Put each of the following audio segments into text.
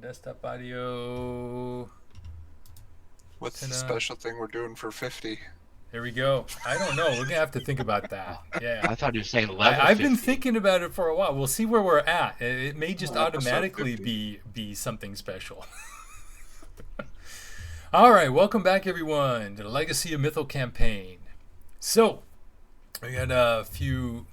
Desktop audio. What's the special thing we're doing for 50? There we go. I don't know. We're gonna have to think about that. Yeah. I thought you were saying level I've been 50. thinking about it for a while. We'll see where we're at. It may just Episode automatically 50. be something special. All right, welcome back, everyone, to the Legacy of Mythal campaign. So, we got a few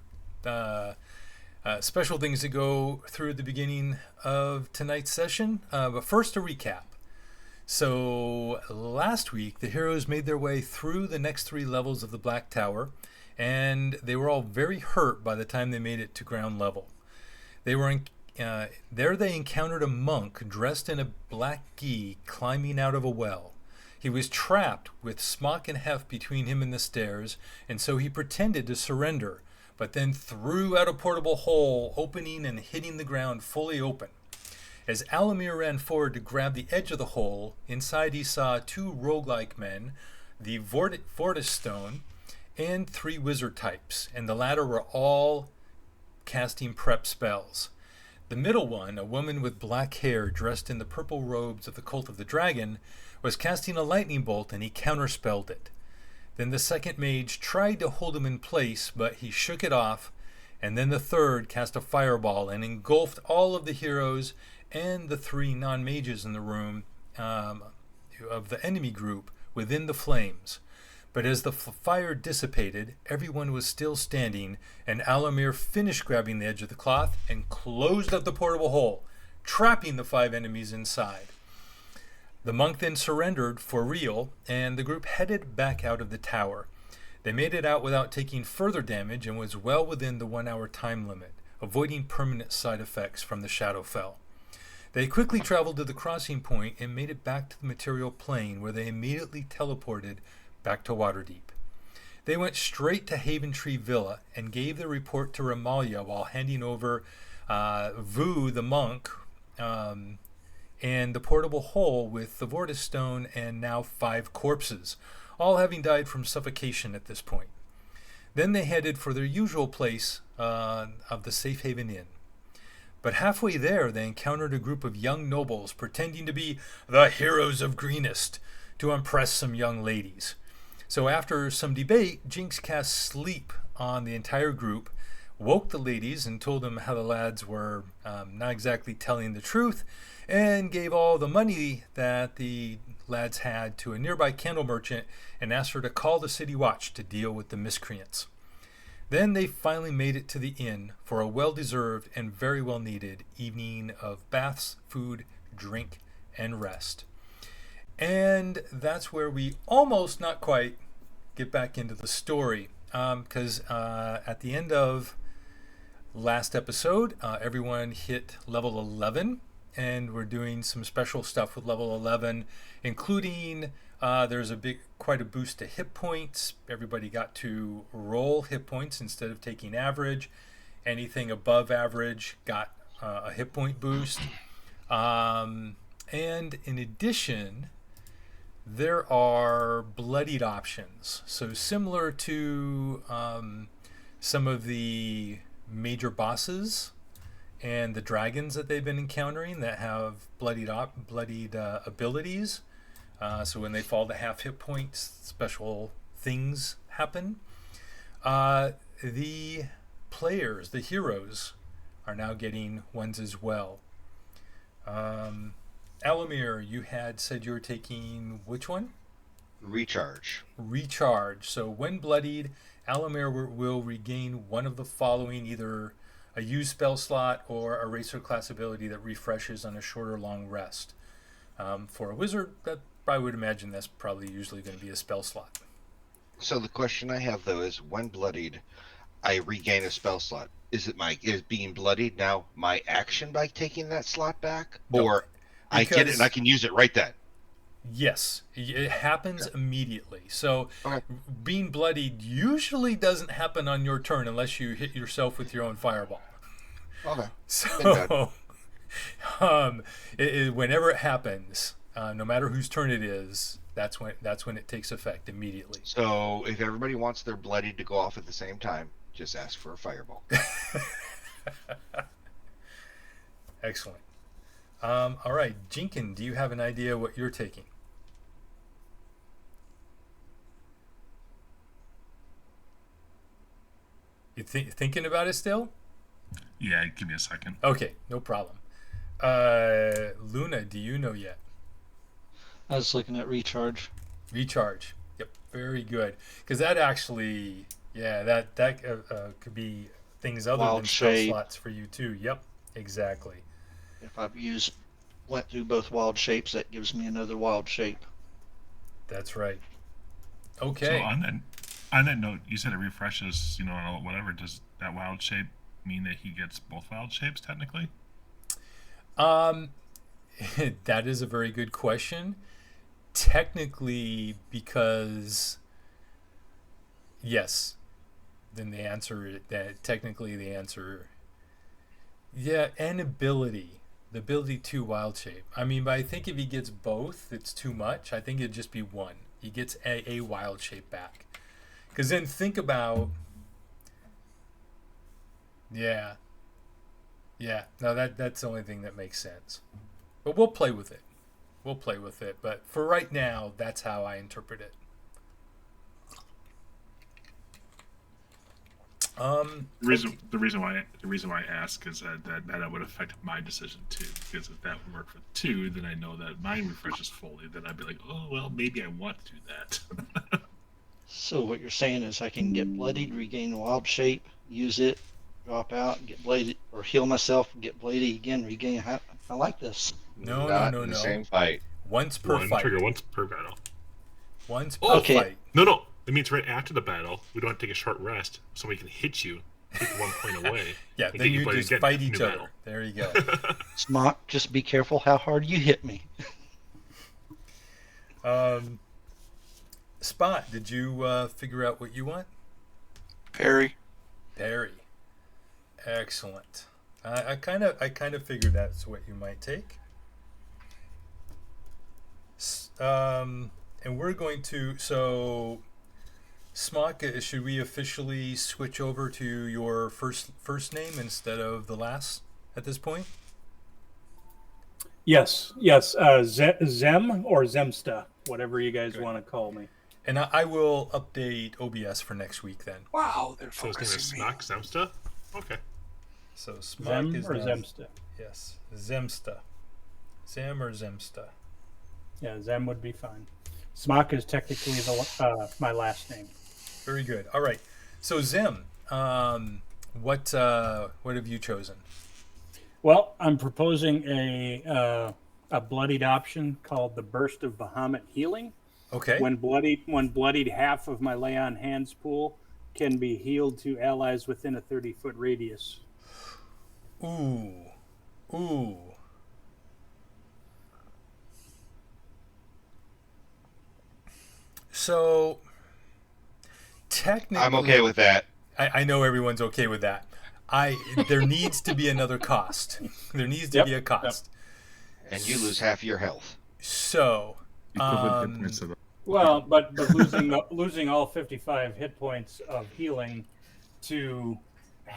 special things to go through at the beginning of tonight's session. But first, a recap. So, last week, the heroes made their way through the next 3 levels of the Black Tower, and they were all very hurt by the time they made it to ground level. There they encountered a monk dressed in a black gi climbing out of a well. He was trapped with Smock and Hef between him and the stairs, and so he pretended to surrender, but then threw out a portable hole, opening and hitting the ground fully open. As Alamir ran forward to grab the edge of the hole, inside he saw 2 roguelike men, the Vortis Stone, and 3 wizard types, and the latter were all casting prep spells. The middle one, a woman with black hair dressed in the purple robes of the Cult of the Dragon, was casting a lightning bolt, and he counterspelled it. Then the second mage tried to hold him in place, but he shook it off, and then the third cast a fireball and engulfed all of the heroes and the 3 non-mages in the room of the enemy group within the flames. But as the fire dissipated, everyone was still standing, and Alamir finished grabbing the edge of the cloth and closed up the portable hole, trapping the 5 enemies inside. The monk then surrendered for real, and the group headed back out of the tower. They made it out without taking further damage and was well within the 1-hour time limit, avoiding permanent side effects from the Shadowfell. They quickly traveled to the crossing point and made it back to the material plane, where they immediately teleported back to Waterdeep. They went straight to Haventree Villa and gave the report to Ramalia while handing over Vu the monk and the portable hole with the Vortis Stone and now 5 corpses, all having died from suffocation at this point. Then they headed for their usual place of the Safe Haven Inn. But halfway there, they encountered a group of young nobles pretending to be the heroes of Greenest to impress some young ladies. So after some debate, Jinx cast sleep on the entire group, woke the ladies and told them how the lads were not exactly telling the truth, and gave all the money that the lads had to a nearby candle merchant and asked her to call the city watch to deal with the miscreants. Then they finally made it to the inn for a well-deserved and very well-needed evening of baths, food, drink, and rest. And that's where we almost, not quite, get back into the story. Because at the end of last episode, everyone hit level 11, and we're doing some special stuff with level 11, including there's quite a boost to hit points. Everybody got to roll hit points instead of taking average. Anything above average got a hit point boost. And in addition, there are bloodied options. So similar to some of the major bosses and the dragons that they've been encountering that have bloodied abilities. So when they fall to half hit points, special things happen. The players, the heroes, are now getting ones as well. Alamir, you had said you were taking which one? Recharge. Recharge. So when bloodied, Alamir will regain one of the following, either a used spell slot or a racer class ability that refreshes on a short or long rest. For a wizard, that I would imagine that's probably usually going to be a spell slot. So the question I have though is, when bloodied, I regain a spell slot. Is being bloodied now my action by taking that slot back, or I get it and I can use it right then? Yes, it happens immediately. So Okay. being bloodied usually doesn't happen on your turn unless you hit yourself with your own fireball. Okay. So whenever it happens, no matter whose turn it is, that's when it takes effect immediately. So if everybody wants their bloodied to go off at the same time, just ask for a fireball. Excellent. All right, Jinkin, do you have an idea what you're taking? You thinking about it still? Yeah, give me a second. Okay, no problem. Luna, do you know yet? I was looking at recharge. Recharge. Yep, very good. Because that actually, yeah, that could be things other Wild than spell shape. slots for you too. Yep, exactly. If I've went through both wild shapes, that gives me another wild shape. That's right. So Okay. on that note, you said it refreshes, whatever. Does that wild shape mean that he gets both wild shapes technically? Um, that is a very good question. Technically, because yes, then the answer that technically the answer, yeah, and ability, the ability to wild shape. I mean, but I think if he gets both, it's too much. I think it'd just be one. He gets a wild shape back. Because then think about, yeah, yeah. No, that's the only thing that makes sense. But we'll play with it. We'll play with it. But for right now, that's how I interpret it. The reason why I ask is that would affect my decision too. Because if that would work for two, then I know that mine refreshes fully. Then I'd be like, oh well, maybe I want to do that. So what you're saying is I can get bloodied, regain the wild shape, use it, drop out, get bladed, or heal myself, get bladed again, regain. I like this. No, no, Not no, in the no. same fight. Once per One fight. trigger once per battle. Once per Okay. fight. No. It means right after the battle, we don't have to take a short rest. Somebody can hit you, take 1 point away. Yeah, and then get you bloodied just again. fight New each other. battle. There you go. Smock, just be careful how hard you hit me. Spot, did you figure out what you want? Perry. Barry. Excellent. I kind of figured that's what you might take. And we're going to Smock, should we officially switch over to your first name instead of the last at this point? Yes. Zem or Zemsta, whatever you guys want to call me. And I will update OBS for next week then. Wow, they're So his name is focusing me. Smock Zemsta? Okay. So Smock Zem is or now, Zemsta? yes, Zemsta. Zem or Zemsta. Yeah, Zem would be fine. Smock is technically my last name. Very good. All right. So Zem, what have you chosen? Well, I'm proposing a bloodied option called the Burst of Bahamut Healing. Okay. When bloodied, half of my lay on hands pool can be healed to allies within a 30-foot radius. Ooh. So technically, I'm okay with that. I know everyone's okay with that. There needs to be another cost. There needs to be a cost. And you lose half your health. So, Equivalent hit points of the Well, but losing all 55 hit points of healing to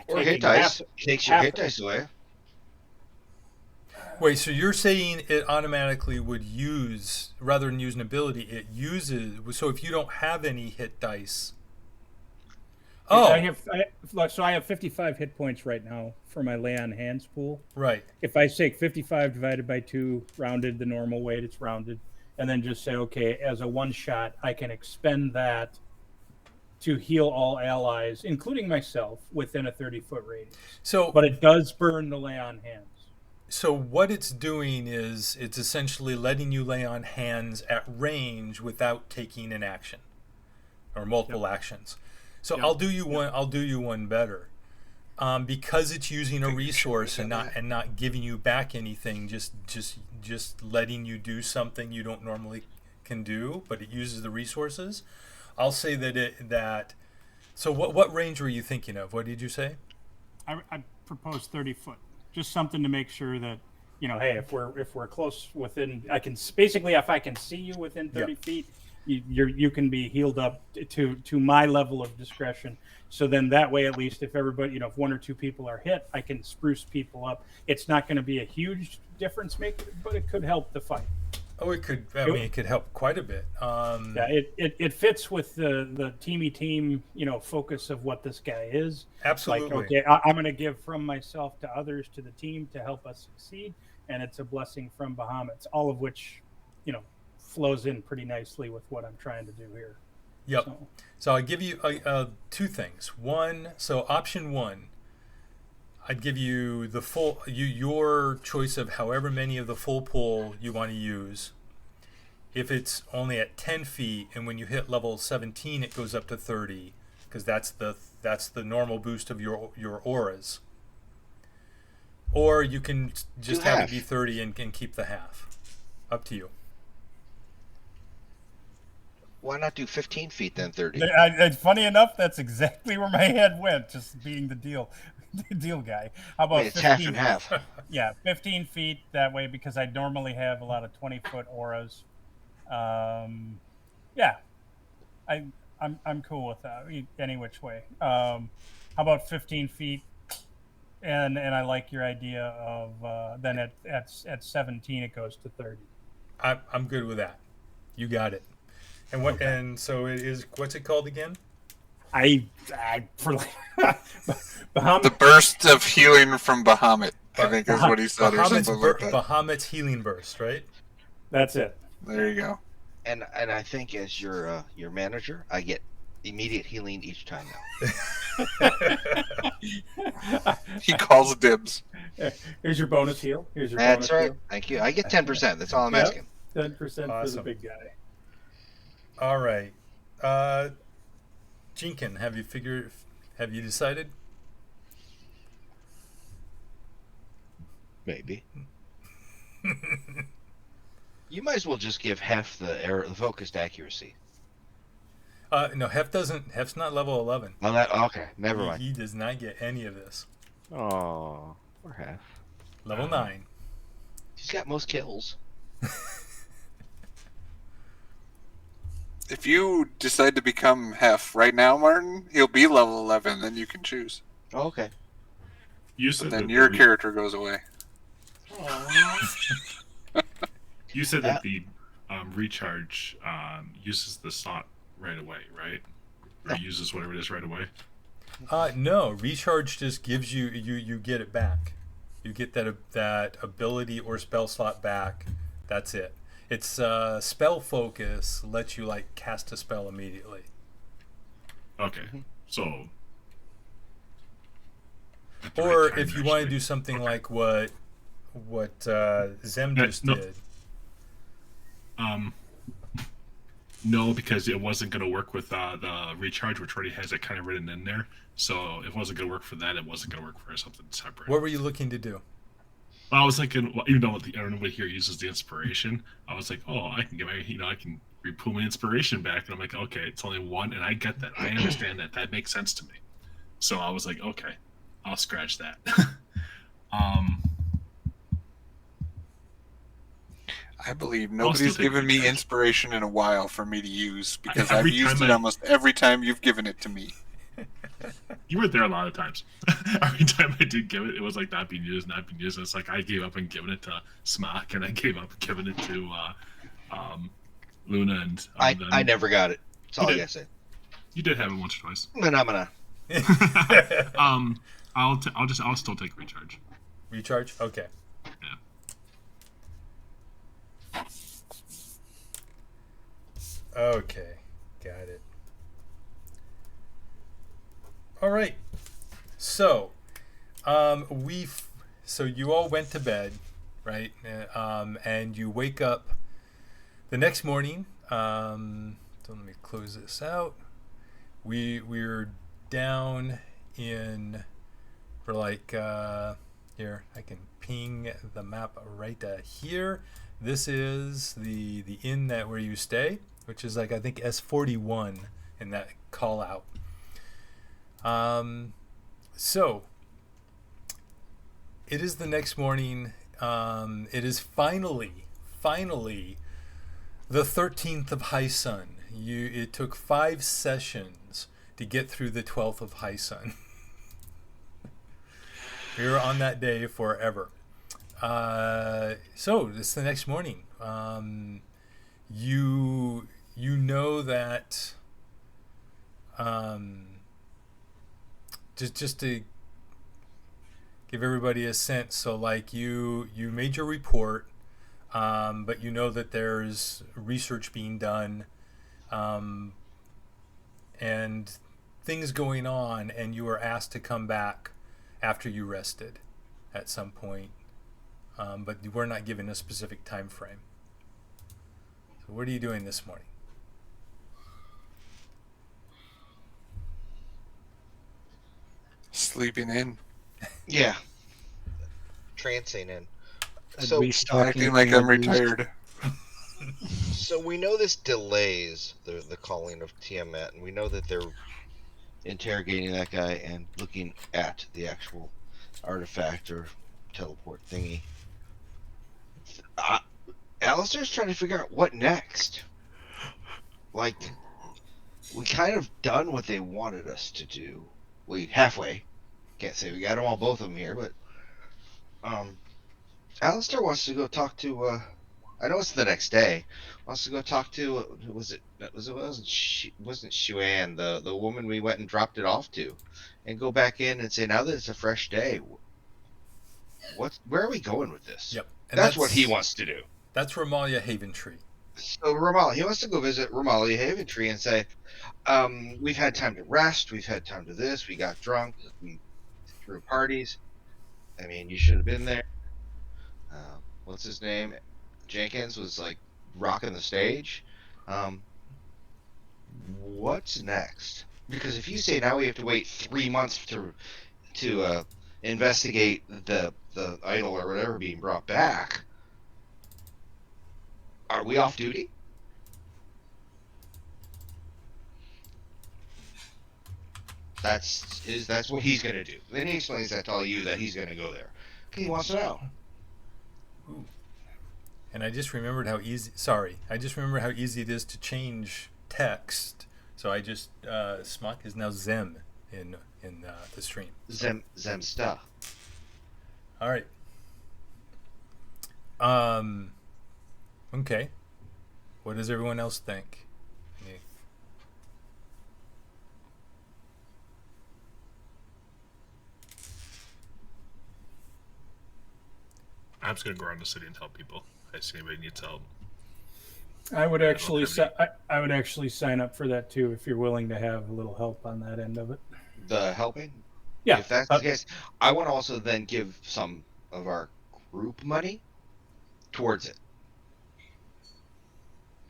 Or hit taking dice. half- Takes your half- hit dice away. wait, so you're saying it automatically would use, rather than use an ability, it uses, so if you don't have any hit dice. Oh, I have 55 hit points right now for my lay on hands pool. right. If I take 55 divided by 2, rounded the normal way, it's rounded, and then just say, okay, as a one shot, I can expend that to heal all allies, including myself, within a 30-foot radius. So, But it does burn the lay on hands. so what it's doing is it's essentially letting you lay on hands at range without taking an action or multiple actions. So Yep. I'll do you one better. Because it's using a resource and not giving you back anything, just letting you do something you don't normally can do, but it uses the resources. I'll say that. So what range were you thinking of? What did you say? I propose 30 foot, just something to make sure that, hey, if we're close within, I can basically, if I can see you within 30 feet, you can be healed up to my level of discretion. So then that way, at least if everybody, if one or two people are hit, I can spruce people up. It's not going to be a huge difference maker, but it could help the fight. Oh, it could. I mean, it could help quite a bit. Yeah, it fits with the teamy team, focus of what this guy is. Absolutely. Like, okay, I'm going to give from myself to others to the team to help us succeed, and it's a blessing from Bahamut's, all of which, flows in pretty nicely with what I'm trying to do here. Yep. So I give you two things. One, so option one, I'd give you the full your choice of however many of the full pull you want to use. If it's only at 10 feet, and when you hit level 17, it goes up to 30, because that's the normal boost of your auras. Or you can just have it be 30 and keep the half. Up to you. Why not do 15 feet then 30? Funny enough, that's exactly where my head went, just being the deal guy. How about it's half and half? Yeah, 15 feet that way, because I normally have a lot of 20-foot auras. Yeah, I'm cool with that any which way. How about 15 feet? And I like your idea of then at 17 it goes to 30. I'm good with that. You got it. And what? Okay. And so it is. What's it called again? The burst of healing from Bahamut, I think is what he said, or something like that. Bahamut's healing burst, right? That's it. There you go. And I think as your manager, I get immediate healing each time now. He calls dibs. Here's your bonus heal. That's right. Heal. Thank you. I get 10%. That's all I'm asking. 10% awesome. For the big guy. All right. Jinkin, have you decided? Maybe. You might as well just give Hef the focused accuracy. No, Hef's not level 11. Oh, okay. Never mind. He does not get any of this. Oh, poor Hef. Level 9. He's got most kills. If you decide to become Hef right now, Martin, he'll be level 11, then you can choose. Oh, okay. Then your character goes away. You said that the recharge uses the slot right away, right? Or uses whatever it is right away? No, recharge just gives you get it back. You get that ability or spell slot back. That's it. It's spell focus lets you cast a spell immediately. Okay, so. Or if you want to do something like what Zemdus did. No, because it wasn't going to work with the recharge, which already has it kind of written in there. So it wasn't going to work for that. It wasn't going to work for something separate. What were you looking to do? Well, I was thinking, even though everybody here uses the inspiration, I was like, oh, I can get I can pull my inspiration back, and I'm like, okay, it's only one, and I get that. I understand that. That makes sense to me. So I was like, okay, I'll scratch that. I believe nobody's given me inspiration in a while for me to use, because I've used it almost every time you've given it to me. You were there a lot of times. Every time I did give it, it was not being used. It's like I gave up on giving it to Smock, and I gave up giving it to Luna. And I never got it. That's all I gotta say. You did have it once or twice. Then I'm gonna. I'll still take recharge. Recharge? Okay. Yeah. Okay, got it. All right. So, so you all went to bed, right? And you wake up the next morning. So let me close this out. We're down in, here, I can ping the map right here. This is the inn where you stay, which is I think S41 in that call out. So it is the next morning. It is finally the 13th of High Sun. it took 5 sessions to get through the 12th of High Sun. We were on that day forever. So it's the next morning. You know that just to give everybody a sense. So like you made your report, but you know that there's research being done, and things going on, and you were asked to come back after you rested at some point, but you were not given a specific time frame. So what are you doing this morning? Sleeping in. Yeah. Trancing in. At So least Acting like I'm retired. So we know this delays the calling of Tiamat, and we know that they're interrogating that guy and looking at the actual artifact or teleport thingy. Alistair's trying to figure out what next. Like, we kind of done what they wanted us to do. We halfway. Can't say we got them all, both of them here, but Alistair wants to go talk to. I know it's the next day. Wants to go talk to. Wasn't Shuan, the woman we went and dropped it off to, and go back in and say, now that it's a fresh day, where are we going with this? Yep. And that's what he wants to do. That's Ramalia Haventree. So Ramalia, he wants to go visit Ramalia Haventree and say, we've had time to rest, we've had time to this, we got drunk, we threw parties. I mean, you should have been there. What's his name? Jenkins was like rocking the stage. What's next? Because if you say now we have to wait 3 months to investigate the idol or whatever being brought back, are we off duty? That's what he's gonna do. Then he explains that to all you that he's gonna go there. He wants to know. Ooh. And I just remembered how easy. Sorry, I just remember how easy it is to change text. So I just Smock is now Zem in the stream. Zemsta. All right. Okay. What does everyone else think? I'm just gonna go around the city and tell people. I see anybody needs help. I would actually I would actually sign up for that too if you're willing to have a little help on that end of it. The helping? Yeah. If that's the case, I want to also then give some of our group money towards it.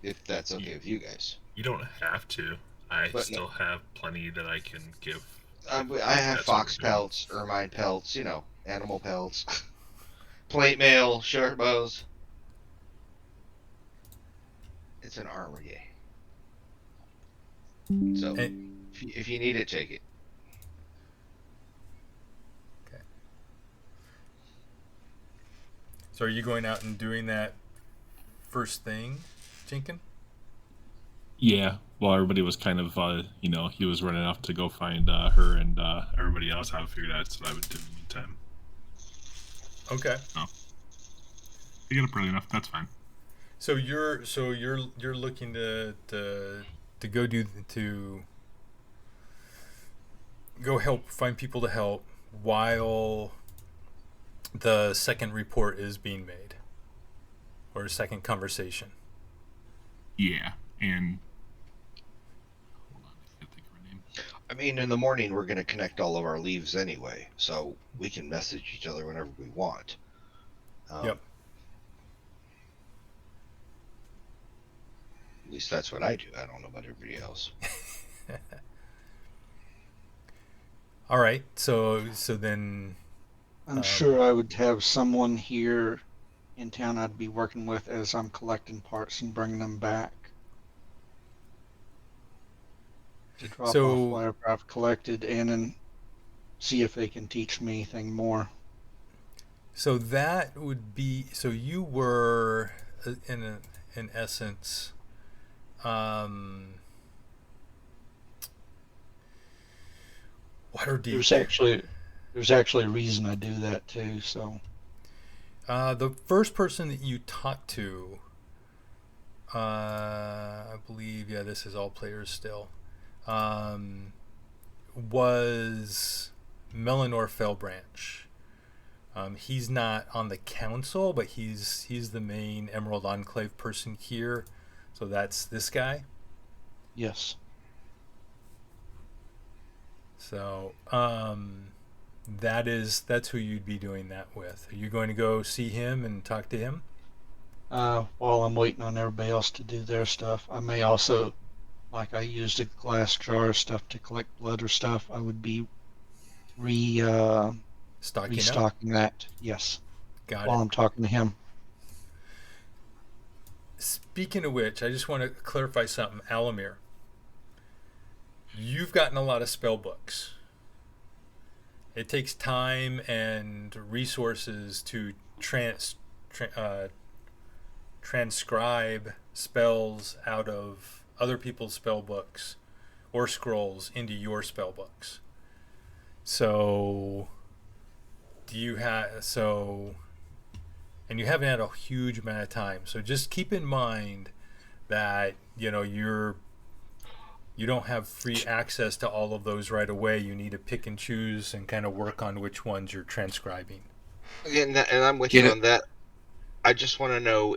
If that's okay with you guys. You don't have to. I still have plenty that I can give. I have fox pelts, ermine pelts, animal pelts, plate mail, short bows. It's an armor game. So, if you need it, take it. Okay. So are you going out and doing that first thing, Jenkins? Yeah. Well, everybody was kind of, he was running off to go find her and everybody else. I figured that's what I would do in the meantime. Okay. Oh. You get up early enough. That's fine. So you're looking to go help find people to help while the second report is being made, or a second conversation. Yeah, and hold on, I can't think of her name. I mean, in the morning we're going to connect all of our leaves anyway, so we can message each other whenever we want. Yep. At least that's what I do. I don't know about everybody else. All right. So then I'm sure I would have someone here in town I'd be working with as I'm collecting parts and bringing them back to drop off whatever I've collected and then see if they can teach me anything more. So that would be, so you were in essence Waterdeep. There's actually a reason I do that too. So the first person that you talked to, I believe, yeah, this is all players still, was Melanor Fellbranch. He's not on the council, but he's the main Emerald Enclave person here. So that's this guy. yes. So that's who you'd be doing that with. Are you going to go see him and talk to him? While I'm waiting on everybody else to do their stuff, I may also, like I used a glass jar of stuff to collect blood or stuff, I would be restocking that. Yes. Got While it. I'm talking to him. Speaking of which, I just want to clarify something. Alamir, you've gotten a lot of spell books. It takes time and resources to transcribe spells out of other people's spell books or scrolls into your spell books. So, and you haven't had a huge amount of time. So just keep in mind that you don't have free access to all of those right away. You need to pick and choose and kind of work on which ones you're transcribing. And I'm with you on that. I just want to know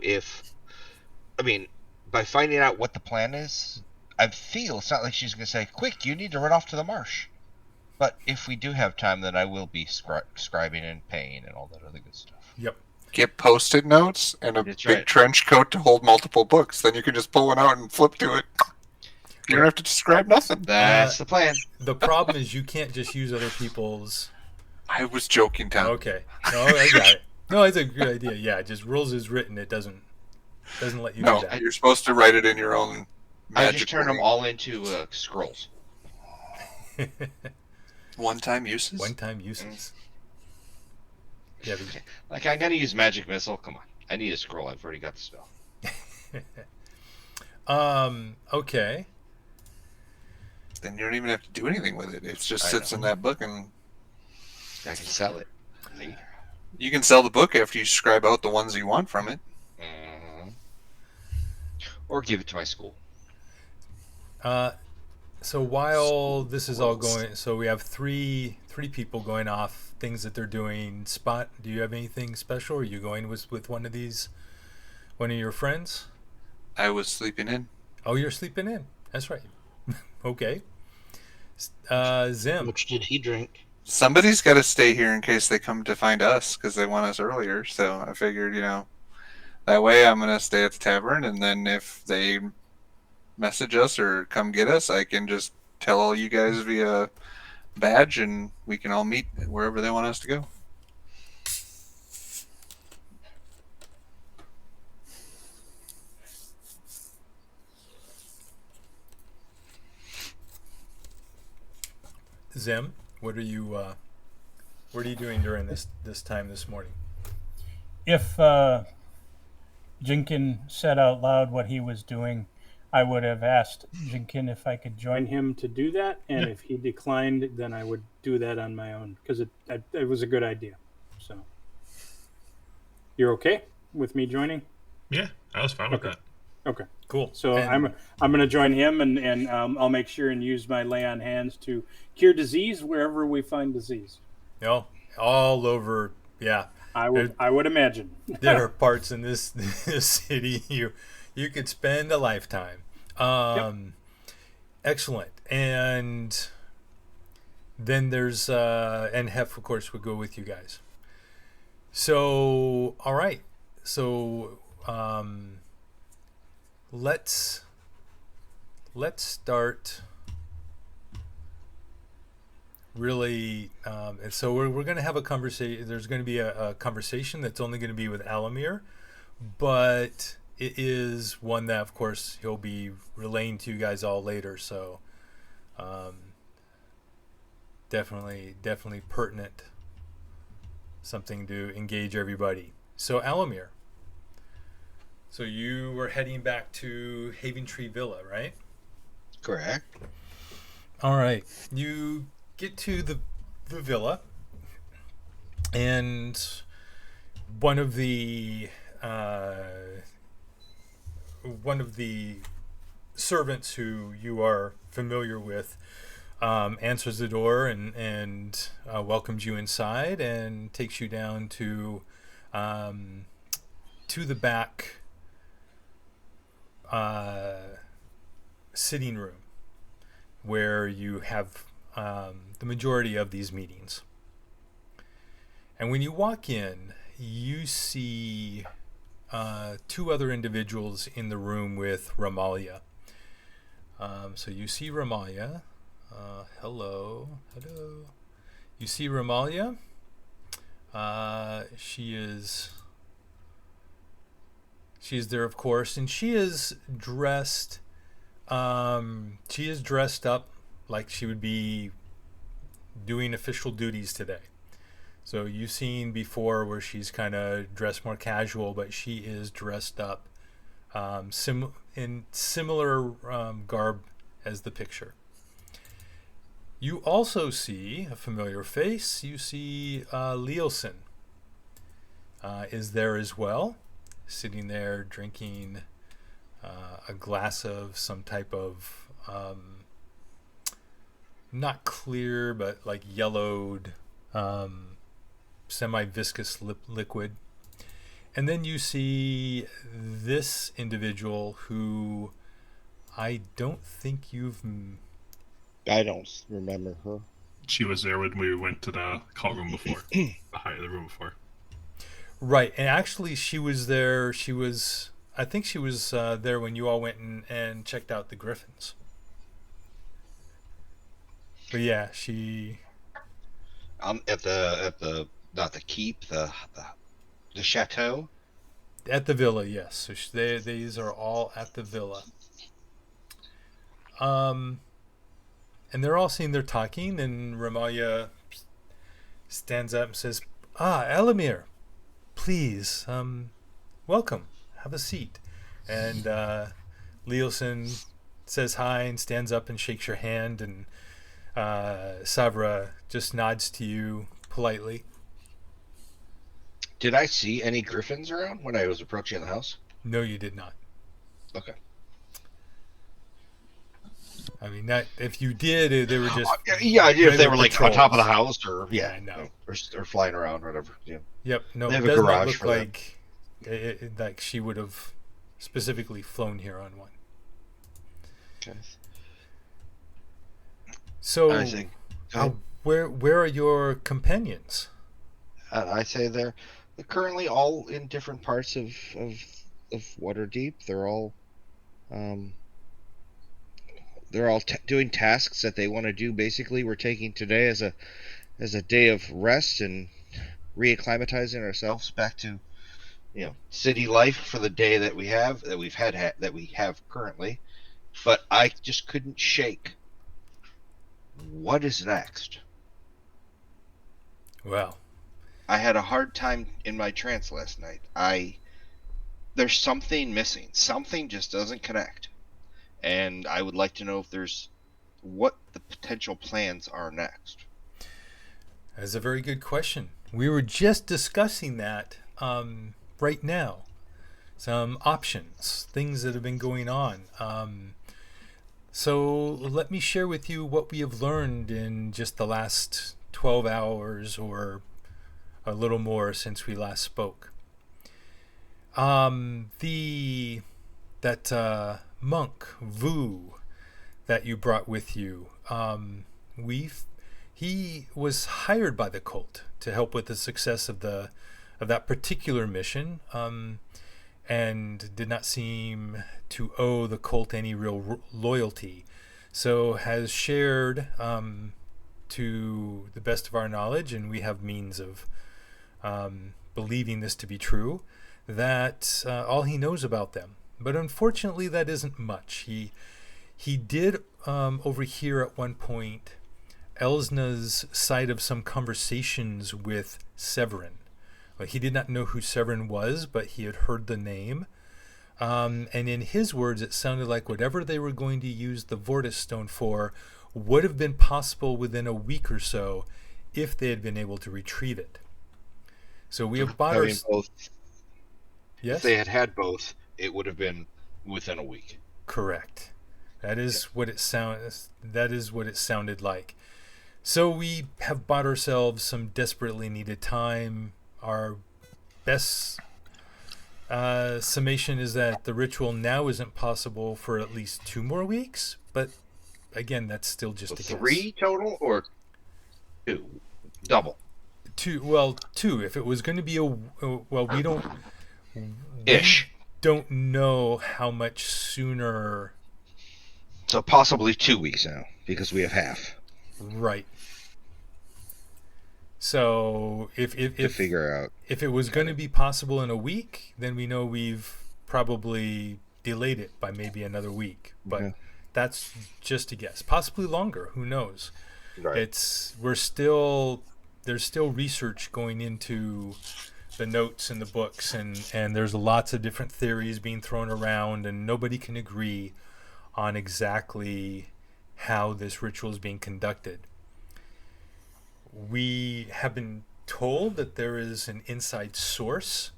by finding out what the plan is, I feel it's not like she's going to say, quick, you need to run off to the marsh. But if we do have time, then I will be scribing and paying and all that other good stuff. Yep. Get Post-it notes and a big trench coat to hold multiple books. Then you can just pull one out and flip to it. You don't have to describe nothing. That's the plan. The problem is you can't just use other people's... I was joking, Tom. Okay. No, I got it. No, it's a good idea. Yeah, just rules as written. It doesn't let you do that. You're supposed to write it in your own magic. I just turn them all into scrolls. One-time uses? One-time uses. Yeah, like, I gotta use magic missile. Come on. I need a scroll. I've already got the spell. Okay. Then you don't even have to do anything with it. It just sits in that book and... I can sell it. You can sell the book after you scribe out the ones you want from it. Or give it to my school. So while this is all going... So we have three people going off, things that they're doing. Spot, do you have anything special? Are you going with one of your friends? I was sleeping in. Oh, you're sleeping in. That's right. Okay. Zim. How much did he drink? Somebody's got to stay here in case they come to find us because they want us earlier. So I figured, that way I'm going to stay at the tavern. And then if they message us or come get us, I can just tell all you guys via badge and we can all meet wherever they want us to go. Zim, what are you doing during this time this morning? If Jinkin said out loud what he was doing, I would have asked Jinkin if I could join him to do that, and if he declined, then I would do that on my own because it was a good idea. So, you're okay with me joining? Yeah, I was fine with that. Okay, cool. So I'm going to join him, and I'll make sure and use my lay on hands to cure disease wherever we find disease. All over. Yeah, I would imagine there are parts in this city you could spend a lifetime. Excellent. And then there's and Hef, of course, would go with you guys. So all right. So let's start really so we're going to have a conversation. There's going to be a conversation that's only going to be with Alamir, but it is one that of course he'll be relaying to you guys all later, so definitely pertinent, something to engage everybody. So Alamir, So you were heading back to Haven Tree Villa, right? Correct. All right. You get to the villa, and one of the servants who you are familiar with answers the door and welcomes you inside and takes you down to the back sitting room where you have the majority of these meetings. And when you walk in, you see two other individuals in the room with Ramalia. So you see Ramalia. Hello. You see Ramalia. She is there, of course, and she is dressed. She is dressed up like she would be doing official duties today. So you've seen before where she's kind of dressed more casual, but she is dressed up in similar garb as the picture. You also see a familiar face. You see Leosin is there as well, sitting there drinking a glass of some type of not clear but like yellowed semi-viscous liquid. And then you see this individual who I don't think I don't remember her. She was there when we went to the call room before, the room before. Right, and actually she was there. I think she was there when you all went and checked out the griffins. But yeah, she. At the not the keep, the chateau. At the villa, yes. So these are all at the villa. And they're all sitting there talking, and Ramalia stands up and says, Elamir, please, welcome, have a seat. And Leosin says hi and stands up and shakes your hand, and Savra just nods to you politely. Did I see any griffins around when I was approaching the house? No, you did not. Okay. I mean, that if you did, they were just if they were like patrols. on top of the house or no, or flying around or whatever. Yeah. Yep. No, They it have a does not garage look for like like she would have specifically flown here on one. Okay. So, I think where are your companions? I say they're currently all in different parts of Waterdeep. They're all doing tasks that they want to do. Basically, we're taking today as a day of rest and reacclimatizing ourselves back to city life for the day that we have currently. But I just couldn't shake. What is next? Well, I had a hard time in my trance last night. There's something missing. Something just doesn't connect. And I would like to know what the potential plans are next. that's a very good question. We were just discussing that right now. Some options, things that have been going on. So let me share with you what we have learned in just the last 12 hours or a little more since we last spoke. That monk Vu that you brought with you, he was hired by the cult to help with the success of that particular mission, and did not seem to owe the cult any real loyalty, so has shared, to the best of our knowledge, and we have means of believing this to be true, that all he knows about them. But unfortunately, that isn't much. He did overhear at one point Elsna's side of some conversations with Severin. He did not know who Severin was, but he had heard the name. And in his words, it sounded like whatever they were going to use the Vortis stone for would have been possible within a week or so if they had been able to retrieve it. So we have bought our... both. Yes? If they had had both, it would have been within a week. Correct. That is what it sounded like. So we have bought ourselves some desperately needed time. Our best summation is that the ritual now isn't possible for at least 2 more weeks, but again, that's still just a guess. 3 total or 2? Double. 2. Well, 2. If it was going to be we don't... Ish. Don't know how much sooner. So possibly 2 weeks now, because we have half. Right. So if figure out if it was going to be possible in a week, then we know we've probably delayed it by maybe another week. But that's just a guess. Possibly longer. Who knows? Right. There's still research going into the notes in the books, and there's lots of different theories being thrown around, and nobody can agree on exactly how this ritual is being conducted. We have been told that there is an inside source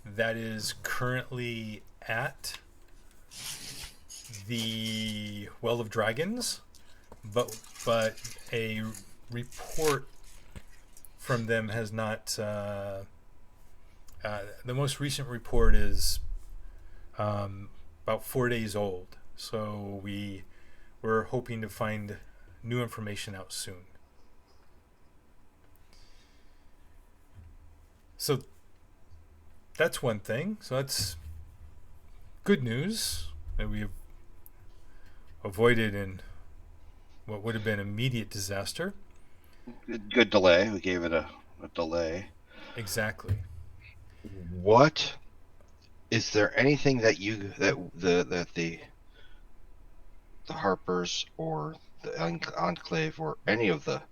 that is currently at the Well of Dragons, but a report from them has not. The most recent report is about 4 days old, so we're hoping to find new information out soon. So that's one thing. So that's good news that we have avoided in what would have been immediate disaster. Good delay. We gave it a delay. Exactly. What is there anything that the Harpers or the Enclave or any of the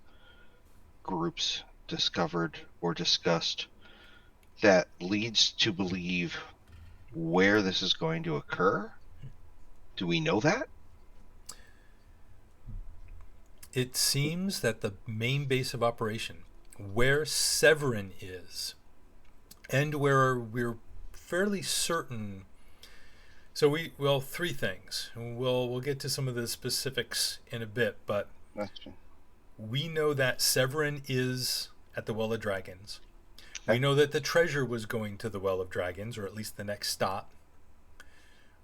groups discovered or discussed that leads to believe where this is going to occur? Do we know that? It seems that the main base of operation, where Severin is, and where we're fairly certain. So 3 things. We'll get to some of the specifics in a bit, but we know that Severin is at the Well of Dragons. We know that the treasure was going to the Well of Dragons, or at least the next stop.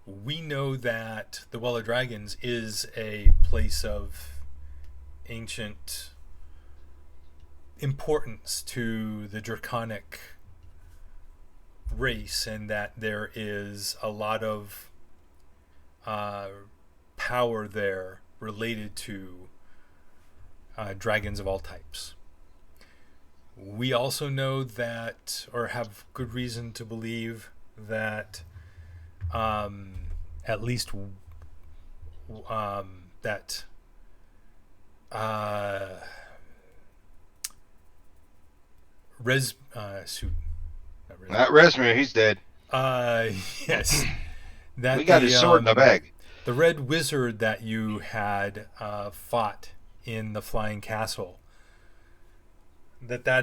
We know that the Well of Dragons is a place of ancient importance to the Draconic race, and that there is a lot of power there related to dragons of all types. We also know that, or have good reason to believe that at least that Not Resmir, he's dead. Yes. That we got his sword in the bag. The red wizard that you had fought in the Flying Castle, that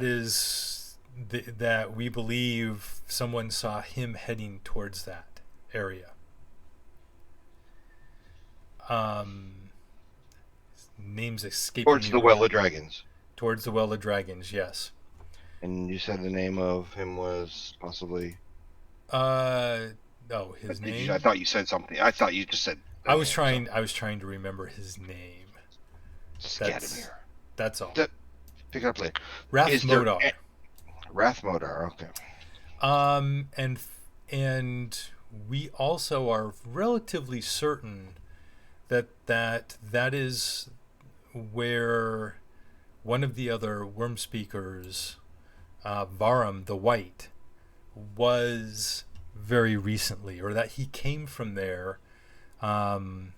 we believe someone saw him heading towards that area. Names escaping towards the Well of Dragons. Towards the Well of Dragons, yes. And you said the name of him was possibly. His name. I thought you said something. I thought you just said. I was trying to remember his name. Skadimir. That's all. Pick it up later. Rathmodar. Rathmodar. Okay. And we also are relatively certain that is where one of the other worm speakers, Varum the White, was very recently, or that he came from there, and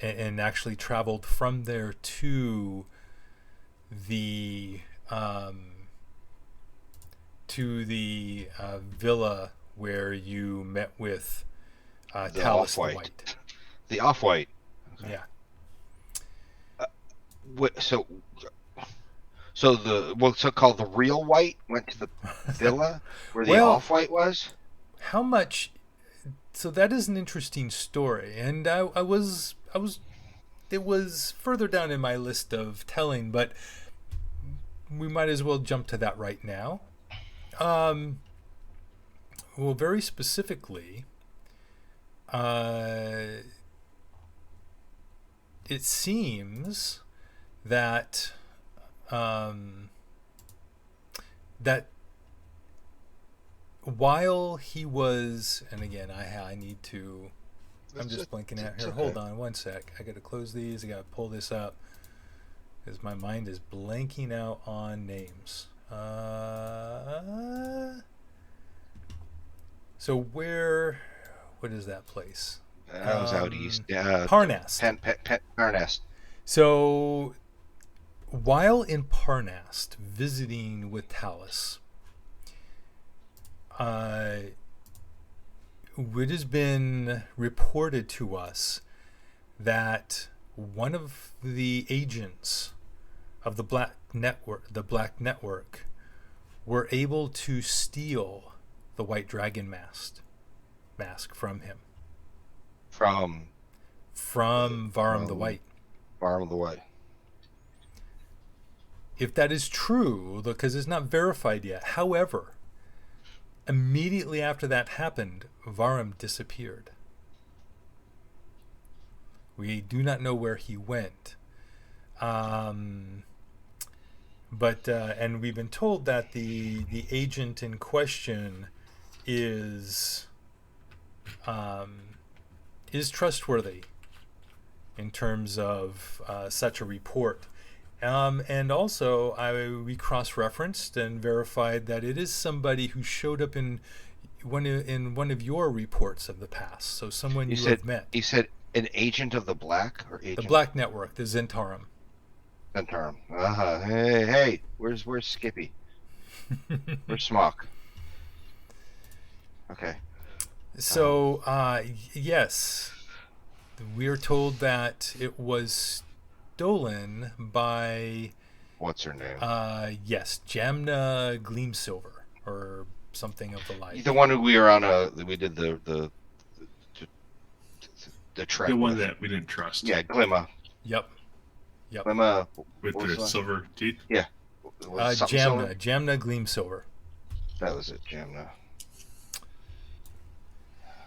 actually traveled from there to the villa where you met with The Talus the off-white. White. The off-white. Okay. Yeah. So the what's called the real white went to the villa where the Well, off-white was. How much? So that is an interesting story, and I was. It was further down in my list of telling, but we might as well jump to that right now. Well, very specifically, it seems that that while he was, and again, I need to. I'm just blinking out here. Okay. Hold on one sec. I got to close these. I got to pull this up because my mind is blanking out on names. So what is that place? That was out east. Parnast. Parnast. So while in Parnast visiting with Talus, it has been reported to us that one of the agents of the Black Network, were able to steal the White Dragon mask from him. From Varum the White. Varum the White. If that is true, because it's not verified yet, however, immediately after that happened, Varum disappeared. We do not know where he went. But and we've been told that the agent in question is trustworthy in terms of such a report. And also, we cross-referenced and verified that it is somebody who showed up in one of your reports of the past. So someone you have met. You said an agent of the Black or agent? The Black Network, the Zentarum. Zentarum. Hey, where's Skippy? Where's Smock? Okay. So yes, we are told that it was stolen by what's her name? Yes, Jamna Gleamsilver or something of the like. The one who we were on we did the trek. The one that we didn't trust. Yeah, Glimma. Yep. Glimma with the silver teeth. Yeah. Jamna Gleamsilver. That was it, Jamna.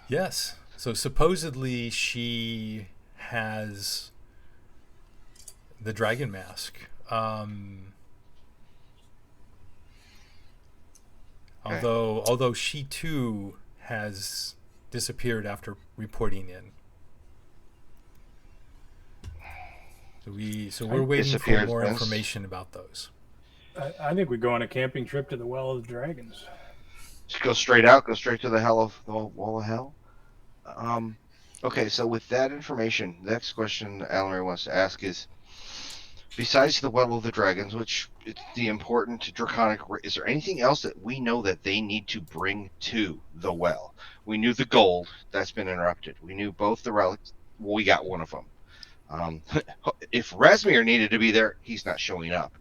Yes. So supposedly she has the dragon mask. Although she too has disappeared after reporting in. So we're waiting for more information about those. I think we go on a camping trip to the Well of the Dragons. Just go straight out. Go straight to the wall of hell. Okay, so with that information, next question Alan wants to ask is, besides the Well of the Dragons, which is the important draconic, is there anything else that we know that they need to bring to the well? We knew the gold, that's been interrupted. We knew both the relics. Well, we got one of them. If Razmir needed to be there, he's not showing up.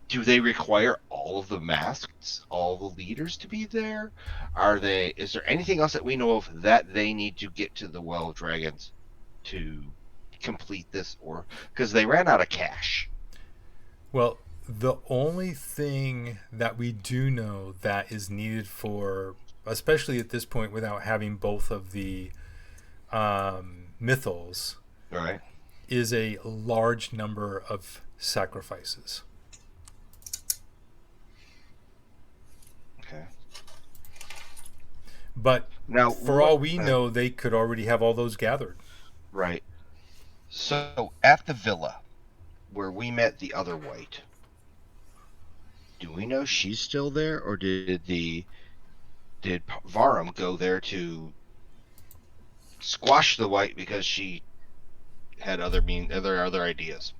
Do they require all of the masks, all the leaders to be there? Is there anything else that we know of that they need to get to the Well of Dragons to complete this, or because they ran out of cash? Well, the only thing that we do know that is needed for, especially at this point without having both of the Mythals, right, is a large number of sacrifices. Okay. But now, for all we know, they could already have all those gathered. Right. So at the villa where we met the other white, do we know she's still there, or did Varum go there to squash the white because she had other ideas?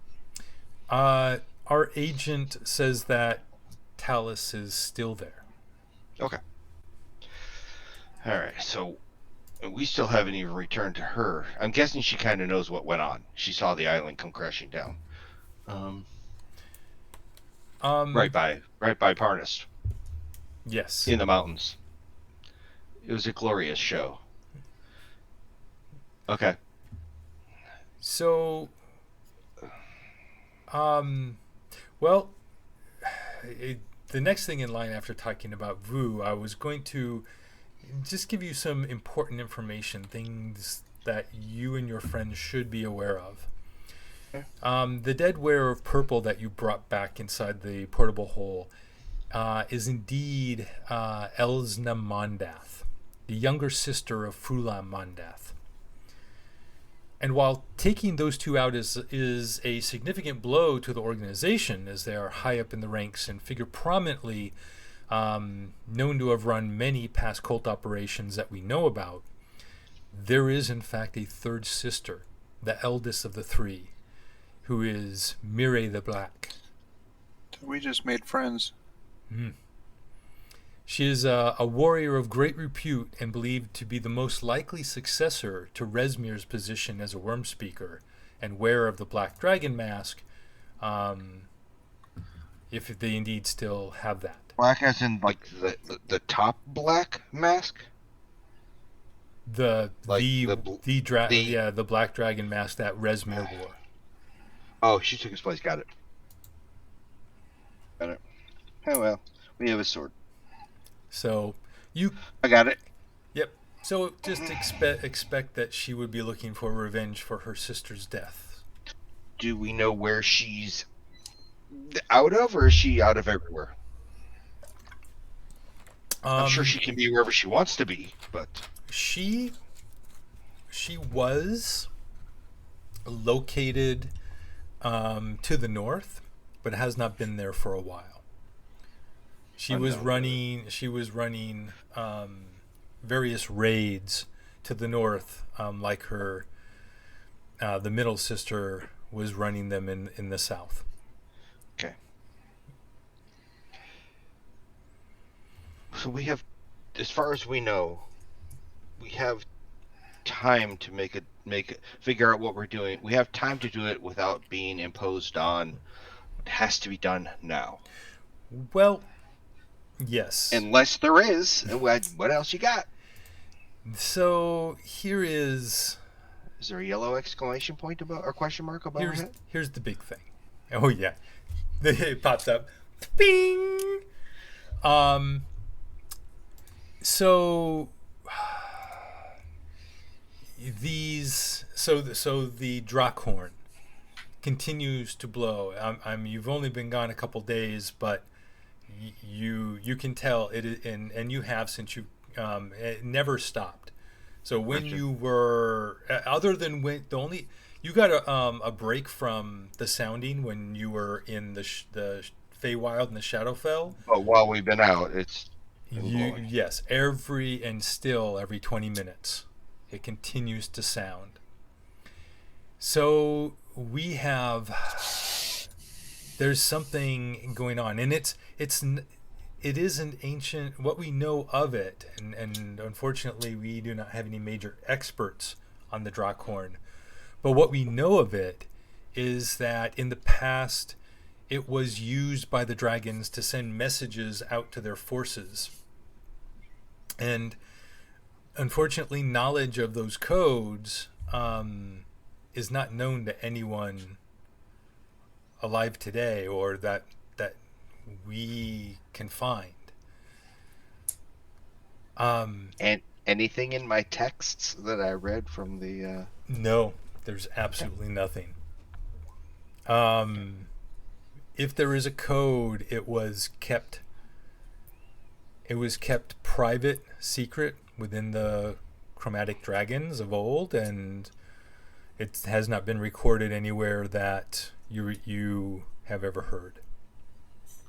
Our agent says that Talus is still there. Okay. All right. So And we still haven't even returned to her. I'm guessing she kind of knows what went on. She saw the island come crashing down. Right by Parnas Yes. in the mountains. It was a glorious show. Okay. So, well, the next thing in line after talking about Vu, I was going to just give you some important information, things that you and your friends should be aware of. The dead wearer of purple that you brought back inside the portable hole is indeed Elsna Mondath, the younger sister of Fula Mondath. And while taking those two out is a significant blow to the organization, as they are high up in the ranks and figure prominently, known to have run many past cult operations that we know about, there is in fact a third sister, the eldest of the three, who is Mire the Black. We just made friends. She is a warrior of great repute and believed to be the most likely successor to Resmir's position as a worm speaker and wearer of the Black Dragon mask, if they indeed still have that. Black as in like the top black mask? The Like the Black Dragon mask that Resmir wore. Oh, she took his place. Got it. Oh well, we have a sword. So I got it. Yep. So just expect that she would be looking for revenge for her sister's death. Do we know where she's out of, or is she out of everywhere? I'm sure she can be wherever she wants to be, but she was located to the north, but has not been there for a while. She was running various raids to the north, like her the middle sister was running them in the south. Okay. So we have, as far as we know, we have time to figure out what we're doing. We have time to do it without being imposed on. It has to be done now. Well, yes. Unless there is. What else you got? So here is. Is there a yellow exclamation point about or question mark above our head? Here's the big thing. Oh yeah, it pops up. Bing. So the Drackhorn continues to blow. You've only been gone a couple days, but you can tell it, and you have since you it never stopped. So when you were other than when you got a break from the sounding when you were in the Feywild and the Shadowfell. But while we've been out, it's yes, every 20 minutes it continues to sound. So there's something going on, and it is an ancient, what we know of it, and unfortunately we do not have any major experts on the Drackhorn, but what we know of it is that in the past it was used by the dragons to send messages out to their forces, and unfortunately knowledge of those codes is not known to anyone alive today, or that we can find. And anything in my texts that I read from the No, there's absolutely nothing. If there is a code, it was kept private, secret within the chromatic dragons of old, and it has not been recorded anywhere that you have ever heard.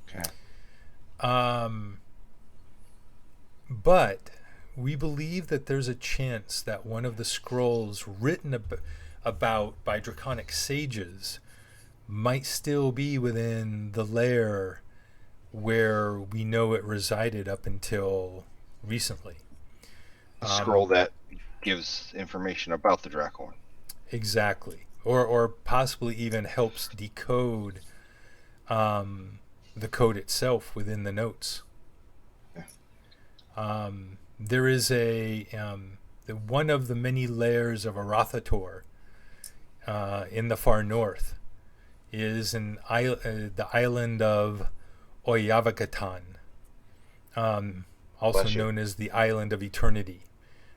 Okay. But we believe that there's a chance that one of the scrolls written about by draconic sages might still be within the lair where we know it resided up until recently. A scroll that gives information about the Drakhorn. Exactly. Or possibly even helps decode the code itself within the notes. There is one of the many layers of Arathator in the far north is the island of Oyavakatan, also known as the Island of Eternity.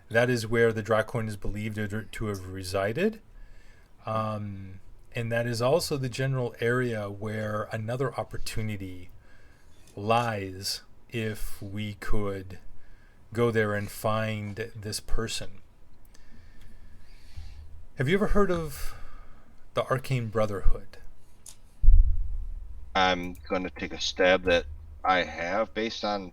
That is where the Drakhorn is believed to have resided. And that is also the general area where another opportunity lies if we could go there and find this person. Have you ever heard of the Arcane Brotherhood? I'm going to take a stab that I have based on.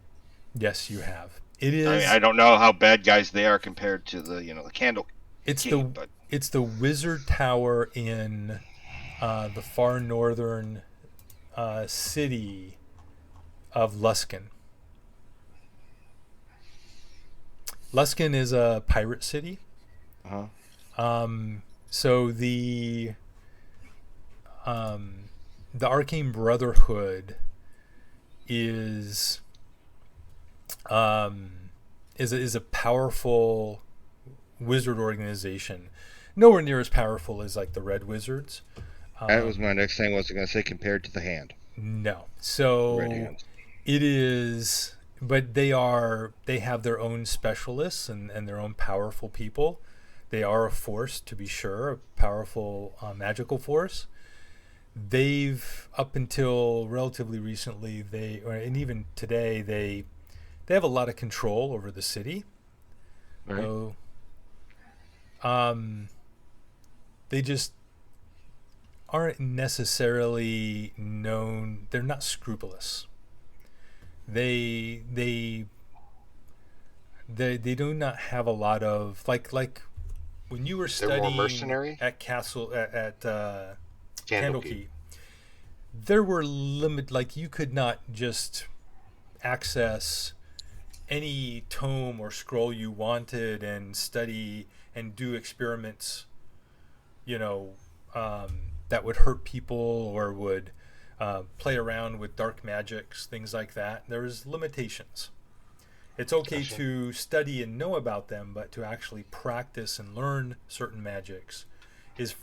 Yes, you have. It is. I don't know how bad guys they are compared to the the Candle. It's King, it's the Wizard Tower in the far northern city of Luskan. Luskan is a pirate city. So the Arcane Brotherhood is a powerful wizard organization, nowhere near as powerful as like the Red Wizards. That was my next thing. Was I going to say compared to the Hand? No. So it is, but they have their own specialists and their own powerful people. They are a force, to be sure, a powerful magical force. They've, up until relatively recently, and even today, they have a lot of control over the city. Right. So, they just aren't necessarily known. They're not scrupulous. They do not have a lot of like when you were studying at Candlekeep. There were you could not just access any tome or scroll you wanted and study and do experiments, that would hurt people or would play around with dark magics, things like that. There's limitations. It's okay to study and know about them, but to actually practice and learn certain magics is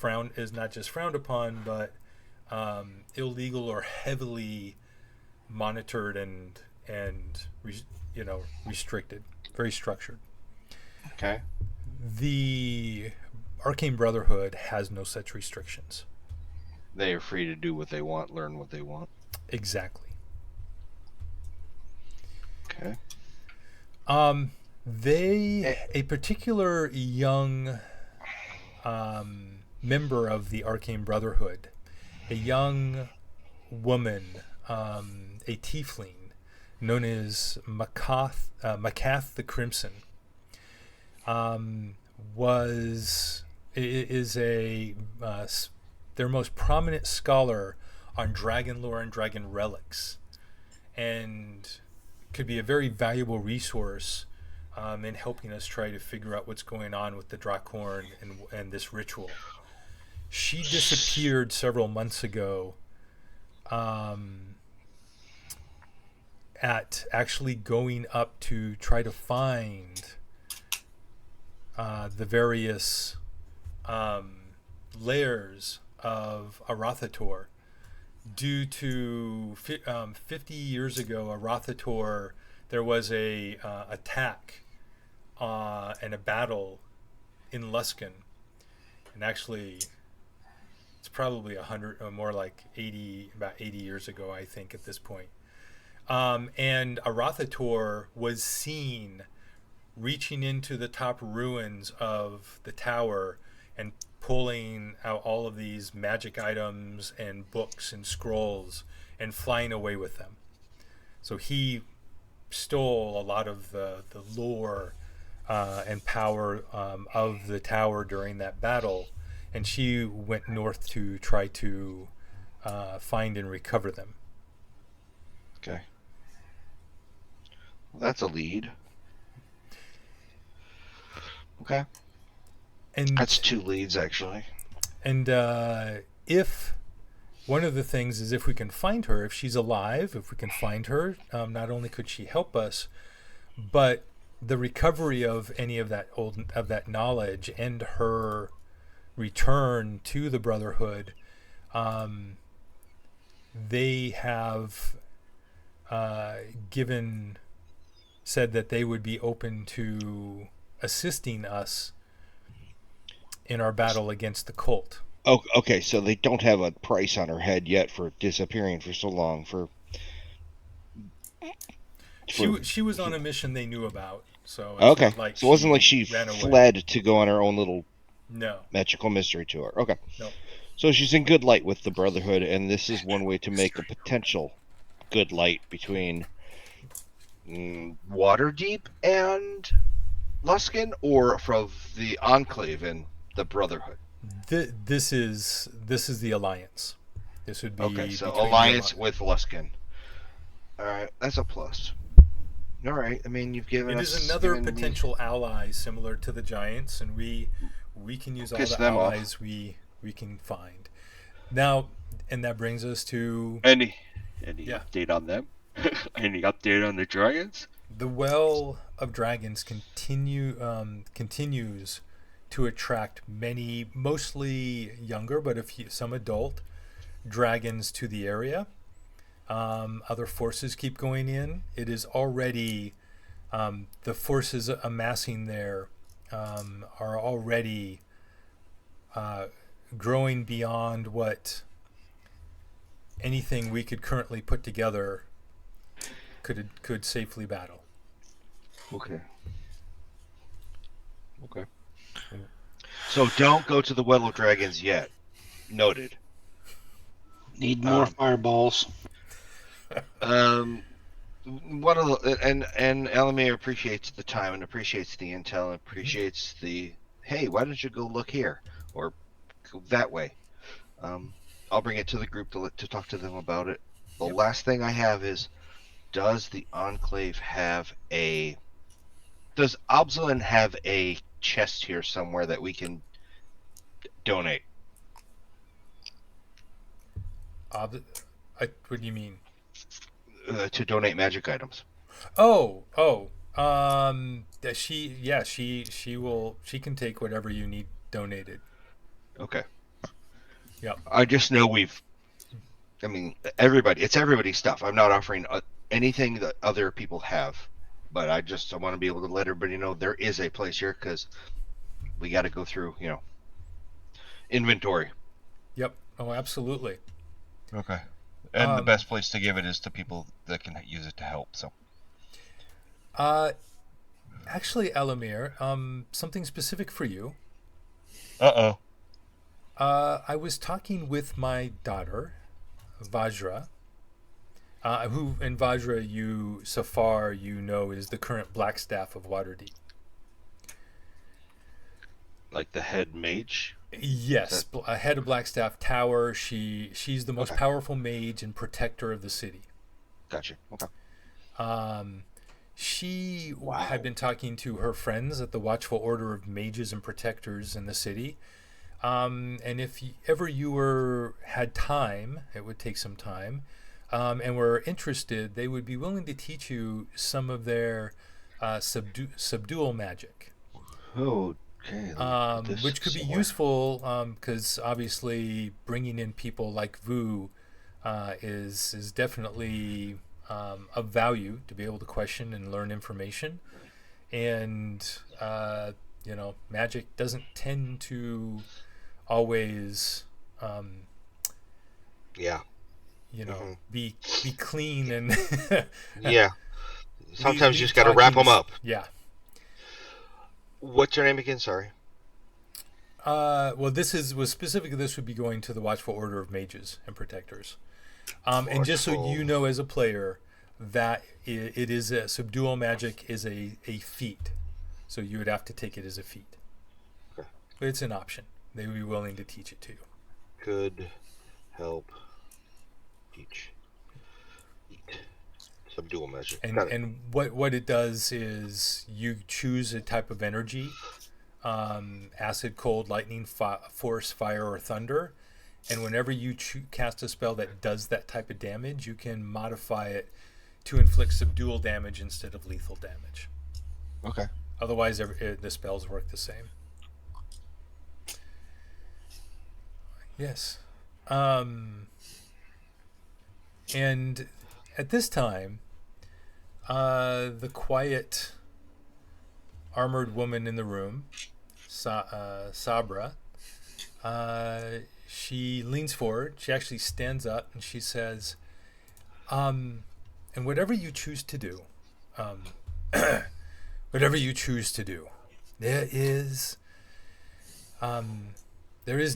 not just frowned upon, but illegal or heavily monitored and restricted, very structured. Okay. The Arcane Brotherhood has no such restrictions. They are free to do what they want, learn what they want. Exactly. Okay. A particular young member of the Arcane Brotherhood, a young woman, a tiefling known as Makath the Crimson, is their most prominent scholar on dragon lore and dragon relics, and could be a very valuable resource in helping us try to figure out what's going on with the Drakhorn and this ritual. She disappeared several months ago at actually going up to try to find the various layers of Arathator. Due to 50 years ago, Arathator, there was a attack and a battle in Luskan, and actually it's probably 100 or more, like 80 years ago, I think, at this point. And Arathator was seen reaching into the top ruins of the tower and pulling out all of these magic items and books and scrolls and flying away with them. So he stole a lot of the lore and power of the tower during that battle, and she went north to try to find and recover them. Okay. Well, that's a lead. Okay. And That's 2 leads, actually. And if one of the things is if we can find her, if she's alive, if we can find her, not only could she help us, but the recovery of any of that knowledge and her return to the Brotherhood, they have said that they would be open to assisting us in our battle against the cult. Oh, okay. So they don't have a price on her head yet for disappearing for so long. She was on a mission they knew about, so it's Okay. not like So it wasn't like she ran away. fled to go on her own little No, magical mystery tour. Okay. no. So she's in good light with the Brotherhood, and this is one way to make a potential good light between Waterdeep and Luskin, or from the Enclave and the Brotherhood. This is the alliance. This would be Okay. So between alliance with Luskin. All right, that's a plus. All right. I mean, you've given It us. is another potential ally similar to the giants, and we can use all Piss the them off. allies we can find. Now, and that brings us to Any Yeah. update on them? Any update on the dragons? the Well of Dragons. Continues to attract many, mostly younger, but some adult dragons to the area. Other forces keep going in. It is already the forces amassing there are already growing beyond what anything we could currently put together could safely battle. Okay. Okay. So don't go to the Well of Dragons yet. Noted. Need more fireballs. One of the and Elamir appreciates the time and appreciates the intel and appreciates the hey, why don't you go look here or go that way? I'll bring it to the group to talk to them about it. The last thing I have is, does the Enclave have a? Does Absalon have a chest here somewhere that we can donate? What do you mean? To donate magic items. She can take whatever you need donated. Okay. Yep. I just know I mean, it's everybody's stuff. I'm not offering anything that other people have, but I want to be able to let everybody know there is a place here because we got to go through, inventory. Yep. Oh, absolutely. Okay. And the best place to give it is to people that can use it to help. So. Actually, Elamir, something specific for you. Uh-oh. I was talking with my daughter, Vajra, and Vajra, so far, is the current Blackstaff of Waterdeep. Like the head mage? Yes, head of Blackstaff Tower. She's the most powerful mage and protector of the city. Gotcha. Okay. She had been talking to her friends at the Watchful Order of Mages and Protectors in the city. And if you had time, it would take some time, and were interested, they would be willing to teach you some of their subdual magic. Oh, okay. Which could be useful because obviously bringing in people like Vu is definitely of value to be able to question and learn information. And magic doesn't tend to always be clean and yeah. Sometimes you just got to wrap them up. Yeah. What's your name again? Sorry. Well, this would be going to the Watchful Order of Mages and Protectors. And just so you know, as a player, that it is subdual magic is a feat, so you would have to take it as a feat. Okay. But it's an option. They would be willing to teach it to you. Could help teach. Subdual magic. And what it does is you choose a type of energy acid, cold, lightning, force, fire, or thunder. And whenever you cast a spell that does that type of damage, you can modify it to inflict subdual damage instead of lethal damage. Okay. Otherwise, the spells work the same. Yes. And at this time, the quiet, armored woman in the room, Sabra, she leans forward. She actually stands up and she says, and whatever you choose to do, whatever you choose to do, there is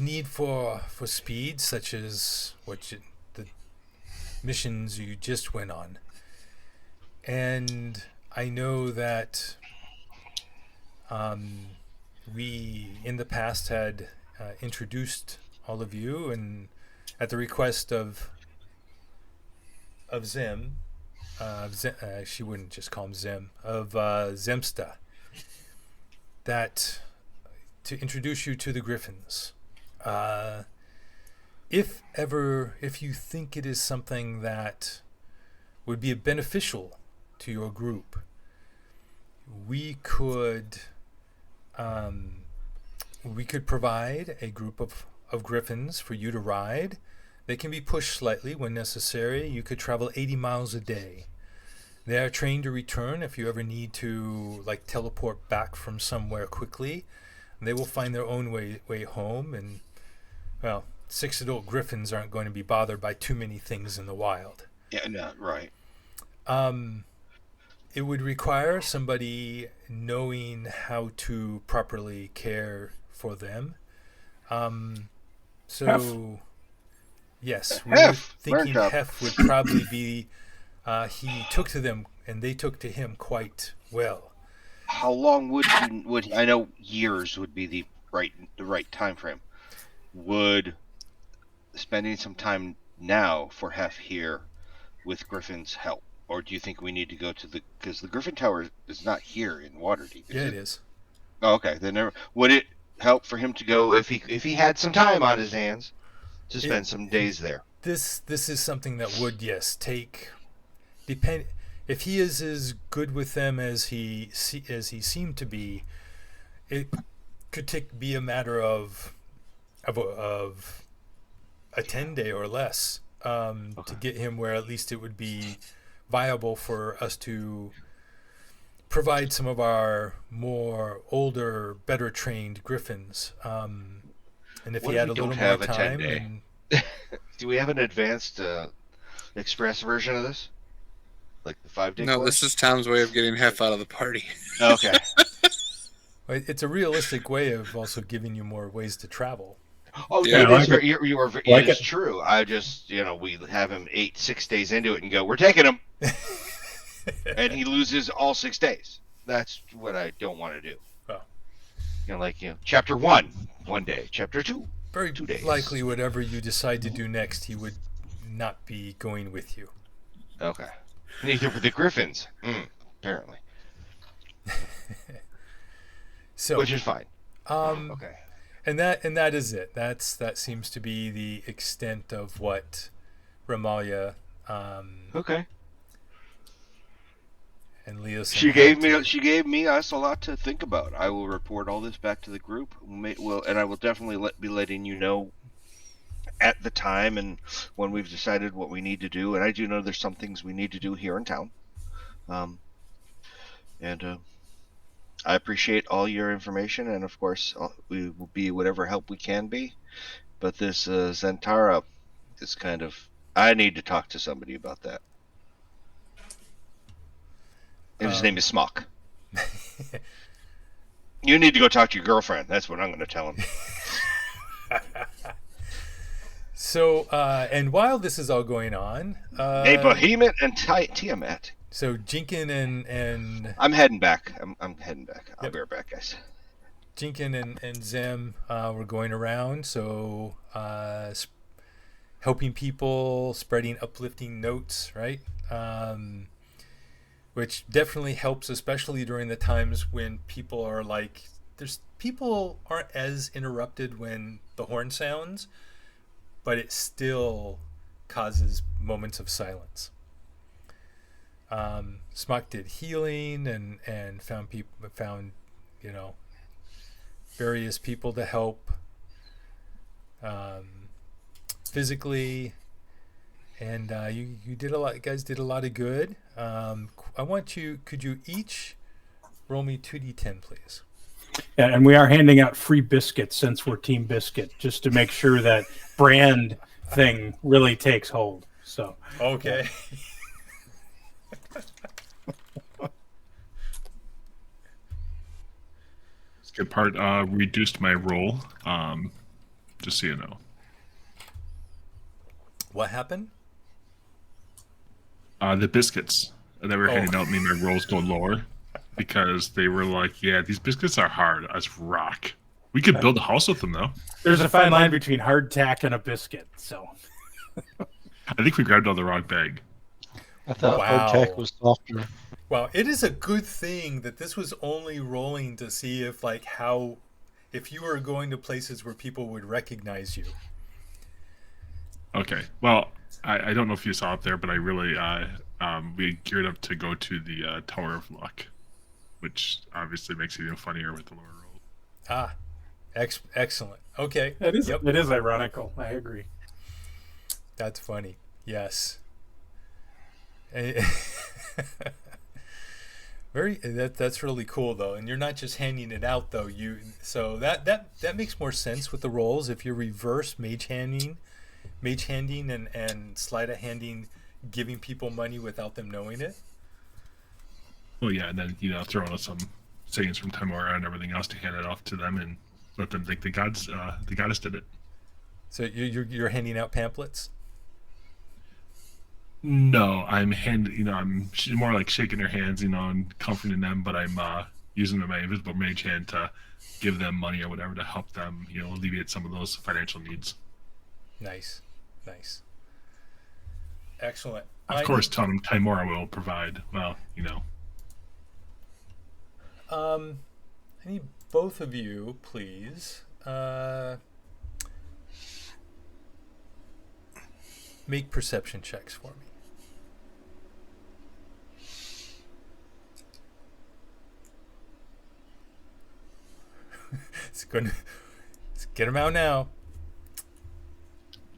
need for speed, such as the missions you just went on. And I know that we in the past had introduced all of you, and at the request of Zim, she wouldn't just call him Zim, of Zemsta, that to introduce you to the Griffins. If you think it is something that would be beneficial to your group, we could provide a group of Griffins for you to ride. They can be pushed slightly when necessary. You could travel 80 miles a day. They are trained to return if you ever need to, like, teleport back from somewhere quickly. They will find their own way home, and, well, 6 adult Griffins aren't going to be bothered by too many things in the wild. Yeah, no, right. It would require somebody knowing how to properly care for them. Yes, we were thinking Hef would probably be. He took to them, and they took to him quite well. How long would I know years would be the right time frame? Would spending some time now for Hef here with Griffin's help, or do you think we need to go to because the Griffin Tower is not here in Waterdeep? Yeah, it is. Oh, okay, then would it help for him to go if he had some time on his hands to spend some days there? This is something that would, yes, take. If he is as good with them as he seemed to be, it could be a matter of a 10-day or less to get him where at least it would be viable for us to provide some of our more older, better trained Griffins. And if he had a little more time, do we have an advanced express version of this? Like the 5-day No, course? This is Tom's way of getting Hef out of the party. Okay. It's a realistic way of also giving you more ways to travel. Oh, yeah, it is true. I just, we have him 6 days into it and go, we're taking him. And he loses all 6 days. That's what I don't want to do. Well, chapter 1, 1 day. Chapter 2, very 2 days. Likely whatever you decide to do next, he would not be going with you. Okay. Neither with the Griffins, apparently. Which is fine. Okay. And that is it. That seems to be the extent of what Ramalia. Okay. And Leosin. She gave us a lot to think about. I will report all this back to the group. And I will definitely be letting you know at the time and when we've decided what we need to do. And I do know there's some things we need to do here in town. I appreciate all your information, and of course we will be whatever help we can be. But this Zentara is kind of, I need to talk to somebody about that. And his name is Smock. You need to go talk to your girlfriend. That's what I'm going to tell him. So, and while this is all going on, a Behemoth and Tiamat. So Jinkin and I'm heading back. I'm heading back. I'll be right back, guys. Jinkin and Zem were going around, so helping people, spreading uplifting notes, right? Which definitely helps, especially during the times when people are like there's people aren't as interrupted when the horn sounds, but it still causes moments of silence. Smock did healing and found various people to help physically, and you did a lot. You guys did a lot of good. Could you each roll me 2d10, please? Yeah, and we are handing out free biscuits since we're Team Biscuit, just to make sure that brand thing really takes hold. So okay. This good part reduced my roll. Just so you know. What happened? The biscuits that were handing out made my rolls go lower because they were like, yeah, these biscuits are hard as rock. We could build a house with them, though. There's a fine line between hardtack and a biscuit, so. I think we grabbed all the wrong bag. I thought hardtack was softer. Wow, it is a good thing that this was only rolling to see if if you were going to places where people would recognize you. Okay, well, I don't know if you saw it there, but I really we geared up to go to the Tower of Luck, which obviously makes it even funnier with the lower roll. Ah, excellent. Okay, it is ironical. I agree. That's funny. Yes. That's really cool though, and you're not just handing it out though. So that makes more sense with the rolls if you reverse mage handing and sleight of handing, giving people money without them knowing it. Well, yeah, and then throwing in some sayings from Timora and everything else to hand it off to them and let them think the goddess did it. So you're handing out pamphlets. No, I'm I'm more like shaking their hands, and comforting them, but I'm using my invisible mage hand to give them money or whatever to help them, alleviate some of those financial needs. Nice. Excellent. Of course, telling them Timora will provide. Well, I need both of you, please. Make perception checks for me. Let's get them out now.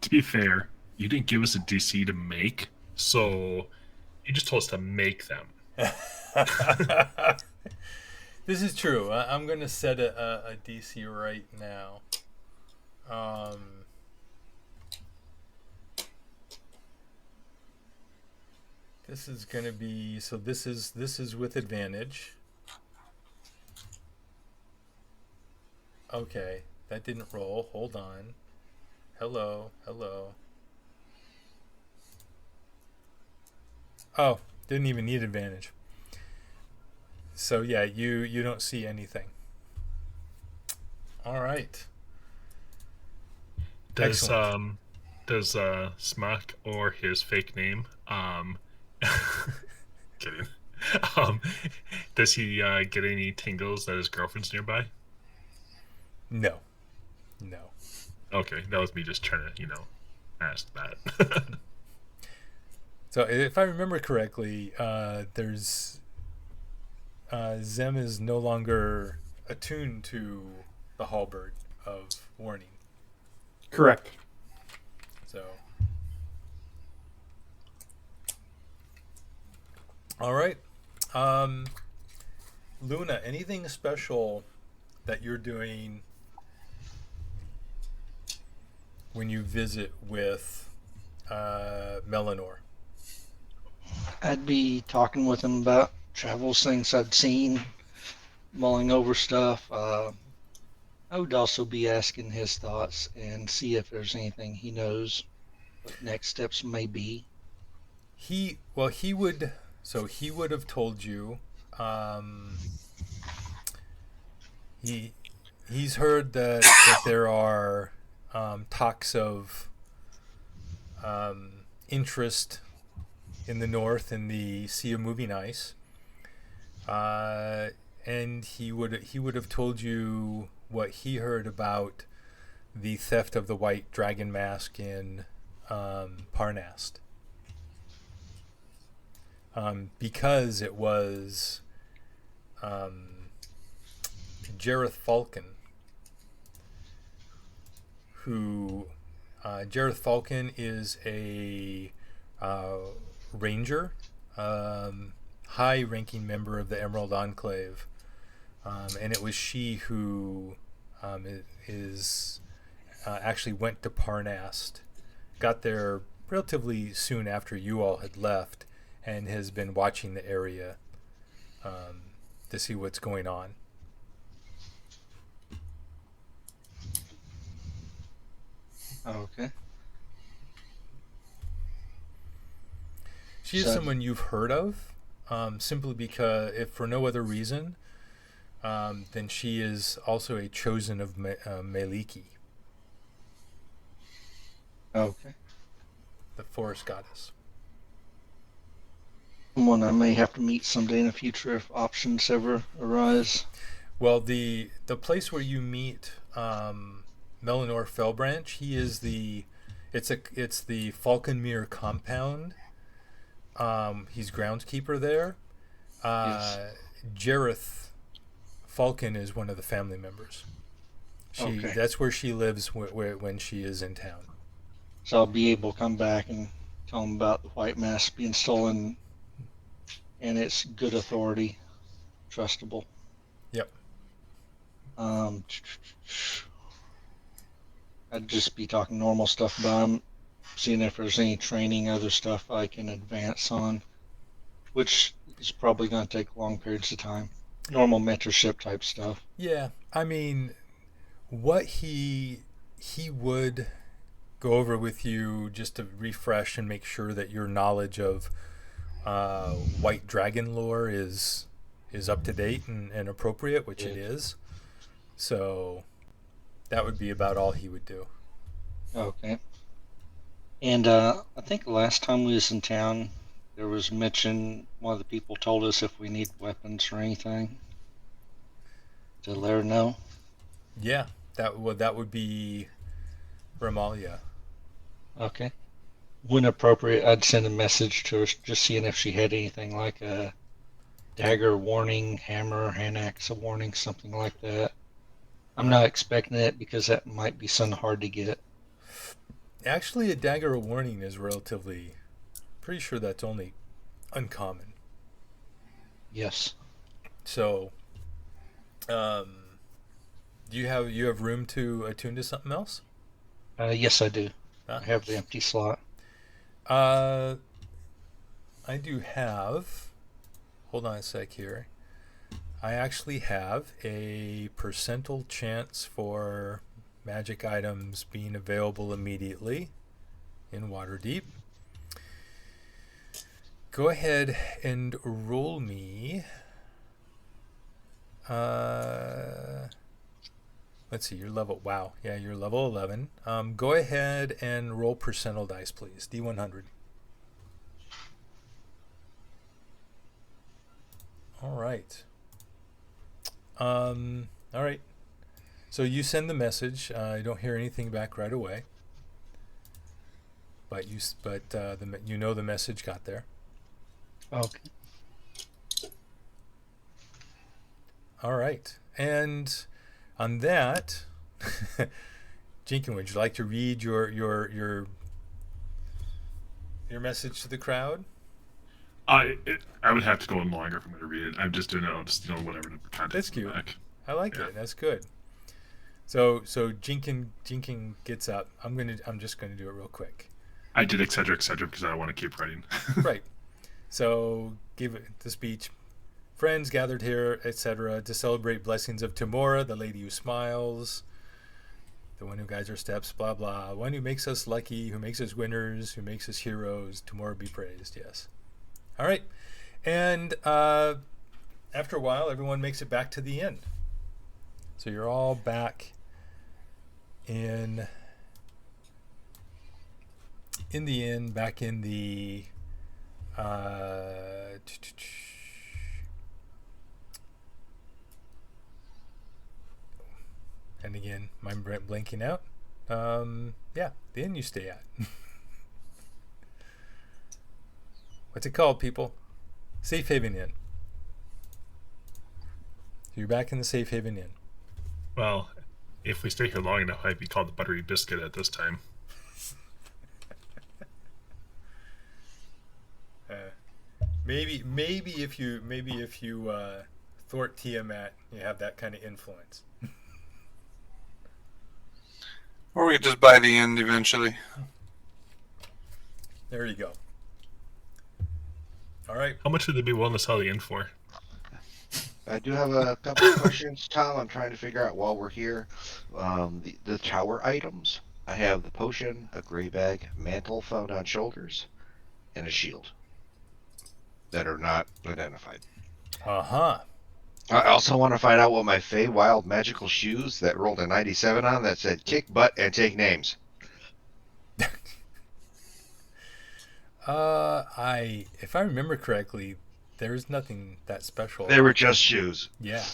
To be fair, you didn't give us a DC to make, so you just told us to make them. This is true. I'm going to set a DC right now. This is going to be, so this is with advantage. Okay, that didn't roll. Hold on. Hello. Oh, didn't even need advantage. So yeah, you don't see anything. All right. Does Smock or his fake name kidding. Does he get any tingles that his girlfriend's nearby? No. Okay, that was me just trying to, ask that. So if I remember correctly, there's Zem is no longer attuned to the halberd of warning. Correct. So, all right. Luna, anything special that you're doing when you visit with Melanor? I'd be talking with him about travels, things I'd seen, mulling over stuff. I would also be asking his thoughts and see if there's anything he knows what next steps may be. He would have told you. He's heard that there are talks of interest in the north in the Sea of Moving Ice, and and he would have told you what he heard about the theft of the white dragon mask in Parnast. Because it was Jareth Falcon who Jareth Falcon is a ranger, high-ranking member of the Emerald Enclave, and it was she who is actually went to Parnast, got there relatively soon after you all had left, and has been watching the area to see what's going on. Okay. She is someone you've heard of, simply because, if for no other reason, then she is also a chosen of Meliki, Okay. the forest goddess. Someone I may have to meet someday in the future if options ever arise. Well, the place where you meet Melanor Fellbranch, he is it's the Falconmere compound. He's groundskeeper there. Yes. Jareth Falcon is one of the family members. Okay. That's where she lives when she is in town. So I'll be able to come back and tell them about the white mask being stolen and its good authority, trustable. Yep. I'd just be talking normal stuff about them, seeing if there's any training, other stuff I can advance on, which is probably going to take long periods of time. Normal mentorship type stuff. Yeah, I mean, what he would go over with you just to refresh and make sure that your knowledge of white dragon lore is up to date and appropriate, which it is. So that would be about all he would do. Okay. And I think last time we was in town, there was mention, one of the people told us if we need weapons or anything to let her know. Yeah, that would be Ramalia. Okay. When appropriate, I'd send a message to her, just seeing if she had anything like a dagger warning, hammer, hand axe warning, something like that. I'm not expecting it because that might be something hard to get. Actually, a dagger of warning is pretty sure that's only uncommon. Yes. So, do you have room to attune to something else? Yes, I do. I have the empty slot. I do have. Hold on a sec here. I actually have a percentile chance for magic items being available immediately in Waterdeep. Go ahead and roll me. Let's see, you're level. Wow, yeah, you're level 11. Go ahead and roll percentile dice, please. D100. All right. All right. So you send the message. You don't hear anything back right away, but you know the message got there. Okay. All right. And on that, Jinkin, would you like to read your message to the crowd? I would have to go in longer if I'm going to read it. I'm just doing it. I'll just whatever to context. That's cute. Back. I like it. That's good. So Jinkin gets up. I'm just gonna do it real quick. I did et cetera, because I want to keep writing. Right. So give it the speech. Friends gathered here, etc., to celebrate blessings of Timora, the lady who smiles, the one who guides our steps, blah blah, one who makes us lucky, who makes us winners, who makes us heroes. Timora be praised. Yes. All right. And after a while, everyone makes it back to the inn. So you're all back in the inn, back in the And again, I'm blanking out. Yeah, the inn you stay at. What's it called, people? Safe Haven Inn. So you're back in the Safe Haven Inn. Well, if we stay here long enough, I'd be called the Buttery Biscuit at this time. Maybe if you thwart Tiamat, you have that kind of influence. Or we could just buy the end eventually. There you go. All right. How much would they be willing to sell the inn for? I do have a couple of questions, Tom. I'm trying to figure out while we're here. The tower items. I have the potion, a gray bag, mantle found on shoulders, and a shield that are not identified. Uh-huh. I also want to find out what my Feywild magical shoes that rolled a 97 on that said kick butt and take names. If I remember correctly, there's nothing that special. They were just shoes. Yeah.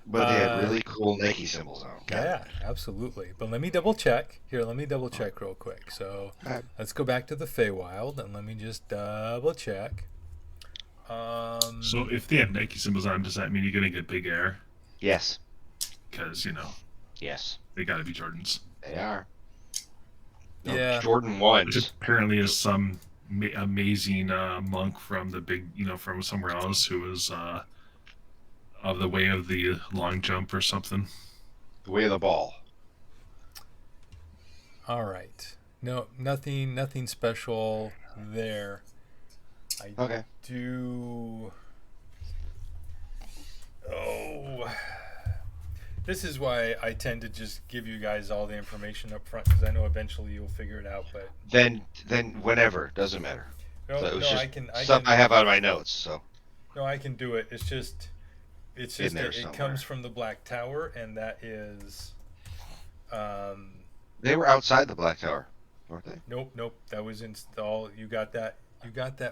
But they had really cool Nike symbols on them. Yeah, absolutely. But let me double check. Here, let me double check real quick. So let's go back to the Feywild and let me just double check. So if they have Nike symbols on, does that mean you're going to get big air? Yes. Because, Yes. they got to be Jordans. They are. Yeah. Jordan 1s. Which apparently is some amazing monk from the big, from somewhere else who was of the way of the long jump or something. The way of the ball. All right. No, nothing special there. Okay. This is why I tend to just give you guys all the information up front, because I know eventually you'll figure it out. But then whenever, doesn't matter. No, So it was no, just I can. I have on my notes. So no, I can do it. It's just in there it comes from the Black Tower, and that is. They were outside the Black Tower, weren't they? Nope. That was installed. You got that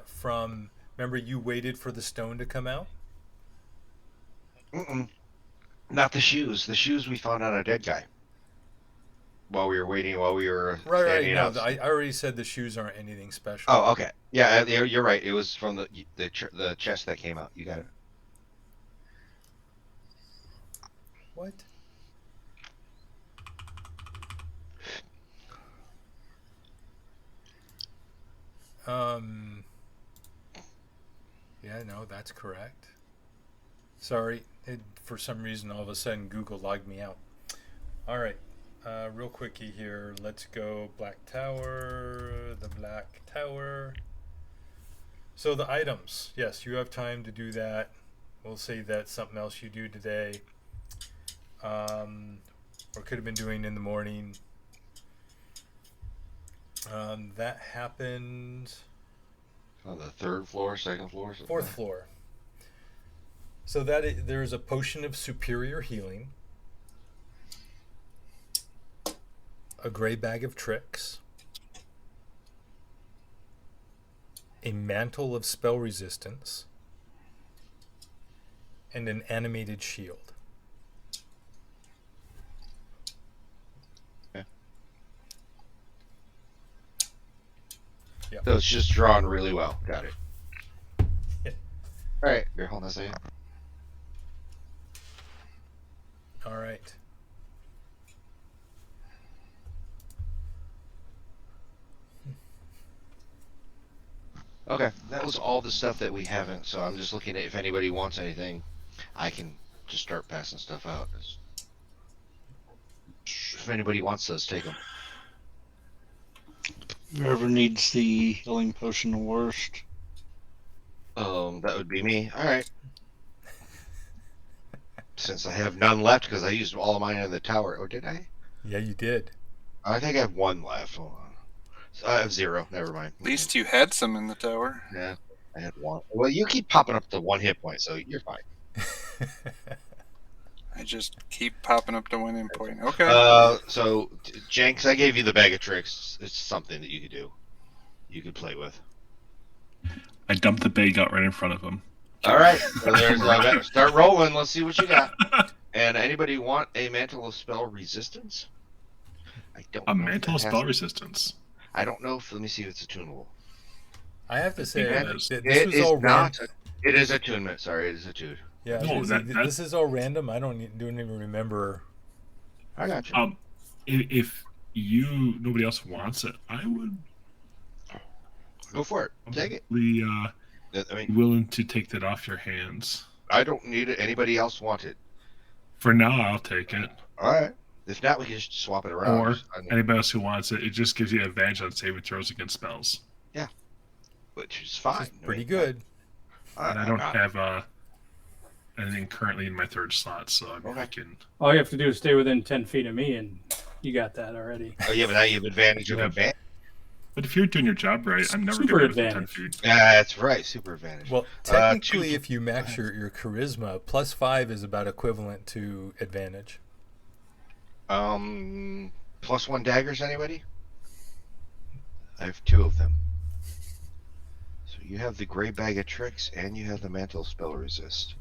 from. Remember, you waited for the stone to come out. Not the shoes. The shoes we found on a dead guy. While we were waiting, Right. No, out. I already said the shoes aren't anything special. Oh, okay. Yeah, you're right. It was from the chest that came out. You got it. What? Yeah, no, that's correct. Sorry, for some reason, all of a sudden, Google logged me out. All right, real quickie here. Let's go Black Tower, the Black Tower. So the items, yes, you have time to do that. We'll say that's something else you do today. Or could have been doing in the morning. That happened On the third floor, second floor, fourth floor. So there's a potion of superior healing, a gray bag of tricks, a mantle of spell resistance, and an animated shield. Yep. So it's just drawn really well. Got it. Yeah. All right, here, hold on a second. All right. Okay, that was all the stuff that we haven't. So I'm just looking at if anybody wants anything, I can just start passing stuff out. If anybody wants those, take them. Whoever needs the healing potion the worst. That would be me. All right. Since I have none left because I used all of mine in the tower. Or did I? Yeah, you did. I think I have one left. Hold on. So I have 0. Never mind. At least you had some in the tower. Yeah, I had 1. Well, you keep popping up to 1 hit point, so you're fine. I just keep popping up to 1 hit point. Okay. So Jenks, I gave you the bag of tricks. It's something that you could do. You could play with. I dumped the bag out right in front of him. All right. So start rolling. Let's see what you got. And anybody want a mantle of spell resistance? I don't A know. mantle of spell resistance. I don't know if. Let me see if it's attunable. I have to I think say, it is. this It was is all not. random. It is attunement. Sorry, it is attuned. Yeah, I was No, gonna say, that- this is all random. I don't even remember. I got you. If nobody else wants it, I would Go for it. Take it. be I mean, willing to take that off your hands. I don't need it. Anybody else want it? For now, I'll take it. All right. If not, we can just swap it around. Or I mean, anybody else who wants it, it just gives you advantage on saving throws against spells. which is fine. Which is pretty good. And I don't have anything currently in my third slot, so I mean, I can. All you have to do is stay within 10 feet of me, and you got that already. Oh yeah, but now you have advantage of advantage. But if you're doing your job right, I'm never Super going to 10 advantage. feet. That's right. Super advantage. Well, technically, if you max your charisma, +5 is about equivalent to advantage. +1 daggers. Anybody? I have 2 of them. So you have the gray bag of tricks, and you have the mantle spell resist.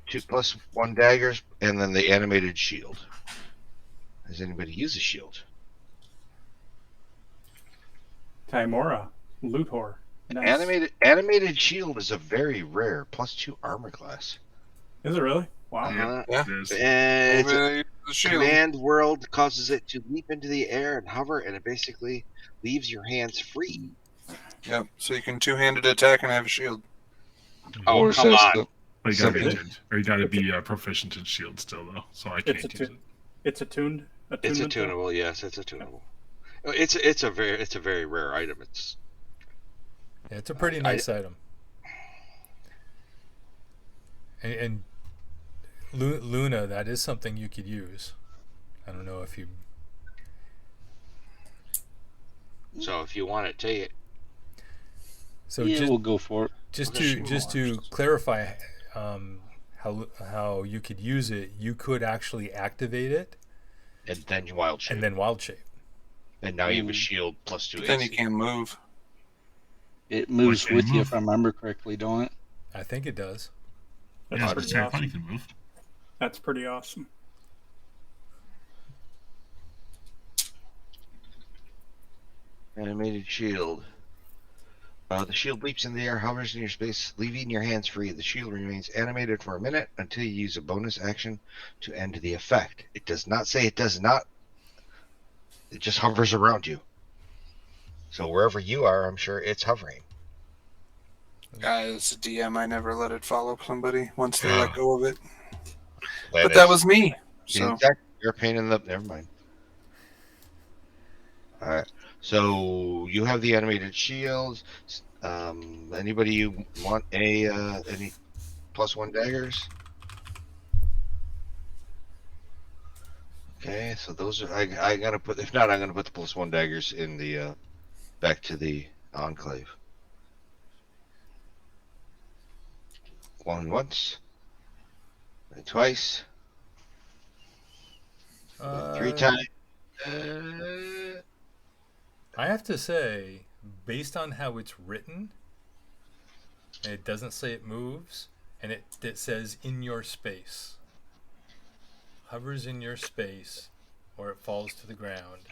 2 +1 daggers, and then the animated shield. Does anybody use a shield? Timora, loot whore. Nice. Animated shield is a very rare +2 armor class. Is it really? Wow. Yeah. It is. And it's Maybe the shield. command world causes it to leap into the air and hover, and it basically leaves your hands free. Yep. So you can two-handed attack and have a shield. Oh, Or come says on. the- But you gotta be Something. attuned, or you gotta be proficient in shield still, though. So I can't It's use it. It's attuned. It's attunement, though? attunable, yes, it's attunable. It's a very rare item. Yeah, it's a pretty nice item. And Luna, that is something you could use. I don't know if you. So if you want it, take it. So Yeah, just we'll go for it. just to clarify, how you could use it, you could actually activate it And then wild shape. and then wild shape. And now you have a shield +2 Then you AC. can't move. It moves Okay, with you, move. if I remember correctly, don't it? I think it does. That's Yeah, pretty Sarah awesome. Potty can move. That's pretty awesome. Animated shield. The shield leaps in the air, hovers in your space, leaving your hands free. The shield remains animated for a minute until you use a bonus action to end the effect. It does not say it does not. It just hovers around you. So wherever you are, I'm sure it's hovering. As a DM, I never let it follow somebody once they let go of it. That But is- that was me. So Exactly. You're a pain in the. Never mind. All right. So you have the animated shields. Anybody you want any +1 daggers? Okay, so those are I gotta put. If not, I'm gonna put the +1 daggers in the back to the enclave. One once, and twice, and 3 times. I have to say, based on how it's written, and it doesn't say it moves, and it says in your space. Hovers in your space, or it falls to the ground.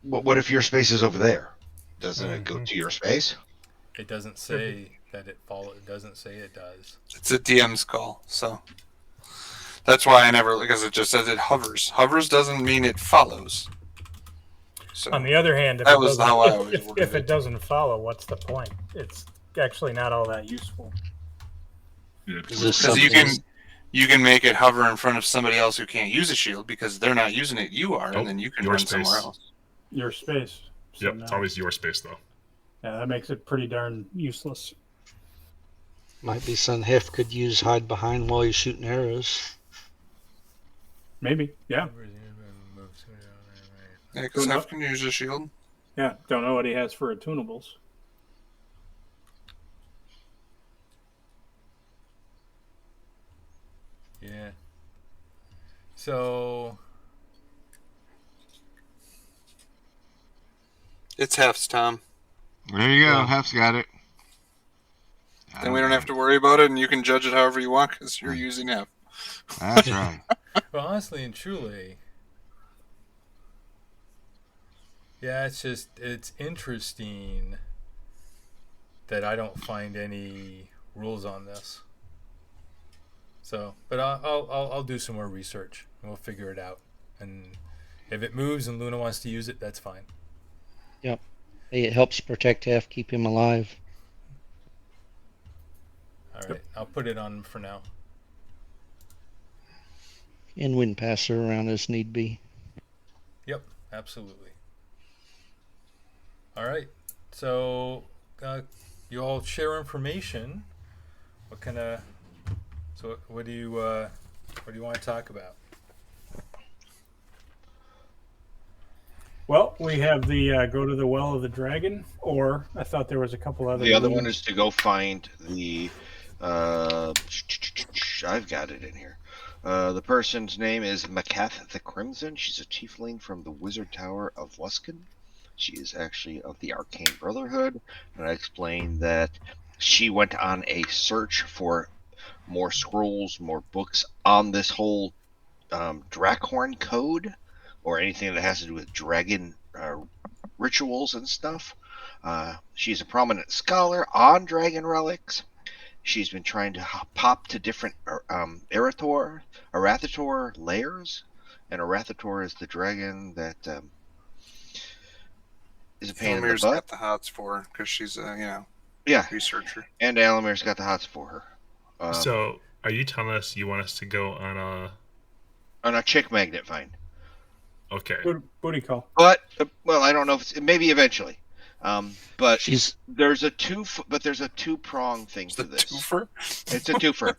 But what if your space is over there? Doesn't it go to your space? It doesn't say that it It doesn't say it does. it's a DM's call. So that's why I never, because it just says it hovers. Hovers doesn't mean it follows. So On the other hand, if, That it, was doesn't, how I always if worded it it. doesn't follow, what's the point? It's actually not all that useful. Yeah, Is this because you something? can make it hover in front of somebody else who can't use a shield because they're not using it. You are, Nope, and then you can your run space. somewhere else. Your space. So Yep, now- it's always your space though. Yeah, that makes it pretty darn useless. Might be something Hef could use hide behind while you're shooting arrows. Maybe. Yeah. Yeah, because Who Hef can use a shield. Yeah. Don't know what he has for attunables. Yeah. So It's Hef's, Tom. There you go. Yeah. Hef's got it. Then we don't have to worry about it, and you can judge it however you want because you're using Hef. That's right. Well, honestly and truly, yeah, it's interesting that I don't find any rules on this. So, but I'll do some more research and we'll figure it out. And if it moves and Luna wants to use it, that's fine. Yep. Hey, it helps protect F, keep him alive. All right, I'll put it on for now. And wind pass her around as need be. Yep, absolutely. All right, so you all share information. What kind of? So what do you want to talk about? Well, we have the go to the well of the dragon, or I thought there was a couple other. The other one rooms. is to go find the. I've got it in here. The person's name is Makath the Crimson. She's a tiefling from the Wizard Tower of Luskan. She is actually of the Arcane Brotherhood, and I explained that she went on a search for more scrolls, more books on this whole Drakhorn code, or anything that has to do with dragon rituals and stuff. She's a prominent scholar on dragon relics. She's been trying to pop to different Arathator layers, and Arathator is the dragon that is a pain in the Elmir's butt. got the hots for her because she's a Yeah, researcher. and Alamir's got the hots for her. So, are you telling us you want us to go on a chick magnet find? Okay. Booty call. But well, I don't know if it's maybe eventually. But She's there's a two-prong thing to this. Twofer? It's a twofer.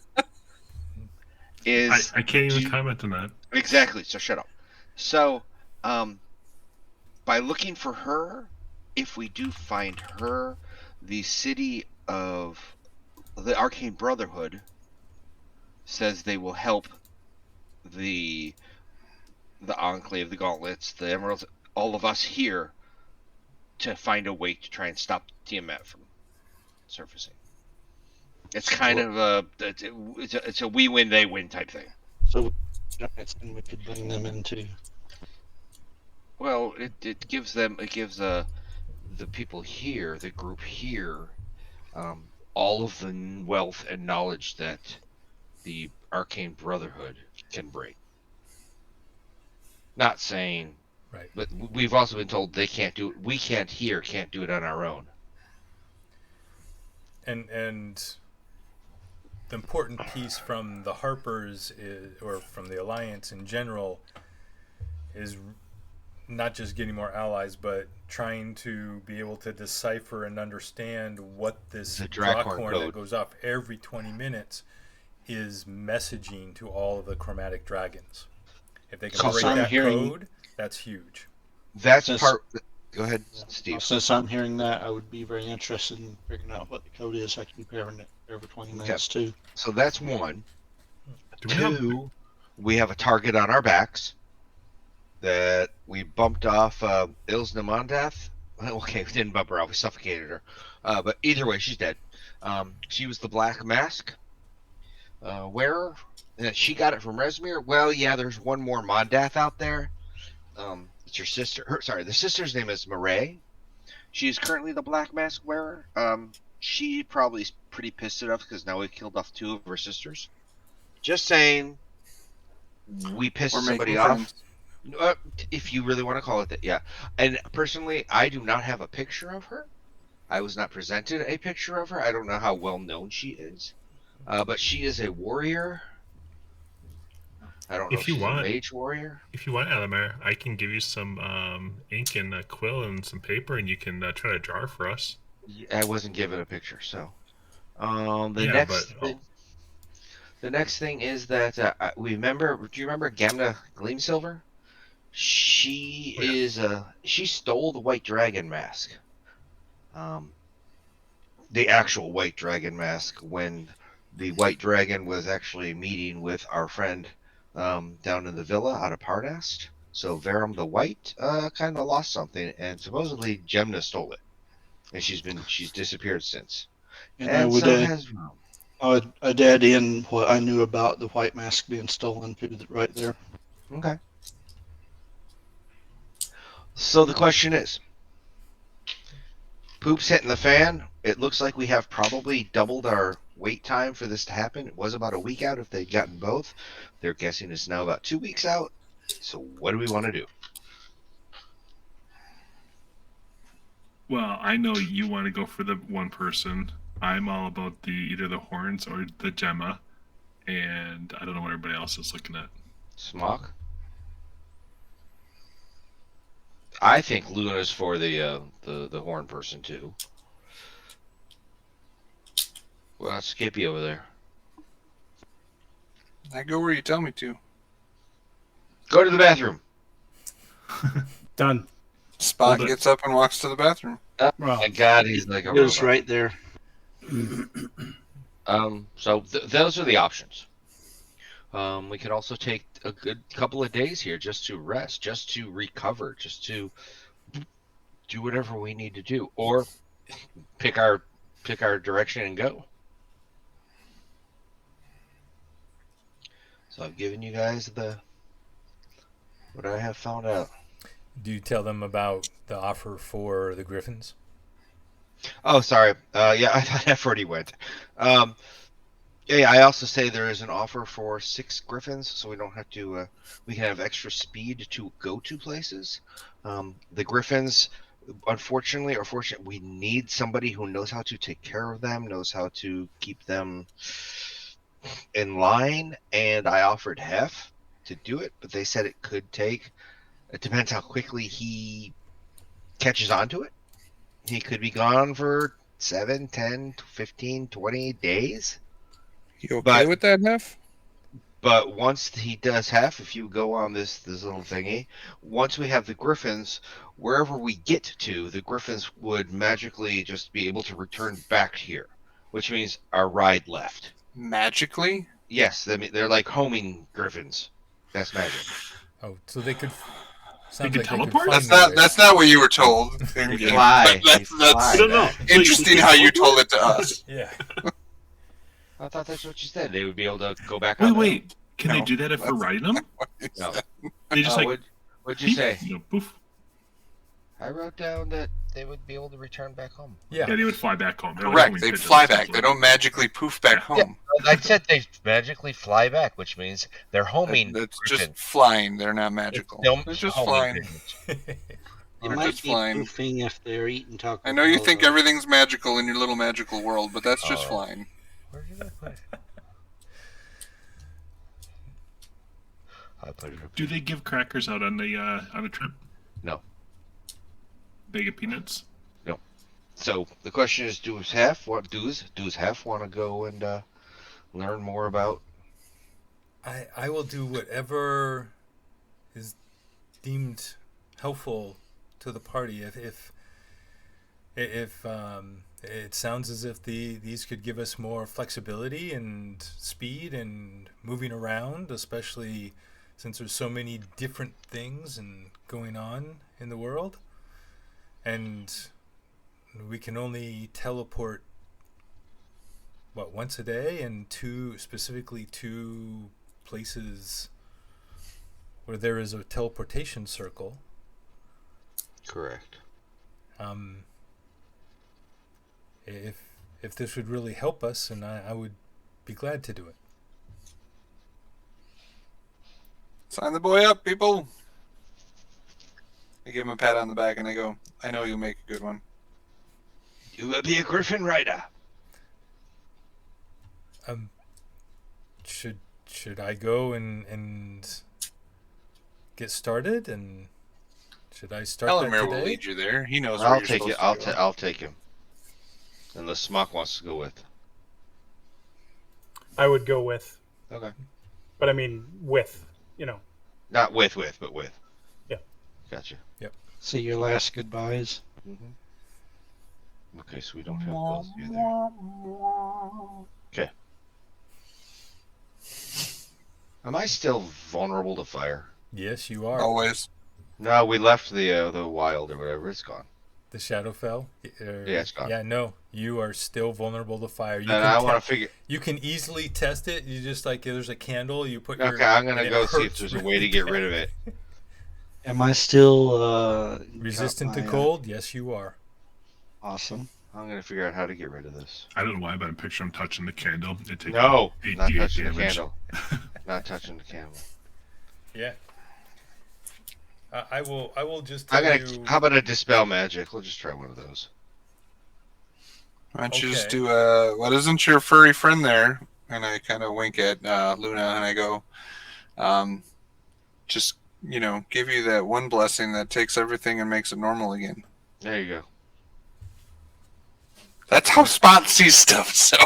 I can't even comment on that. Exactly. So shut up. So, by looking for her, if we do find her, the city of the Arcane Brotherhood says they will help the Enclave, the Gauntlets, the Emeralds, all of us here to find a way to try and stop Tiamat from surfacing. It's kind of it's a we win, they win type thing. so we could bring them into. Well, it gives the people here, the group here, all of the wealth and knowledge that the Arcane Brotherhood can bring. Not saying, right? But we've also been told they can't do it. We can't do it on our own. And the important piece from the Harpers or from the Alliance in general is not just getting more allies, but trying to be able to decipher and understand what this Drakhorn that goes off every 20 minutes is messaging to all of the chromatic dragons. If they can break that code, that's huge. That's part. Go ahead, Steve. Since I'm hearing that, I would be very interested in figuring out what the code is. I can be preparing it every 20 minutes too. So that's one. Two, we have a target on our backs that we bumped off Ilsna Mondath. Okay, we didn't bump her off. We suffocated her. But either way, she's dead. She was the Black Mask wearer. She got it from Resmir. Well, yeah, there's one more Mondath out there. It's your sister. The sister's name is Marae. She's currently the Black Mask wearer. She probably is pretty pissed at us because now we've killed off two of her sisters. Just saying, we pissed somebody off. If you really want to call it that, yeah. And personally, I do not have a picture of her. I was not presented a picture of her. I don't know how well known she is. But she is a warrior. I don't know if she's a mage warrior. If you want, Alamar, I can give you some ink and a quill and some paper, and you can try to draw for us. I wasn't given a picture, so the next thing is that we remember. Do you remember Gamna Gleamsilver? She she stole the White Dragon mask. The actual White Dragon mask when the White Dragon was actually meeting with our friend down in the villa out of Pardast. So Verum the White kind of lost something, and supposedly Gemna stole it, and she's disappeared since. And I would. I'd add in what I knew about the white mask being stolen too, right there. Okay. So the question is, poop's hitting the fan. It looks like we have probably doubled our wait time for this to happen. It was about a week out if they'd gotten both. They're guessing it's now about 2 weeks out. So what do we want to do? Well, I know you want to go for the one person. I'm all about either the horns or the Gemma, and I don't know what everybody else is looking at. Smock? I think Luna's for the horn person too. Well, that's Skippy over there. I go where you tell me to. Go to the bathroom. Done. Spot gets up and walks to the bathroom. Oh Well, my God, he's like a It was robot. right there. So those are the options. We could also take a good couple of days here just to rest, just to recover, just to do whatever we need to do, or pick our direction and go. So I've given you guys what I have found out. Do you tell them about the offer for the Griffins? Oh, sorry. Yeah, I thought F already went. Yeah, I also say there is an offer for 6 Griffins, so we don't have to. We can have extra speed to go to places. The Griffins, unfortunately or fortunately, we need somebody who knows how to take care of them, knows how to keep them in line. And I offered Hef to do it, but they said it could take. It depends how quickly he catches on to it. He could be gone for 7, 10, 15, 20 days. You okay with that, Hef? But once he does Hef, if you go on this little thingy, once we have the Griffins, wherever we get to, the Griffins would magically just be able to return back here, which means our ride left. Magically? Yes, they're like homing Griffins. That's magic. Oh, so they could. They Sounds could like they could teleport? find That's not what you were told. They fly. That's I don't know. interesting how you told it to us. Yeah. I thought that's what you said. They would be able to go back on. Wait. Can they No, do that if we're riding them? No. They just What'd you say? You know, poof. I wrote down that they would be able to return back home. Yeah. Yeah, they would fly back home. They're like Correct. homing They pigeons, fly back. essentially. They don't magically poof back home. I said they magically fly back, which means they're homing. That's Griffins. just flying. They're not magical. It's just homing flying. pigeons. They Or might just be flying. poofing if they're eating Taco I know you Bell, think though. everything's magical in your little magical world, but that's just flying. Where did I put it? I put it. Do they give crackers out on a trip? No. Bag of peanuts? So the question is, does Hef want to go and learn more about? I will do whatever is deemed helpful to the party. If it sounds as if these could give us more flexibility and speed and moving around, especially since there's so many different things and going on in the world, and we can only teleport once a day, and specifically two places where there is a teleportation circle. Correct. If this would really help us, and I would be glad to do it. Sign the boy up, people. I give him a pat on the back and I go, I know you'll make a good one. You will be a Griffin rider. Should I go and get started, and should I start that Elamir today? will lead you there. He knows where I'll you're take it. supposed to go. I'll take him. Unless Smock wants to go with. I would go with, Okay. but I mean with, Not with, but with. Yeah. Gotcha. See your last goodbyes. Mm-hmm. Okay, so we don't have those either. Okay. Am I still vulnerable to fire? Yes, you are. Always. No, we left the wild or whatever. It's gone. The Shadowfell? Yeah, it's gone. Yeah, no. You are still vulnerable to fire. You And I want to figure. You can easily test it. You just like there's a candle. You put your. Okay, I'm gonna and it go see if hurts there's a way really to get bad. rid of it. Am I still Resistant got to my, cold? Yes, you are. Awesome. I'm gonna figure out how to get rid of this. I don't know why, but I picture him touching the candle. It takes No, not 88 touching damage. the candle. Not touching the candle. Yeah. I will just tell you. How about a dispel magic? We'll just try one of those. Why don't you just Okay. do what isn't your furry friend there? And I kind of wink at Luna and I go, just, give you that one blessing that takes everything and makes it normal again. There you go. That's how Spot sees stuff, so.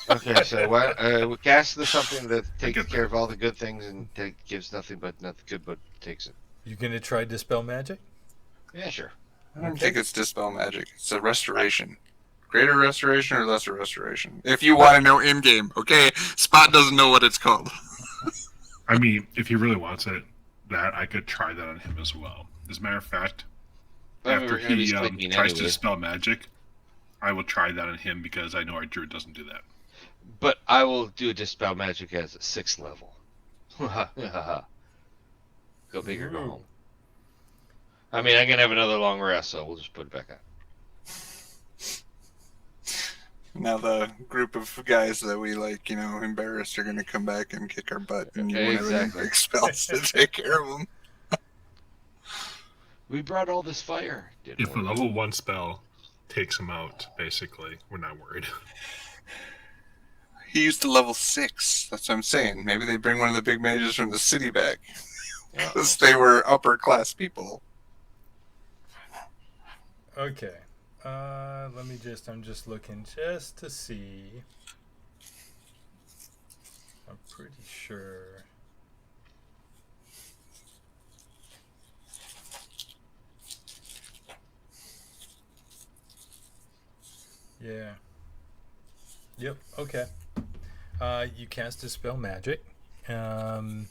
Okay, so we cast something that takes get care of all the good things and gives nothing good, but takes it. You gonna try dispel magic? Yeah, sure. I don't think it's dispel magic. It's a restoration. Greater restoration or lesser restoration? If you want to know in game, okay? Spot doesn't know what it's called. I mean, if he really wants it, that I could try that on him as well. As a matter of fact, Well, after we're gonna be he sleeping tries to anyway. dispel magic, I will try that on him because I know our druid doesn't do that. But I will do dispel magic as a 6th level. Go big or go Ooh. home. I mean, I'm gonna have another long rest, so we'll just put it back on. Now the group of guys that we embarrassed are going to come back and kick our butt, and you won't have any Exactly. big spells to take care of them. We brought all this fire. If a level 1 spell takes him out, basically, we're not worried. He used to level 6. That's what I'm saying. Maybe they bring one of the big mages from the city back. Because they were upper class people. Okay. I'm just looking just to see. I'm pretty sure. Yeah. Yep, okay. You cast Dispel Magic. Go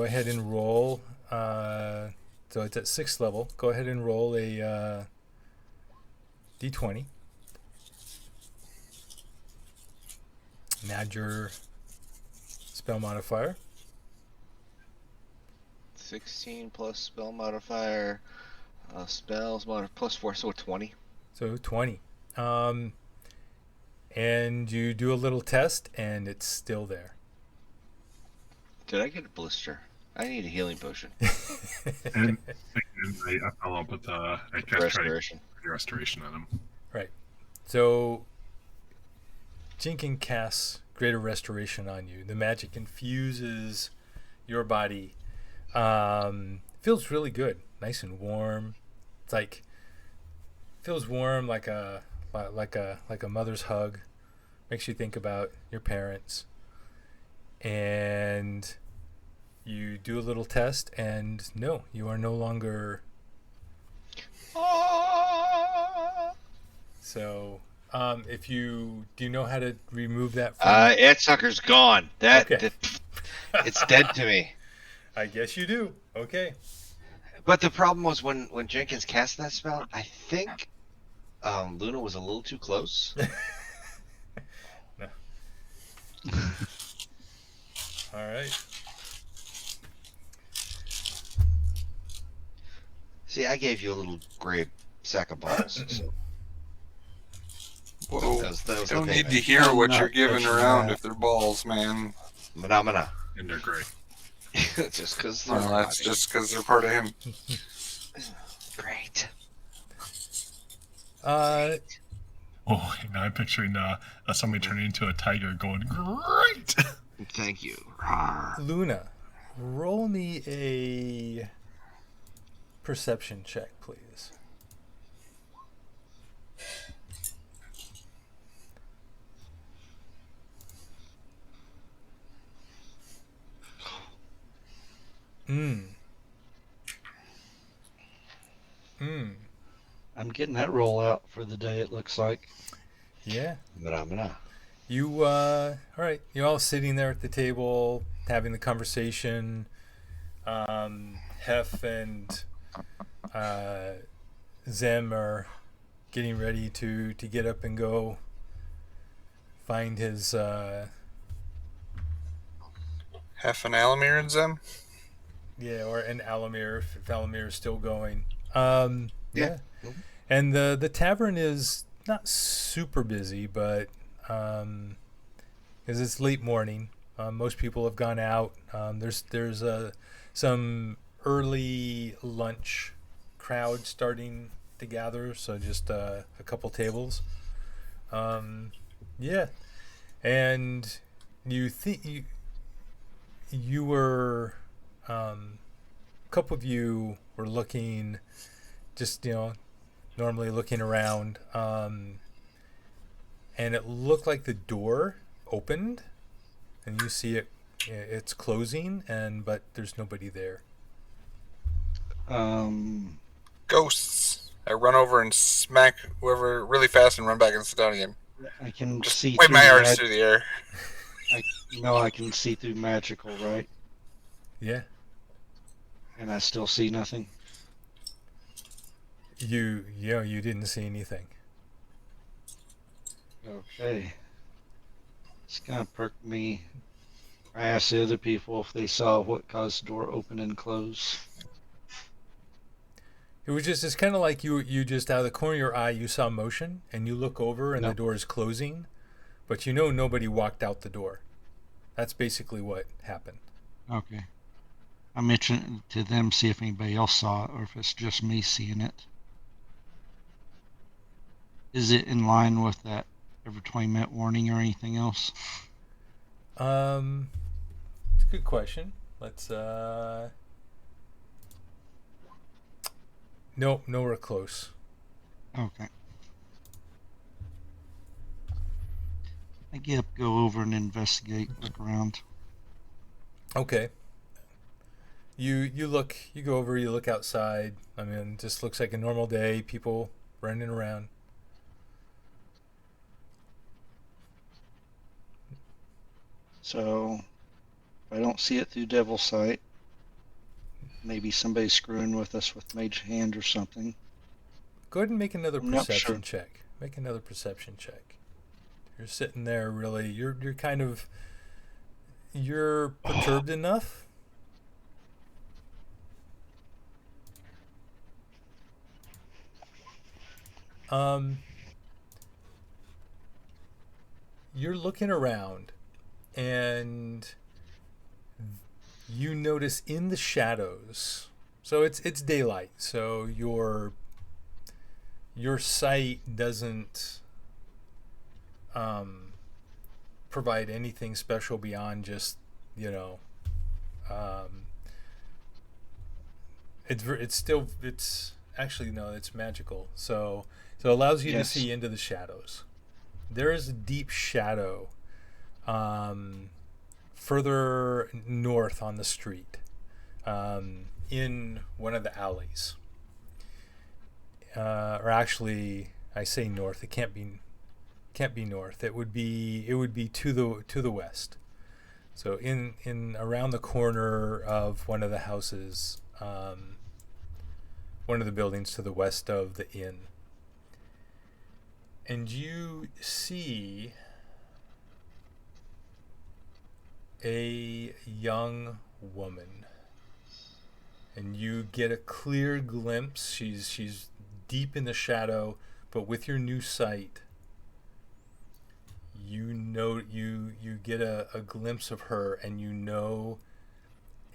ahead and roll. So it's at 6th level. Go ahead and roll a d20. And add your spell modifier. 16 plus spell modifier, spells modifier plus 4, so 20. So 20. And you do a little test, and it's still there. Did I get a blister? I need a healing potion. and I follow up with I cast Restoration. restoration on him. Right. So Jinkin casts Greater Restoration on you. The magic infuses your body. Feels really good, nice and warm. It's like feels warm like a mother's hug. Makes you think about your parents. And you do a little test, and no, you are no longer. So, if you do you know how to remove that? That sucker's gone. Okay. It's dead to me. I guess you do. Okay. But the problem was when Jenkins cast that spell, I think Luna was a little too close. No. All right. See, I gave you a little gray sack of balls. So. Whoa. That was Don't the need thing. to hear I'm what not you're giving touching around that. if they're balls, man. Phenomena. And they're great. Just because Well, that's just because they're part of him. great. Oh, now I'm picturing somebody turning into a tiger going, great! Thank you. Luna, roll me a perception check, please. I'm getting that roll out for the day, it looks like. Yeah. Phenomena. You, all right. You're all sitting there at the table, having the conversation. Hef and Zem are getting ready to get up and go find his Half an Alamir in them. yeah, or an Alamir if Alamir is still going. Yeah. Yeah. And the tavern is not super busy, but because it's late morning, most people have gone out. There's some early lunch crowd starting to gather, so just a couple tables. Yeah, and you think you were a couple of you were looking, just normally looking around, and it looked like the door opened, and you see it's closing, but there's nobody there. Ghosts. I run over and smack whoever really fast and run back and sit down again. I can Just see wave through my arms through the air. I can see through magical, right? Yeah. And I still see nothing. You didn't see anything. Okay. It's kind of perked me. I asked the other people if they saw what caused the door open and close. It's kind of like you just out of the corner of your eye you saw motion, and you look over and the door is closing, but nobody walked out the door. That's basically what happened. Okay. I mentioned to them, see if anybody else saw it or if it's just me seeing it. Is it in line with that every 20-minute warning or anything else? It's a good question. Let's Nope, nowhere close. Okay. I get up, go over and investigate, look around. Okay. You go over, you look outside. I mean, it just looks like a normal day, people running around. So, if I don't see it through Devil's Sight, maybe somebody's screwing with us with Mage Hand or something. Go ahead and make another I'm not perception sure. check. Make another perception check. You're sitting there really, you're kind of, you're perturbed enough. You're looking around and you notice in the shadows, so it's daylight, so your sight doesn't provide anything special beyond just it's actually, no, it's magical, so it allows you to see into the shadows. There is a deep shadow further north on the street, in one of the alleys, or actually, I say north. It can't be north. It would be to the west. So in around the corner of one of the houses, one of the buildings to the west of the inn, and you see a young woman, and you get a clear glimpse. She's deep in the shadow, but with your new sight, you get a glimpse of her, and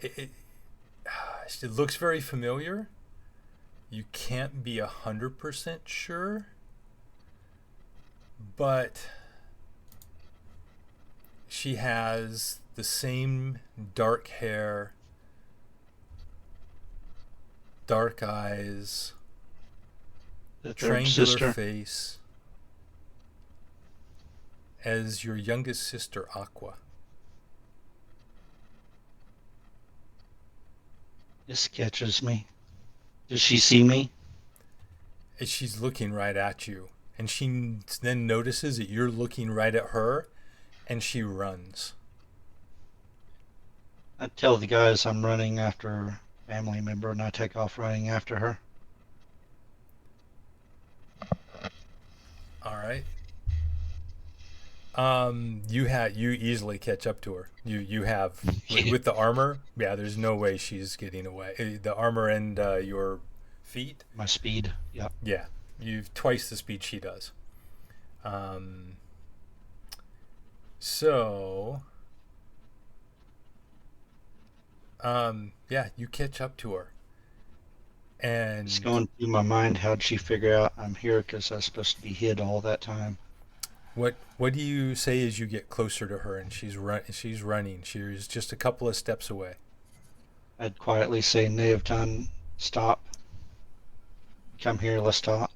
it looks very familiar. You can't be 100% sure, but she has the same dark hair, dark eyes, triangular face as your youngest sister, Aqua. This catches me. Does she see me? And she's looking right at you, and she then notices that you're looking right at her, and she runs. I tell the guys I'm running after a family member, and I take off running after her. All right. You easily catch up to her. You have with the armor. Yeah, there's no way she's getting away. The armor and your feet. My speed. Yep. Yeah, you've twice the speed she does. Um. So. Yeah, you catch up to her. And It's going through my mind. How'd she figure out I'm here? Because I was supposed to be hid all that time. what do you say as you get closer to her and she's running? She's just a couple of steps away. I'd quietly say, Native tongue, stop. Come here, let's talk.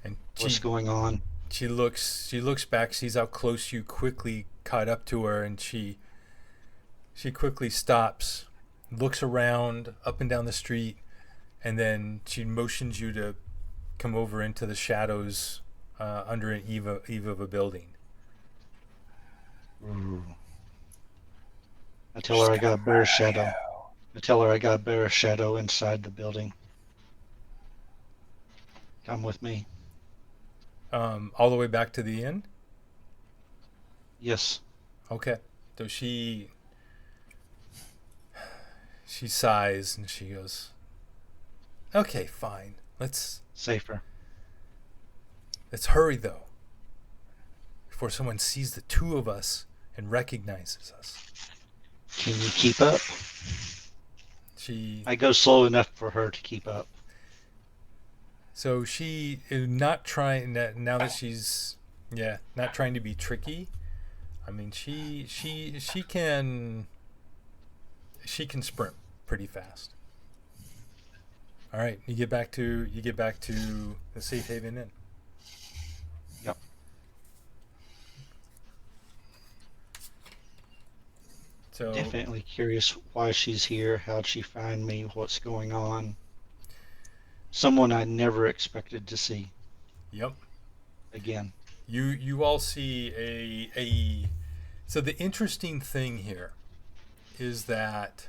And What's going on? She looks back, sees how close you quickly caught up to her, and she quickly stops, looks around up and down the street, and then she motions you to come over into the shadows under an eave of a building. Ooh. I tell her I got a bear shadow. I tell her I got a bear shadow inside the building. Come with me. All the way back to the inn? Yes. Okay. So she sighs and she goes, okay, fine. Let's Safer. hurry though, before someone sees the two of us and recognizes us. Can you keep up? I go slow enough for her to keep up. So she is not trying, now that she's not trying to be tricky. I mean, she can sprint pretty fast. All right, you get back to the Safe Haven Inn. Yep. So Definitely curious why she's here. How'd she find me? What's going on? Someone I never expected to see. Yep. Again. You all see a so the interesting thing here is that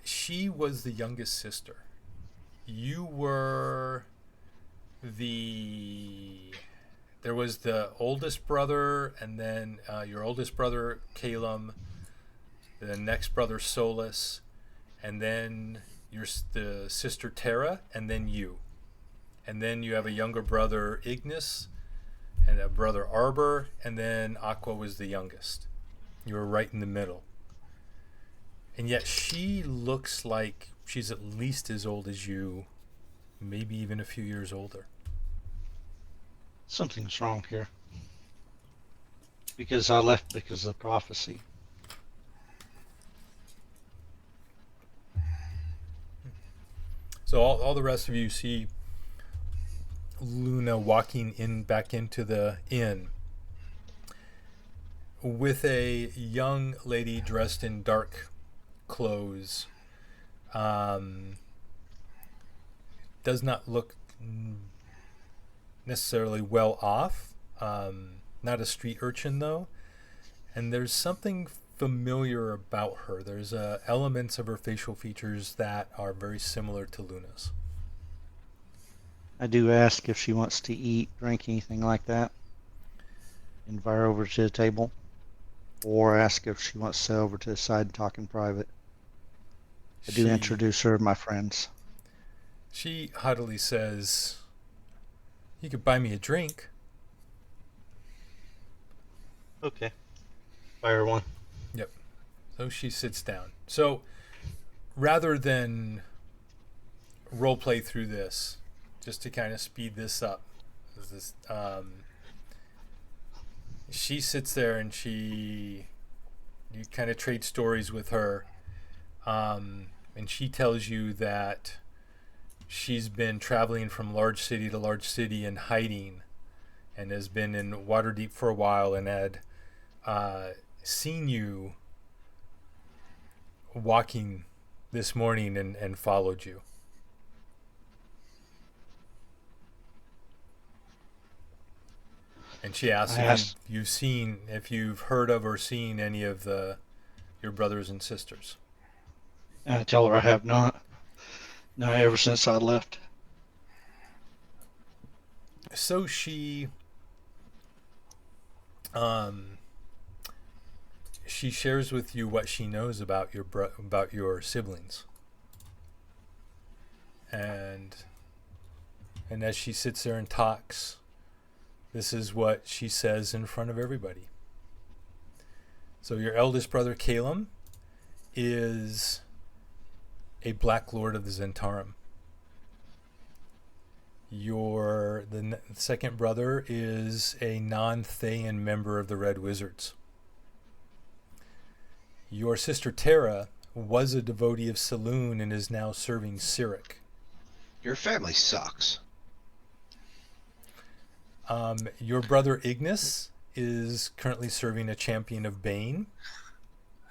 she was the youngest sister. You were there was the oldest brother, and then your oldest brother Calum, the next brother Solus, and then the sister Tara, and then you. And then you have a younger brother Ignis and a brother Arbor, and then Aqua was the youngest. You were right in the middle. And yet she looks like she's at least as old as you, maybe even a few years older. Something's wrong here. Because I left because of prophecy. So all the rest of you see Luna walking back into the inn with a young lady dressed in dark clothes. Does not look necessarily well off. Not a street urchin though. And there's something familiar about her. There's elements of her facial features that are very similar to Luna's. I do ask if she wants to eat, drink, anything like that. Invite her over to the table. Or ask if she wants to sit over to the side and talk in private. I do introduce her to my friends. She haughtily says, "You could buy me a drink." Okay. Buy her one. Yep. So she sits down. So rather than role play through this, just to kind of speed this up, she sits there and you kind of trade stories with her, and she tells you that she's been traveling from large city to large city and hiding, and has been in Waterdeep for a while, and had seen you walking this morning and followed you. And she asks if you've heard of or seen any of your brothers and sisters. And I tell her I have not. Not ever since I left. So she shares with you what she knows about your siblings, and as she sits there and talks, this is what she says in front of everybody. So your eldest brother Calum is a Black Lord of the Zentarum. The second brother is a non-Thayan member of the Red Wizards. Your sister Tara was a devotee of Saloon and is now serving Cyric. Your family sucks. Your brother Ignis is currently serving a champion of Bane.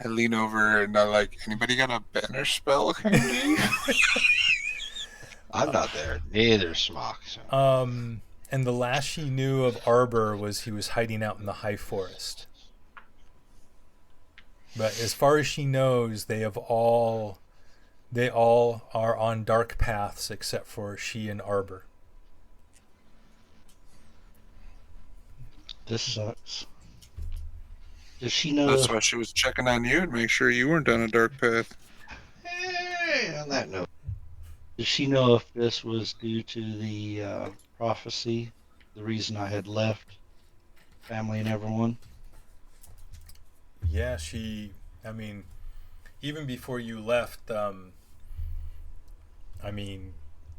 I lean over and I'm like, anybody got a banner spell handy? I'm not there. Neither Smock. So. And the last she knew of Arbor was he was hiding out in the High Forest. But as far as she knows, they all are on dark paths except for she and Arbor. This sucks. Does she know? That's why she was checking on you to make sure you weren't down a dark path. Hey, on that note. Does she know if this was due to the prophecy, the reason I had left family and everyone? Yeah, even before you left,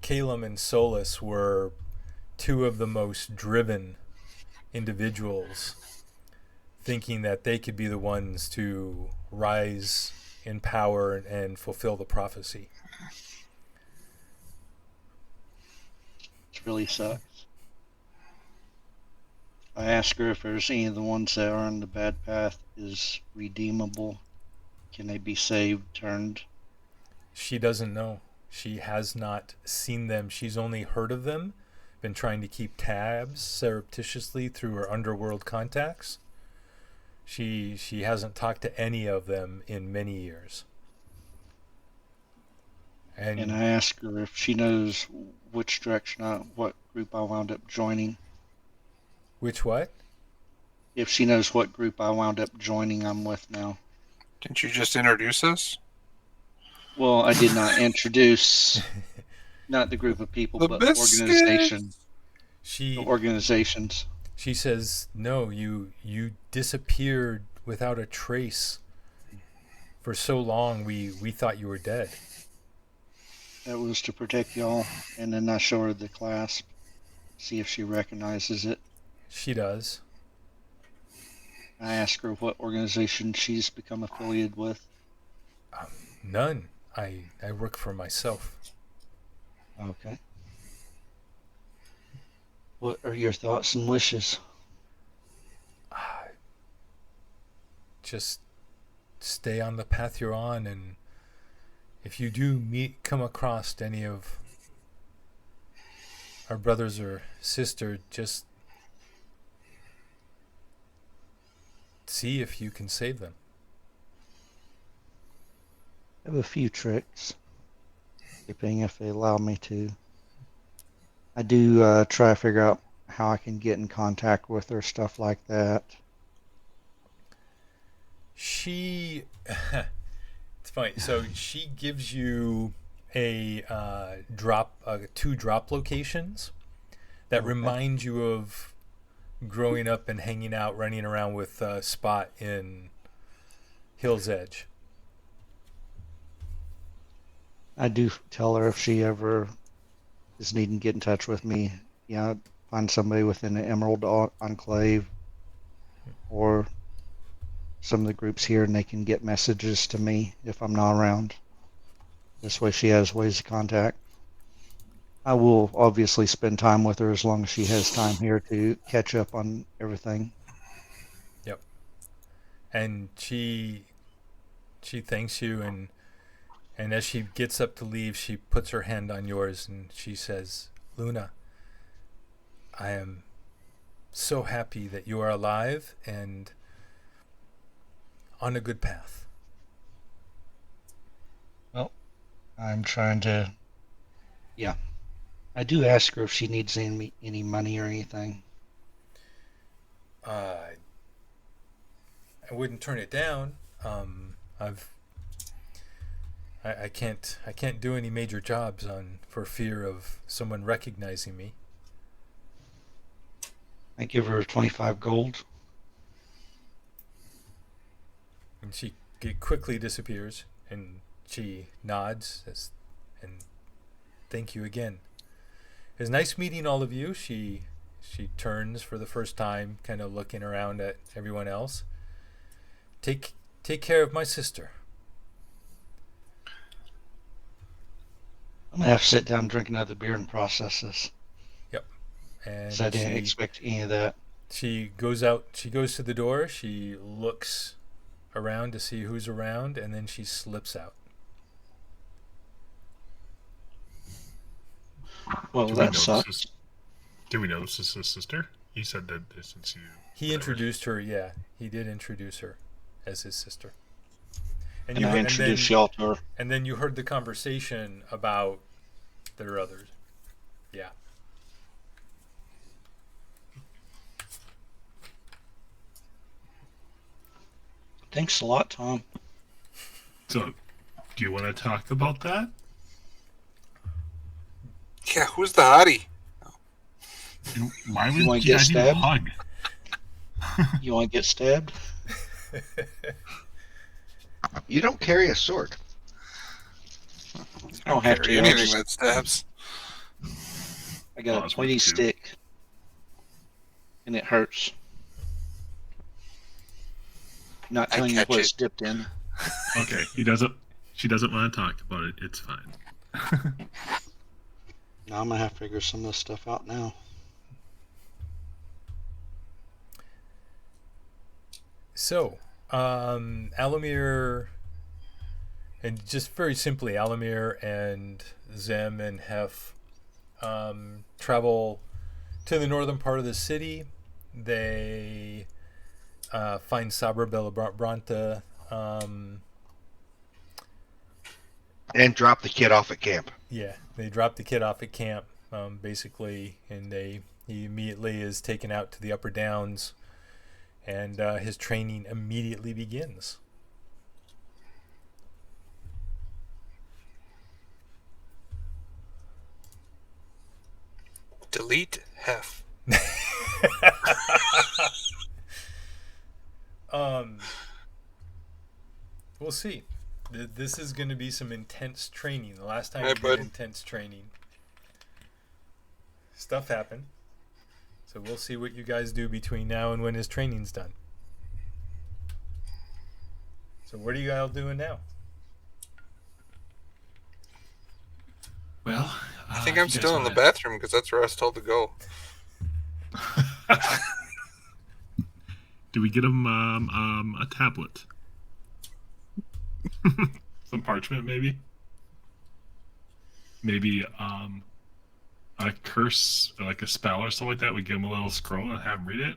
Calum and Solus were two of the most driven individuals, thinking that they could be the ones to rise in power and fulfill the prophecy. It really sucks. I asked her if there's any of the ones that are on the bad path is redeemable. Can they be saved, turned? She doesn't know. She has not seen them. She's only heard of them, been trying to keep tabs surreptitiously through her underworld contacts. She hasn't talked to any of them in many years. And I asked her if she knows which direction, what group I wound up joining. Which what? If she knows what group I wound up joining, I'm with now. Didn't you just introduce us? Well, I did not introduce, not the group of people, but organization. The organizations. She says, no, you disappeared without a trace for so long, we thought you were dead. That was to protect y'all, and then I show her the clasp, see if she recognizes it. She does. I ask her what organization she's become affiliated with. None. I work for myself. Okay. What are your thoughts and wishes? Just stay on the path you're on, and if you do come across any of our brothers or sister, just see if you can save them. I have a few tricks, depending if they allow me to. I do try to figure out how I can get in contact with her, stuff like that. It's funny. So she gives you a two drop locations that remind you of growing up and hanging out, running around with Spot in Hill's Edge. I do tell her if she ever is needing to get in touch with me, find somebody within the Emerald Enclave or some of the groups here, and they can get messages to me if I'm not around. This way she has ways to contact. I will obviously spend time with her as long as she has time here to catch up on everything. Yep. And she thanks you, and as she gets up to leave, she puts her hand on yours and she says, Luna, I am so happy that you are alive and on a good path. Well, I'm trying to, I do ask her if she needs any money or anything. I wouldn't turn it down. I can't do any major jobs for fear of someone recognizing me. I give her 25 gold. And she quickly disappears, and she nods and thank you again. It was nice meeting all of you. She turns for the first time, kind of looking around at everyone else. Take care of my sister. I'm gonna have to sit down and drink another beer and process this. Yep. And I didn't expect any of that. She goes out. She goes to the door. She looks around to see who's around, and then she slips out. Well, that sucks. Do we know this is his sister? He said that since you. He introduced her. Yeah, he did introduce her as his sister. And I introduced y'all to her. And then you heard the conversation about their others. Yeah. Thanks a lot, Tom. So, do you want to talk about that? Yeah, who's the hottie? And why would You want to you get guys even stabbed? hug? You want to get stabbed? You don't carry a sword. I don't have to. Carry anything that stabs. I got a pointy stick, and it hurts. Not telling you what it's dipped in. Okay, he doesn't. She doesn't want to talk about it. It's fine. Now I'm gonna have to figure some of this stuff out now. So, Alamir, and just very simply, Alamir and Zem and Hef travel to the northern part of the city. They find Sabra Bellabranta. And drop the kid off at camp. Yeah, they drop the kid off at camp, basically, and he immediately is taken out to the Upper Downs, and his training immediately begins. Delete Hef. We'll see. This is going to be some intense training. The last time Hey, we bud. did intense training, stuff happened. So we'll see what you guys do between now and when his training's done. So what are you guys doing now? Well, I think I'm still in the bathroom because that's where I was told to go. Do we get him a tablet? Some parchment, maybe? Maybe a curse, or like a spell or something like that. We give him a little scroll and have him read it.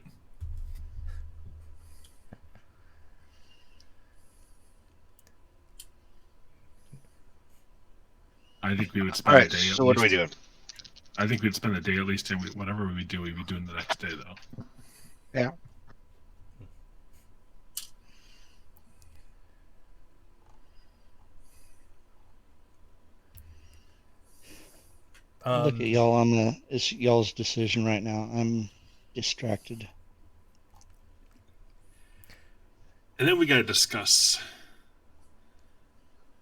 I think we would spend a day. So what are we doing? I think we'd spend a day at least in whatever we do. We'd be doing the next day, though. Yeah. Look at y'all. It's y'all's decision right now. I'm distracted. And then we got to discuss.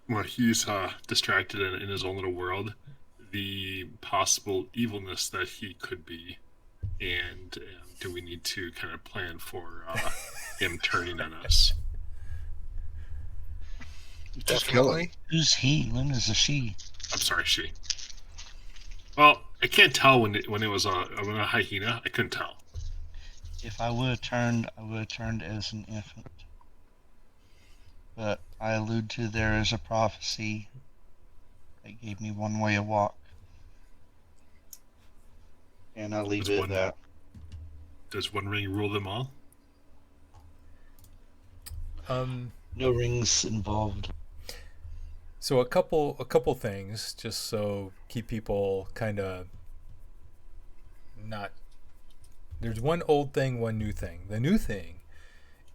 Well, he's distracted in his own little world, the possible evilness that he could be, and do we need to kind of plan for him turning on us? Just kill him. Who's he? When is a she? I'm sorry, she. Well, I can't tell when it was a hyena. I couldn't tell. If I would have turned, I would have turned as an infant. But I allude to there is a prophecy that gave me one way to walk. And I'll leave it at that. Does one ring rule them all? No rings involved. So a couple things, just so keep people kind of not. There's one old thing, one new thing. The new thing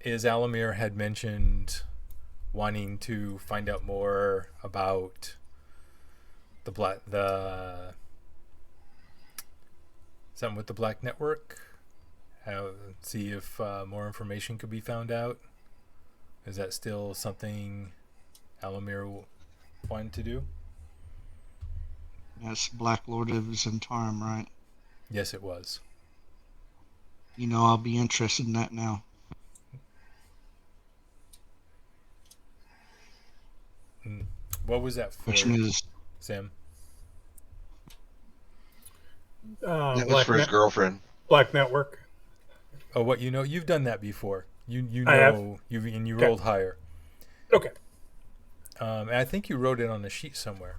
is Alamir had mentioned wanting to find out more about the something with the Black Network. See if more information could be found out. Is that still something Alamir wanted to do? That's Black Lord of Zentarum, right? Yes, it was. You know, I'll be interested in that now. What was that for, Question is, Sam? That was for his girlfriend. Black Network. Oh, what you know? You've done that before. You I have. know you Okay. rolled higher. Okay. And I think you wrote it on a sheet somewhere.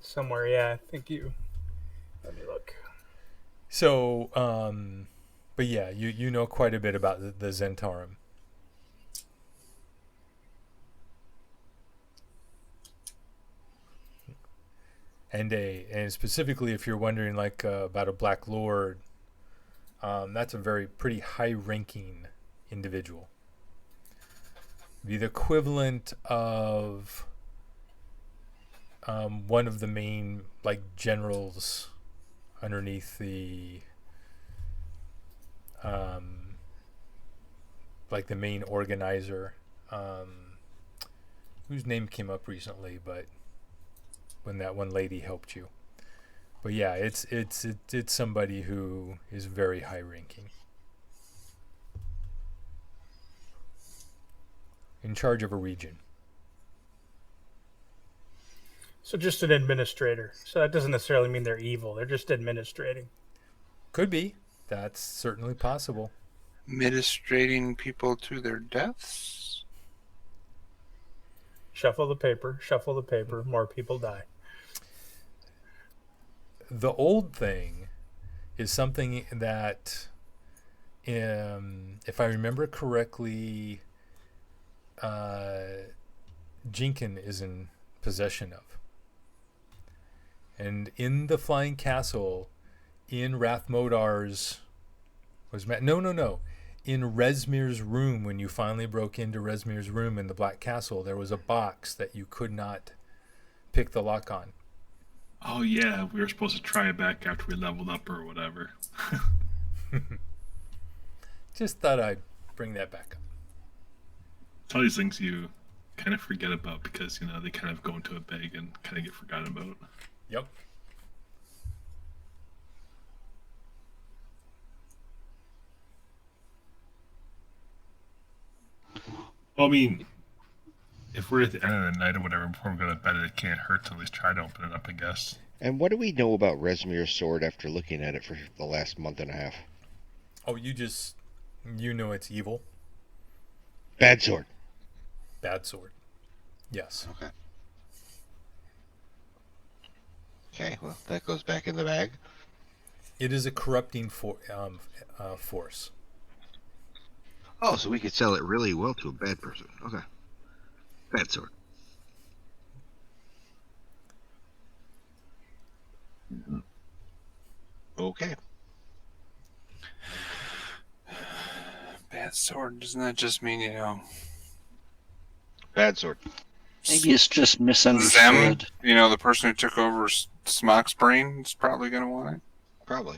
Somewhere, yeah. I think you. Let me look. So, but yeah, you know quite a bit about the Zentarum. And specifically, if you're wondering like about a Black Lord, that's a very pretty high-ranking individual. Be the equivalent of one of the main like generals underneath the like the main organizer, whose name came up recently, but when that one lady helped you. But yeah, it's somebody who is very high ranking, in charge of a region. So just an administrator. So that doesn't necessarily mean they're evil. They're just administrating. Could be. That's certainly possible. Administrating people to their deaths? Shuffle the paper, more people die. The old thing is something that, if I remember correctly, Jinkin is in possession of. And in the Flying Castle, in Rathmodar's... In Resmir's room, when you finally broke into Resmir's room in the Black Castle, there was a box that you could not pick the lock on. Oh yeah, we were supposed to try it back after we leveled up or whatever. Just thought I'd bring that back up. It's all these things you kind of forget about because, you know, they kind of go into a bag and kind of get forgotten about. Yep. Well, I mean, if we're at the end of the night or whatever, before we go to bed, it can't hurt to at least try to open it up, I guess. And what do we know about Resmir's sword after looking at it for the last month and a half? Oh, you know it's evil. Bad sword. Bad sword. Yes. Okay. Okay, well, that goes back in the bag. It is a corrupting force. Oh, so we could sell it really well to a bad person. Okay. Bad sword. Okay. Bad sword, doesn't that just mean, you know... Bad sword. Maybe it's just Them, misunderstood. you know, the person who took over Smock's brain is probably going to want it. Probably.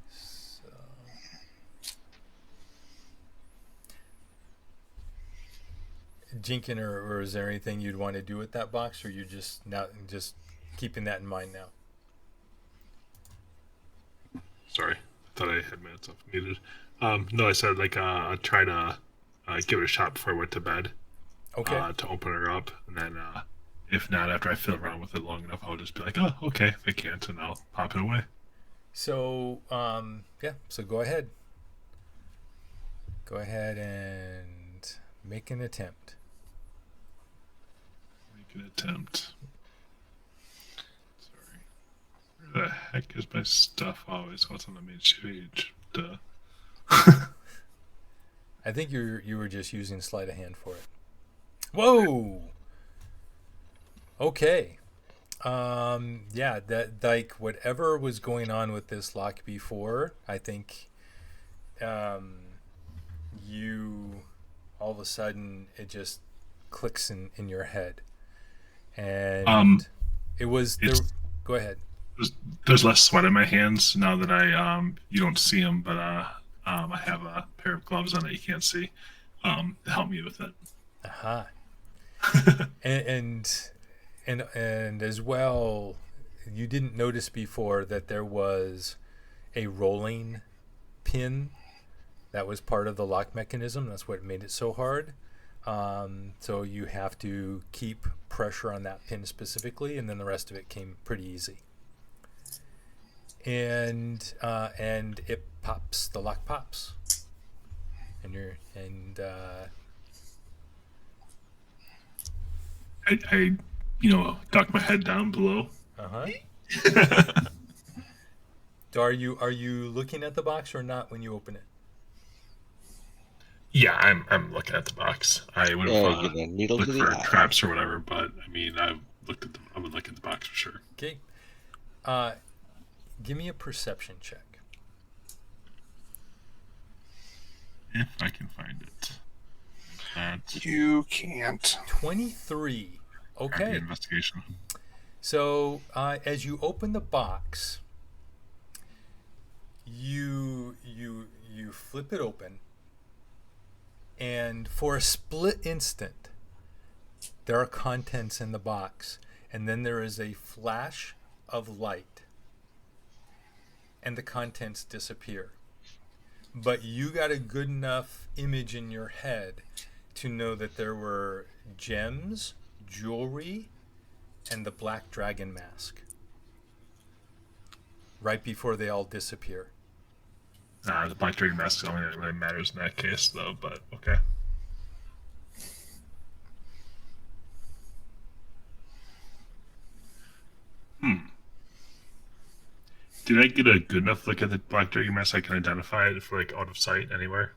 So, Jinkin, or is there anything you'd want to do with that box, or you just keeping that in mind now? Sorry, I thought I had minutes off muted. No, I said I'd try to give it a shot before I went to bed. Okay. To open her up, and then if not, after I fiddle around with it long enough, I'll just be like, oh, okay, if I can't, and I'll pop it away. So, so go ahead. Go ahead and make an attempt. Make an attempt. Sorry. Where the heck is my stuff always? What's on the main page? Duh. I think you were just using sleight of hand for it. Whoa! Okay. Yeah, that like whatever was going on with this lock before, I think um, you all of a sudden it just clicks in your head, and it was there. It's Go ahead. there's less sweat in my hands now that I you don't see them, but I have a pair of gloves on that you can't see to help me with it. Aha. And and as well, you didn't notice before that there was a rolling pin that was part of the lock mechanism. That's what made it so hard. So you have to keep pressure on that pin specifically, and then the rest of it came pretty easy. And it pops. The lock pops, and you're and I duck my head down below. uh huh. Are you looking at the box or not when you open it? Yeah, I'm looking at the box. I would have Get a needle looked to the for eye. traps or whatever, but I mean, I would look at the box for sure. Okay. Give me a perception check. If I can find it. You can't. 23. Okay. Investigation. So as you open the box, you flip it open, and for a split instant, there are contents in the box, and then there is a flash of light, and the contents disappear. But you got a good enough image in your head to know that there were gems, jewelry, and the black dragon mask right before they all disappear. The black dragon mask is only that really matters in that case, though. But okay. Did I get a good enough look at the black dragon mask I can identify it for like out of sight anywhere?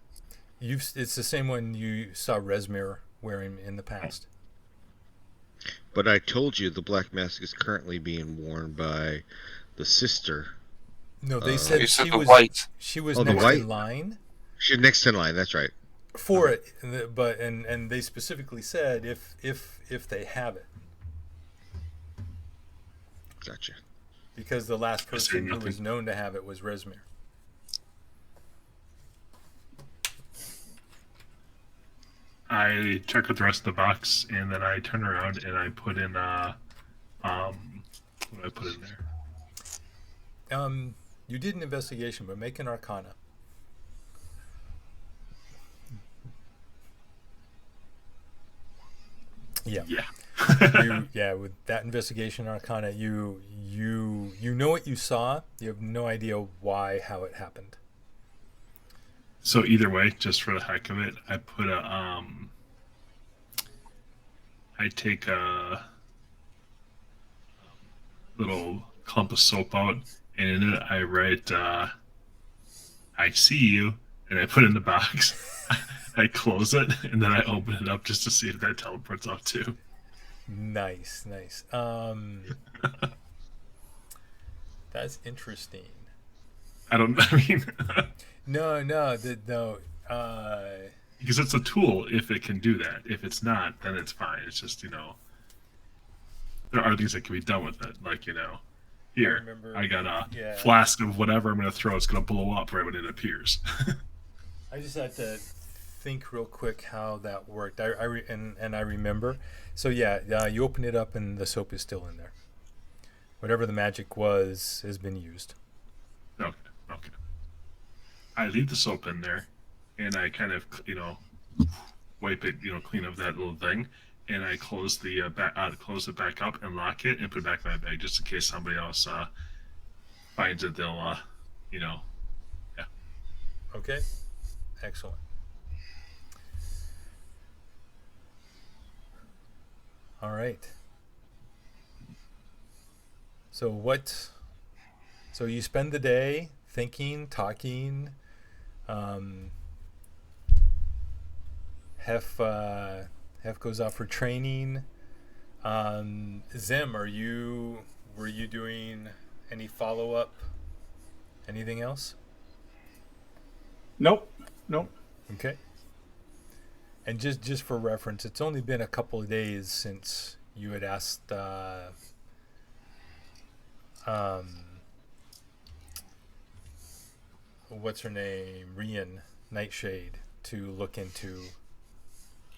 It's the same one you saw Resmir wearing in the past. But I told you the black mask is currently being worn by the sister. No, they said You said she the was white. she was Oh, the next white? in line She's next in line. That's right. for it, but and they specifically said if they have it, Gotcha. because the last person who nothing. was known to have it was Resmir. I check with the rest of the box, and then I turn around and I put in what do I put in there? You did an investigation, but make an Arcana. Yeah. Yeah. With that investigation Arcana, you know what you saw. You have no idea why, how it happened. So either way, just for the heck of it, I put I take a little clump of soap out, and in it I write, "I see you," and I put it in the box. I close it, and then I open it up just to see if that teleports out too. Nice. That's interesting. I mean, No. because it's a tool if it can do that. If it's not, then it's fine. It's just, there are things that can be done with it. Like, here, I got a flask of whatever I'm going to throw. It's going to blow up right when it appears. I just had to think real quick how that worked. I remember. So you open it up and the soap is still in there. Whatever the magic was has been used. Okay. I leave the soap in there, and I kind of, wipe it, clean up that little thing, and I close close it back up and lock it and put it back in my bag just in case somebody else finds it. They'll, yeah. Okay. Excellent. All right. So you spend the day thinking, talking. Hef goes out for training. Zim, were you doing any follow up? Anything else? Nope. Nope. Okay. And just for reference, it's only been a couple of days since you had asked what's her name, Rian Nightshade, to look into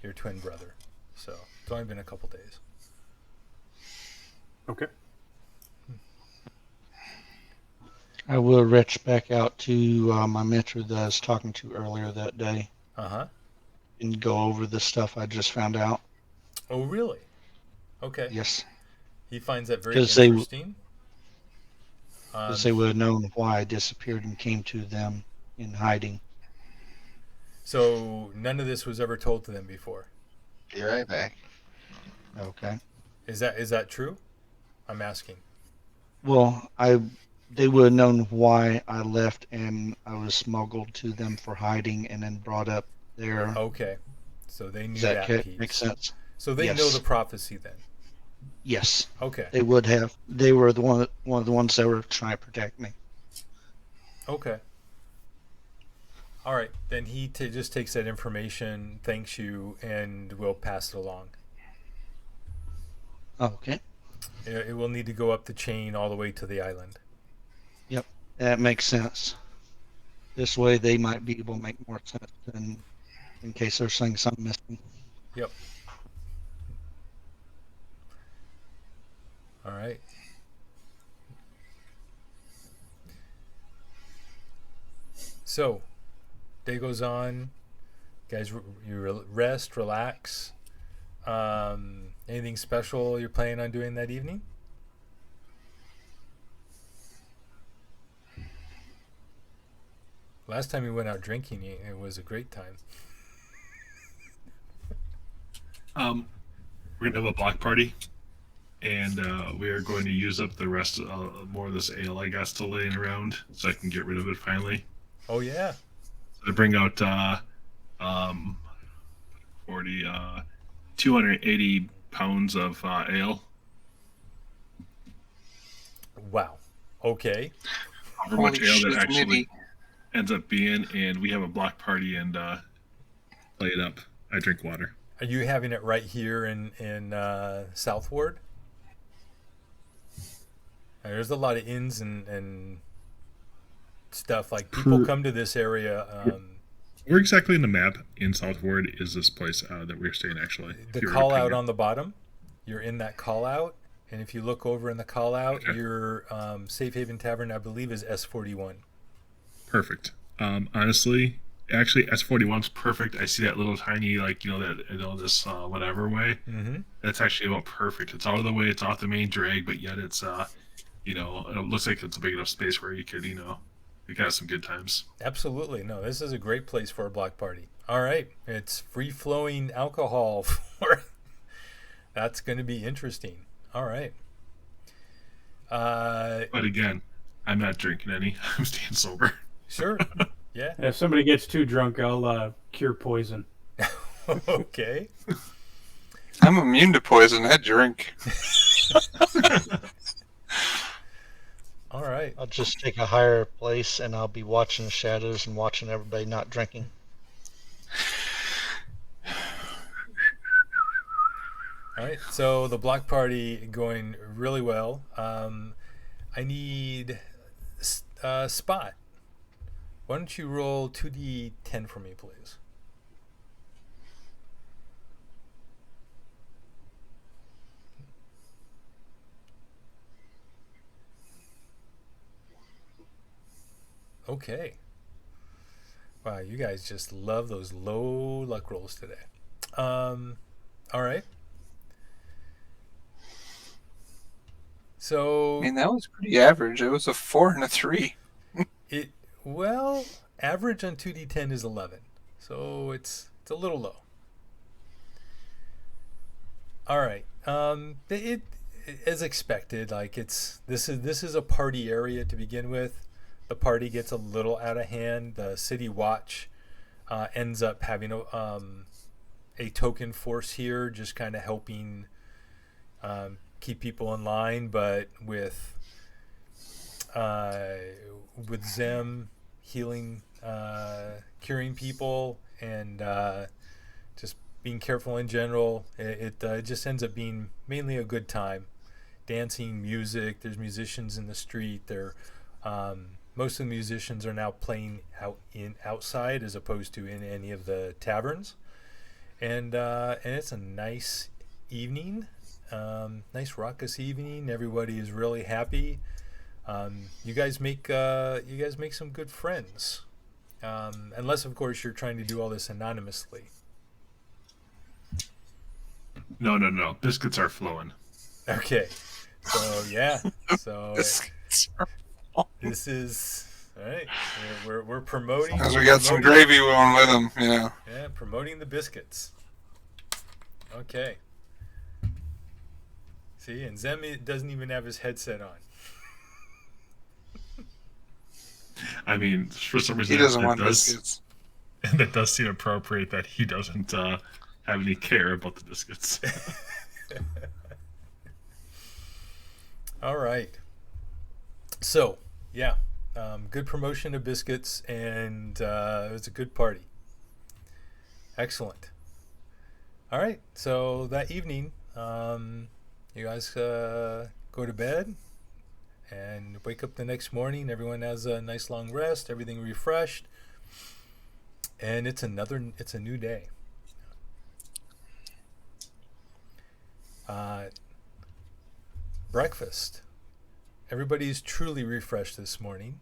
your twin brother. So it's only been a couple days. Okay. I will reach back out to my mentor that I was talking to earlier that day Uh-huh. and go over the stuff I just found out. Oh, really? Okay. Yes. He finds that very 'Cause they interesting. Because they would have known why I disappeared and came to them in hiding. So none of this was ever told to them before. Be right back. Okay. Is that true? I'm asking. Well, they would have known why I left and I was smuggled to them for hiding and then brought up there. Okay. So they knew Does that piece. make sense? So they Yes. know the prophecy then. Yes. Okay. They would have. They were one of the ones that were trying to protect me. Okay. All right. Then he just takes that information, thanks you, and will pass it along. Okay. It will need to go up the chain all the way to the island. Yep. That makes sense. This way they might be able to make more sense than in case there's something missing. Yep. All right. So, day goes on. Guys, you rest, relax. Anything special you're planning on doing that evening? Last time we went out drinking, it was a great time. We're gonna have a block party, and we are going to use up the rest of more of this ale I got still laying around, so I can get rid of it finally. Oh yeah. So I bring out 280 pounds of ale. Wow. Okay. How much ale that actually ends up being, and we have a block party and play it up. I drink water. Are you having it right here in Southward? There's a lot of inns and stuff. Like people come to this area. Where exactly in the map in Southward is this place that we're staying? Actually, the call out on the bottom. You're in that call out, and if you look over in the call out, your Safe Haven Tavern, I believe, is S41. Perfect. Honestly, actually, S41's perfect. I see that little tiny, this whatever way. Mm-hmm. That's actually about perfect. It's out of the way. It's off the main drag, but yet it's, it looks like it's a big enough space where you could, you can have some good times. Absolutely. No, this is a great place for a block party. All right. It's free-flowing alcohol. That's going to be interesting. All right. But again, I'm not drinking any. I'm staying sober. Sure. Yeah. If somebody gets too drunk, I'll cure poison. Okay. I'm immune to poison. I drink. All right. I'll just take a higher place and I'll be watching the shadows and watching everybody not drinking. All right. So the block party going really well. I need Spot. Why don't you roll 2d10 for me, please? Okay. Wow, you guys just love those low luck rolls today. All right. So I mean, that was pretty average. It was a 4 and a 3. Average on 2d10 is 11, so it's a little low. All right. It as expected. Like this is a party area to begin with. The party gets a little out of hand. The city watch ends up having a token force here, just kind of helping keep people in line, but with Zim healing, curing people, and just being careful in general, it just ends up being mainly a good time. Dancing, music. There's musicians in the street. Most of the musicians are now playing outside as opposed to in any of the taverns, and it's a nice evening, nice raucous evening. Everybody is really happy. You guys make some good friends, unless of course you're trying to do all this anonymously. No. Biscuits are flowing. Okay, so yeah, so this is all right. We're promoting. As we got some gravy going with them, Yeah, promoting the biscuits. Okay. See, and Zem doesn't even have his headset on. I mean, for some reason, he doesn't want biscuits. And that does seem appropriate that he doesn't have any care about the biscuits. All right. So, yeah, good promotion of biscuits, and it was a good party. Excellent. All right. So that evening, you guys go to bed and wake up the next morning. Everyone has a nice long rest, everything refreshed, and it's a new day. Breakfast. Everybody's truly refreshed this morning.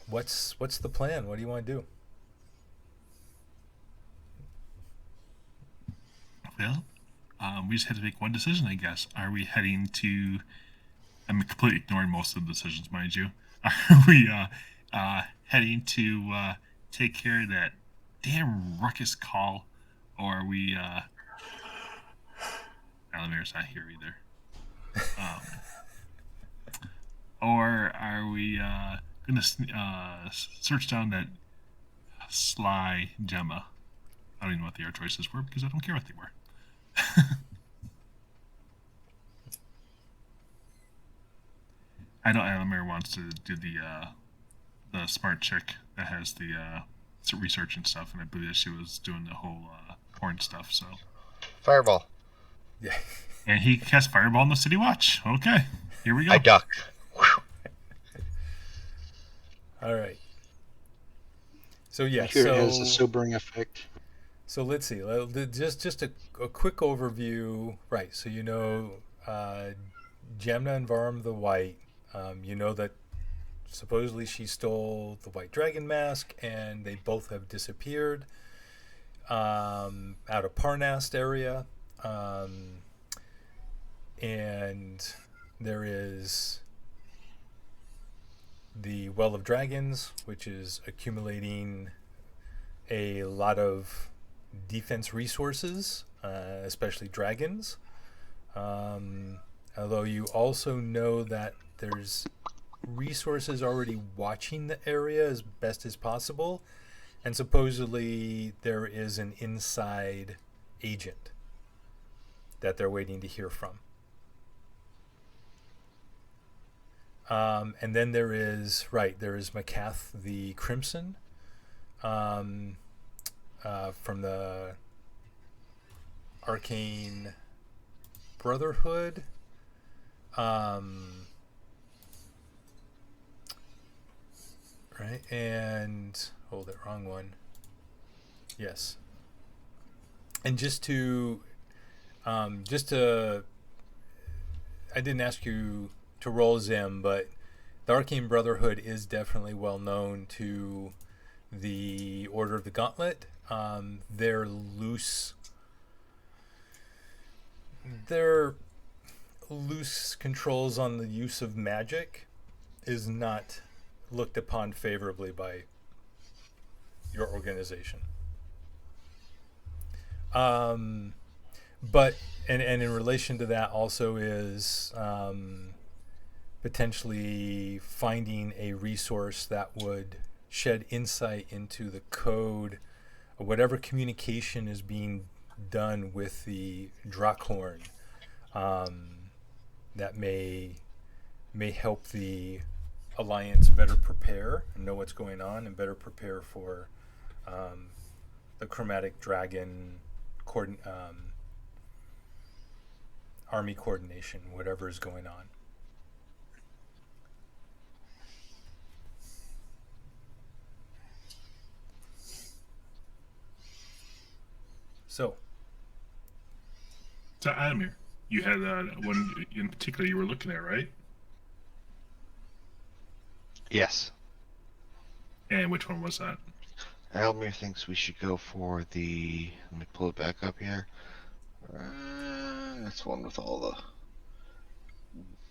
What's the plan? What do you want to do? Well, we just had to make one decision, I guess. Are we heading to... I'm completely ignoring most of the decisions, mind you. Are we heading to take care of that damn ruckus call? Or are we... Alamir's not here either. Or are we going to search down that sly Gemma? I don't even know what the air choices were because I don't care what they were. I know Alamir wants to do the smart chick that has the research and stuff, and I believe that she was doing the whole porn stuff. So Fireball. Yeah. And he cast Fireball on the City Watch. Okay, here we go. I duck. All right. So yeah, Here it has a sobering effect. So let's see. Just a quick overview. Right. So Jamna and Varm the White. You know that supposedly she stole the White Dragon mask, and they both have disappeared out of Parnast area. And there is the Well of Dragons, which is accumulating a lot of defense resources, especially dragons. Although you also know that there's resources already watching the area as best as possible, and supposedly there is an inside agent that they're waiting to hear from. And then there is Macath the Crimson, from the Arcane Brotherhood. Right, and hold it, wrong one. Yes. And just to I didn't ask you to roll Zim, but the Arcane Brotherhood is definitely well known to the Order of the Gauntlet. Their loose controls on the use of magic is not looked upon favorably by your organization. But in relation to that also is potentially finding a resource that would shed insight into the code of whatever communication is being done with the Drakhorn that may help the alliance better prepare and know what's going on and better prepare for the chromatic dragon army coordination, whatever is going on. So Adamir, you had one in particular you were looking at, right? Yes. And which one was that? Almir thinks we should go for the. Let me pull it back up here. That's one with all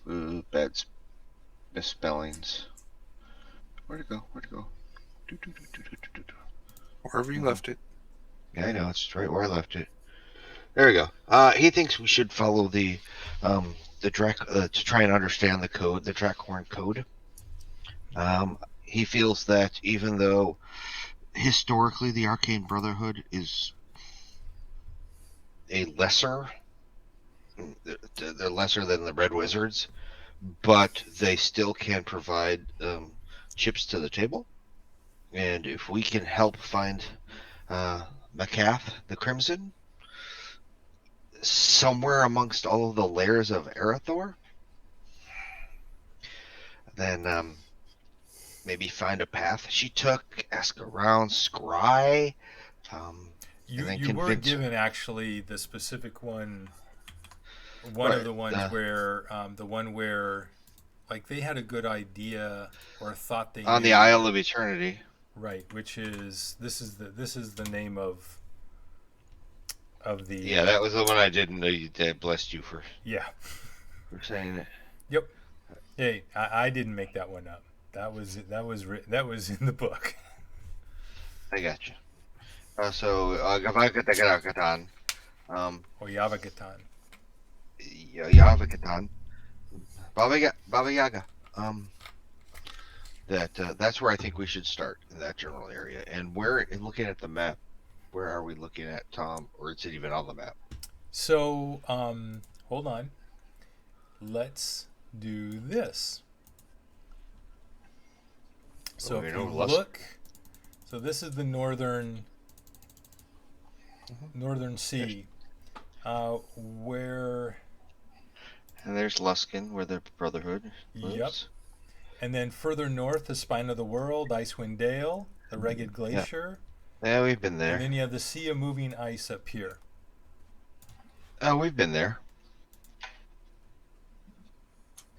the bad misspellings. Where'd it go? Wherever you left it. Yeah, I know. It's right where I left it. There we go. He thinks we should follow the to try and understand the code, the Drakhorn code. He feels that even though historically the Arcane Brotherhood is a lesser, they're lesser than the Red Wizards, but they still can provide chips to the table. And if we can help find Macath the Crimson somewhere amongst all of the layers of Arathor, then maybe find a path she took, ask around, scry. You were given actually the specific one. One Right, of the ones where like they had a good idea or thought they on knew. the Isle of Eternity. Right, which is this is the name of the. Yeah, that was the one I didn't know. Blessed you for saying it. Yep. Hey, I didn't make that one up. That was in the book. I got you. So Yavagatan. Or Yavagatan. Yavagatan. Baba Yaga. That's where I think we should start, in that general area. And looking at the map, where are we looking at, Tom? Or is it even on the map? So, hold on. Let's do this. So if you look, so this is the northern sea, where. And there's Luskin, where the Brotherhood lives. Yep. And then further north, the Spine of the World, Icewind Dale, the Ragged Glacier. Yeah, we've been there. And then you have the Sea of Moving Ice up here. Oh, we've been there.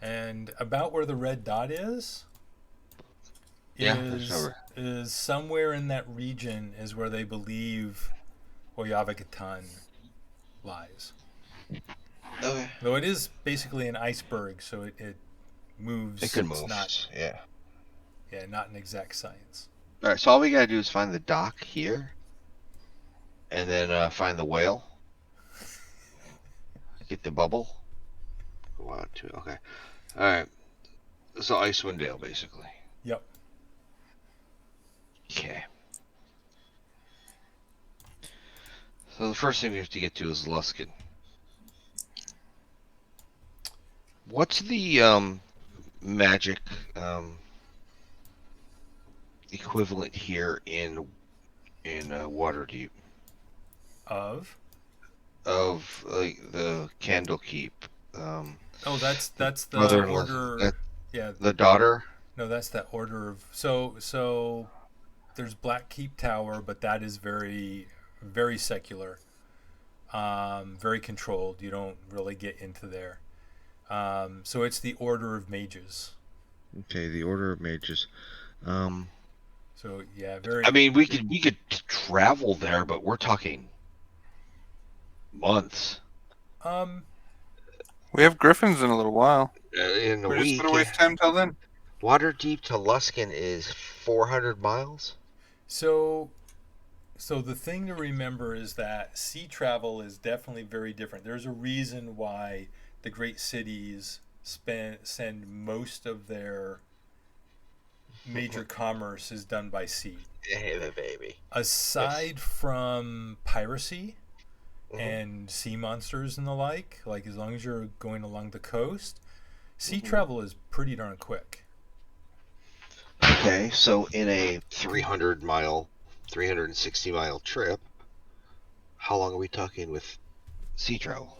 And about where the red dot is somewhere in that region is where they believe Oyavagatan lies. Okay. Though it is basically an iceberg, so it moves. It can move. Yeah, not an exact science. All right, so all we gotta do is find the dock here, and then find the whale. Get the bubble. Go out to okay. All right. So Icewind Dale, basically. Yep. Okay. So the first thing we have to get to is Luskin. What's the magic equivalent here in Waterdeep? Of like the Candlekeep. That's the order. The daughter. No, that's that order of. So there's Blackkeep Tower, but that is very, very secular, very controlled. You don't really get into there. So it's the Order of Mages. Okay, the Order of Mages. So yeah, very. I mean, we could travel there, but we're talking months. We have griffins in a little while. In a We're week. just gonna waste time till then. Waterdeep to Luskin is 400 miles. So the thing to remember is that sea travel is definitely very different. There's a reason why the great cities send most of their major commerce is done by sea. Hey, baby. Aside from piracy, and sea monsters and the like as long as you're going along the coast, sea Mm-hmm. travel is pretty darn quick. Okay, so in a 360 mile trip, how long are we talking with sea travel?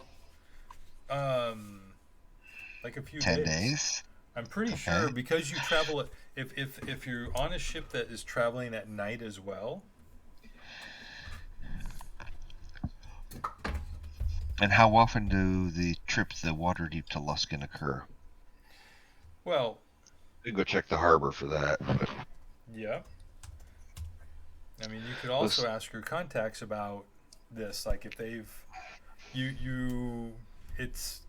Like a few 10 days. days? I'm pretty Okay. sure because you travel if you're on a ship that is traveling at night as well. And how often do the trips the water deep to Luskin occur? Well, You can go check the harbor for that. But yeah. I mean, you could also ask your contacts about this, like if they've it's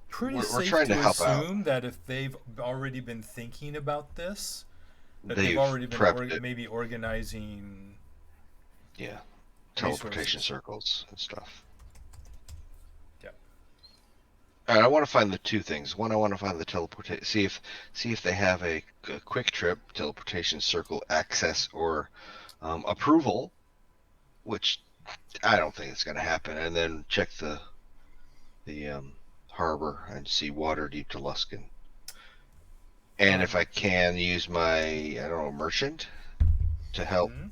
pretty we're safe trying to to help out. assume that if they've already been thinking about this, that they've They've already been prepped it. maybe organizing. Yeah, teleportation resources. circles and stuff. Yeah. And I want to find the two things. One, I want to find the teleportation. See if they have a quick trip teleportation circle access or approval, which I don't think it's going to happen. And then check the harbor and see water deep to Luskin. And if I can use my merchant to help. Mm-hmm.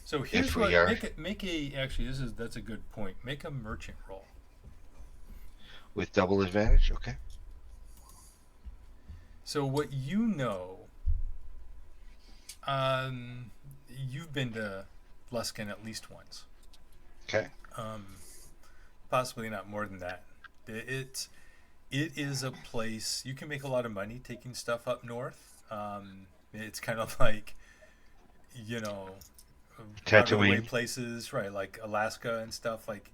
So here's if what we are make a actually that's a good point. Make a merchant roll with double advantage. Okay. So what you've been to Luskin at least once. Okay. Possibly not more than that. It is a place you can make a lot of money taking stuff up north. It's kind of like, Tatooine places, right? Like Alaska and stuff. Like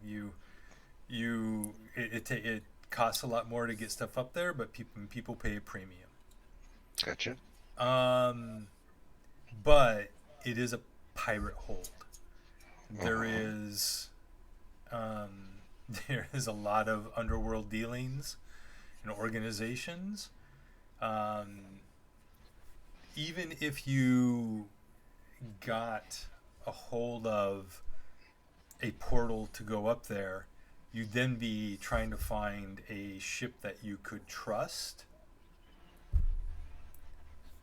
it costs a lot more to get stuff up there, but people pay a premium. Gotcha. But it is a pirate hold. There is a lot of underworld dealings and organizations. Even if you got a hold of a portal to go up there, you'd then be trying to find a ship that you could trust.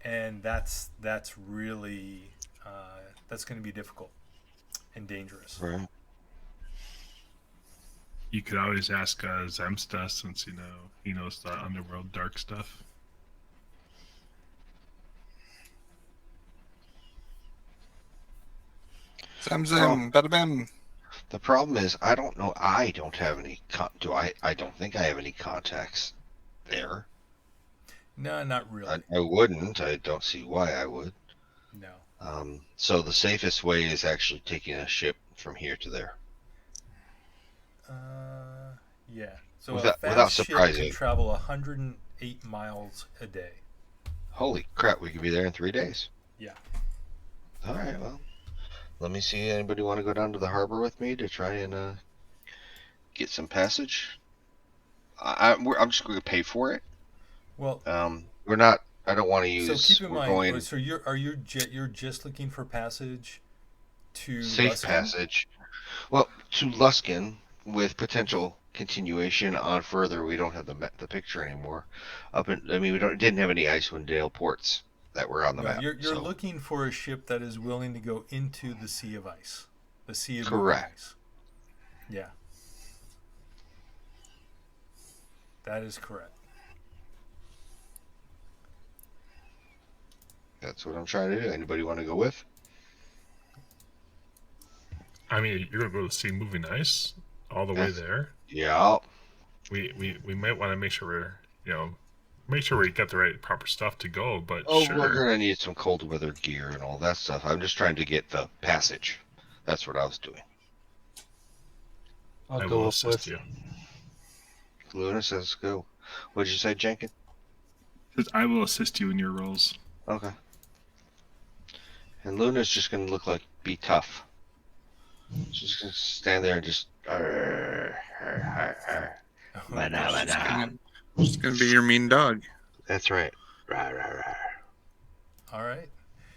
And that's really that's going to be difficult and dangerous. Right. You could always ask Zemsta, since he knows the underworld dark stuff. Zem, bada bam. The problem is, I don't know. I don't have any. I don't think I have any contacts there. No, not really. I wouldn't. I don't see why I would. No. So the safest way is actually taking a ship from here to there. Yeah. So without ship surprising, can travel 108 miles a day. Holy crap! We could be there in 3 days. Yeah. All right. Well, let me see. Anybody want to go down to the harbor with me to try and get some passage? I'm just going to pay for it. Well, we're not. I don't want to use. So keep in mind. So you're just looking for passage to safe Luskin? Passage. Well, to Luskin with potential continuation on further. We don't have the picture anymore. We didn't have any Icewind Dale ports that were on the map. You're looking for a ship that is willing to go into the Sea of Ice, the Sea of Correct. Ice. Yeah. That is correct. That's what I'm trying to do. Anybody want to go with? I mean, you're gonna go to the sea moving ice all the way there. Yeah. We might want to make sure we get the right proper stuff to go. But sure. We're gonna need some cold weather gear and all that stuff. I'm just trying to get the passage. That's what I was doing. I will assist you. Luna says go. What'd you say, Jenkins? I will assist you in your rolls. Okay. And Luna's just gonna be tough. She's gonna stand there and just. She's gonna be your mean dog. That's right. All right.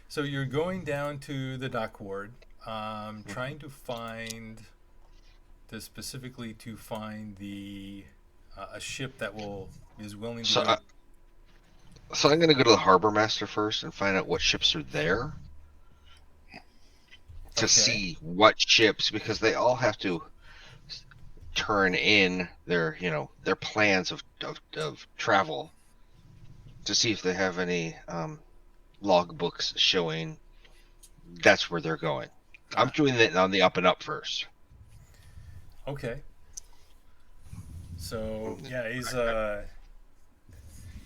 So you're going down to the dock ward, trying to find specifically to find the a ship that is willing to So, go. so I'm going to go to the harbor master first and find out what ships are there to Okay. see what ships, because they all have to turn in their plans of travel to see if they have any logbooks showing that's where they're going. I'm doing it on the up and up first. Okay. So yeah,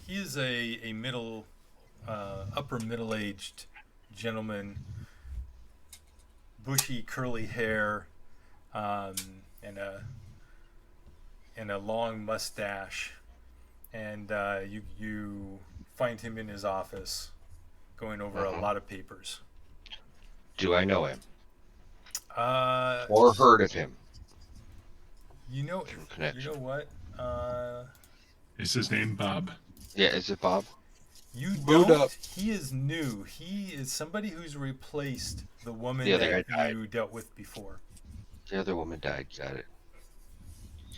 he is a middle, upper middle-aged gentleman, bushy curly hair, and a long mustache, and you find him in his office, going over a lot of papers. Do I know him? Uh, Or heard of him? You know what? Is his name Bob? Yeah, is it Bob? You Boot don't. up. He is new. He is somebody who's replaced the woman The other that guy died. you dealt with before. The other woman died. Got it.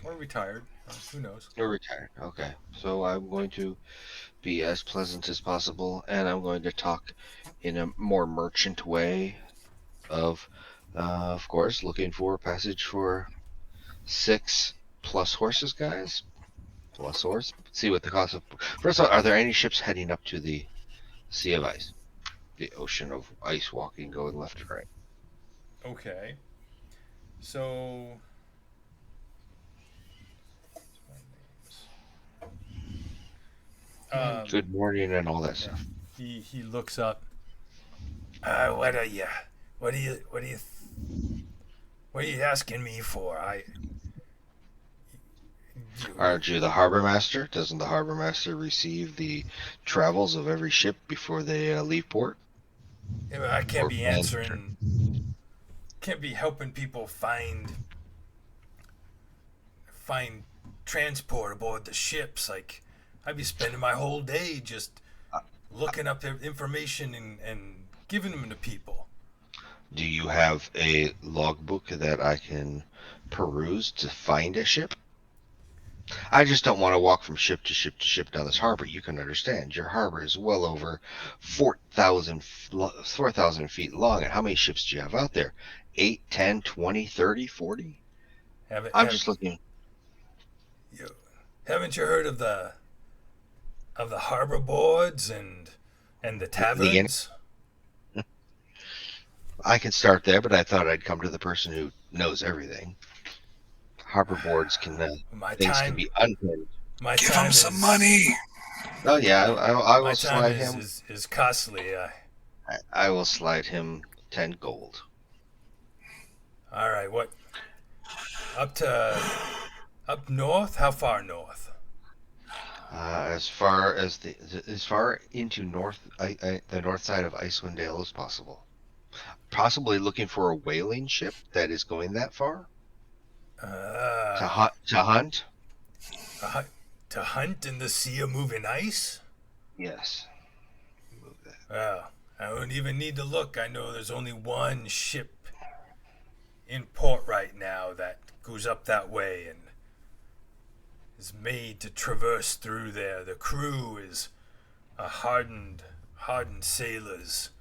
Or retired. Who knows? You're retired. Okay. So I'm going to be as pleasant as possible, and I'm going to talk in a more merchant way of course, looking for a passage for 6 plus horses, guys. Plus horse. See what the cost of. First of all, are there any ships heading up to the Sea of Ice? The ocean of ice walking going left and right. Okay. So. Good morning and all that stuff. He looks up. What are you? What are you asking me for? Aren't you the harbor master? Doesn't the harbor master receive the travels of every ship before they leave port? I can't be answering. Can't be helping people find transport aboard the ships. Like, I'd be spending my whole day just looking up their information and giving them to people. Do you have a logbook that I can peruse to find a ship? I just don't want to walk from ship to ship to ship down this harbor. You can understand. Your harbor is well over 4,000 feet long. And how many ships do you have out there? 8, 10, 20, 30, 40? I'm just looking. Haven't you heard of the harbor boards and the taverns? I can start there, but I thought I'd come to the person who knows everything. Harbor boards can can be unpinned. Give him some money. Oh yeah, I will slide him. Is costly. I will slide him 10 gold. All right, what? Up north? How far north? As far into the north side of Icewind Dale as possible. Possibly looking for a whaling ship that is going that far. To hunt. To hunt in the sea of moving ice? Yes. Move that. Well, I don't even need to look. I know there's only one ship in port right now that goes up that way and is made to traverse through there. The crew is hardened sailors.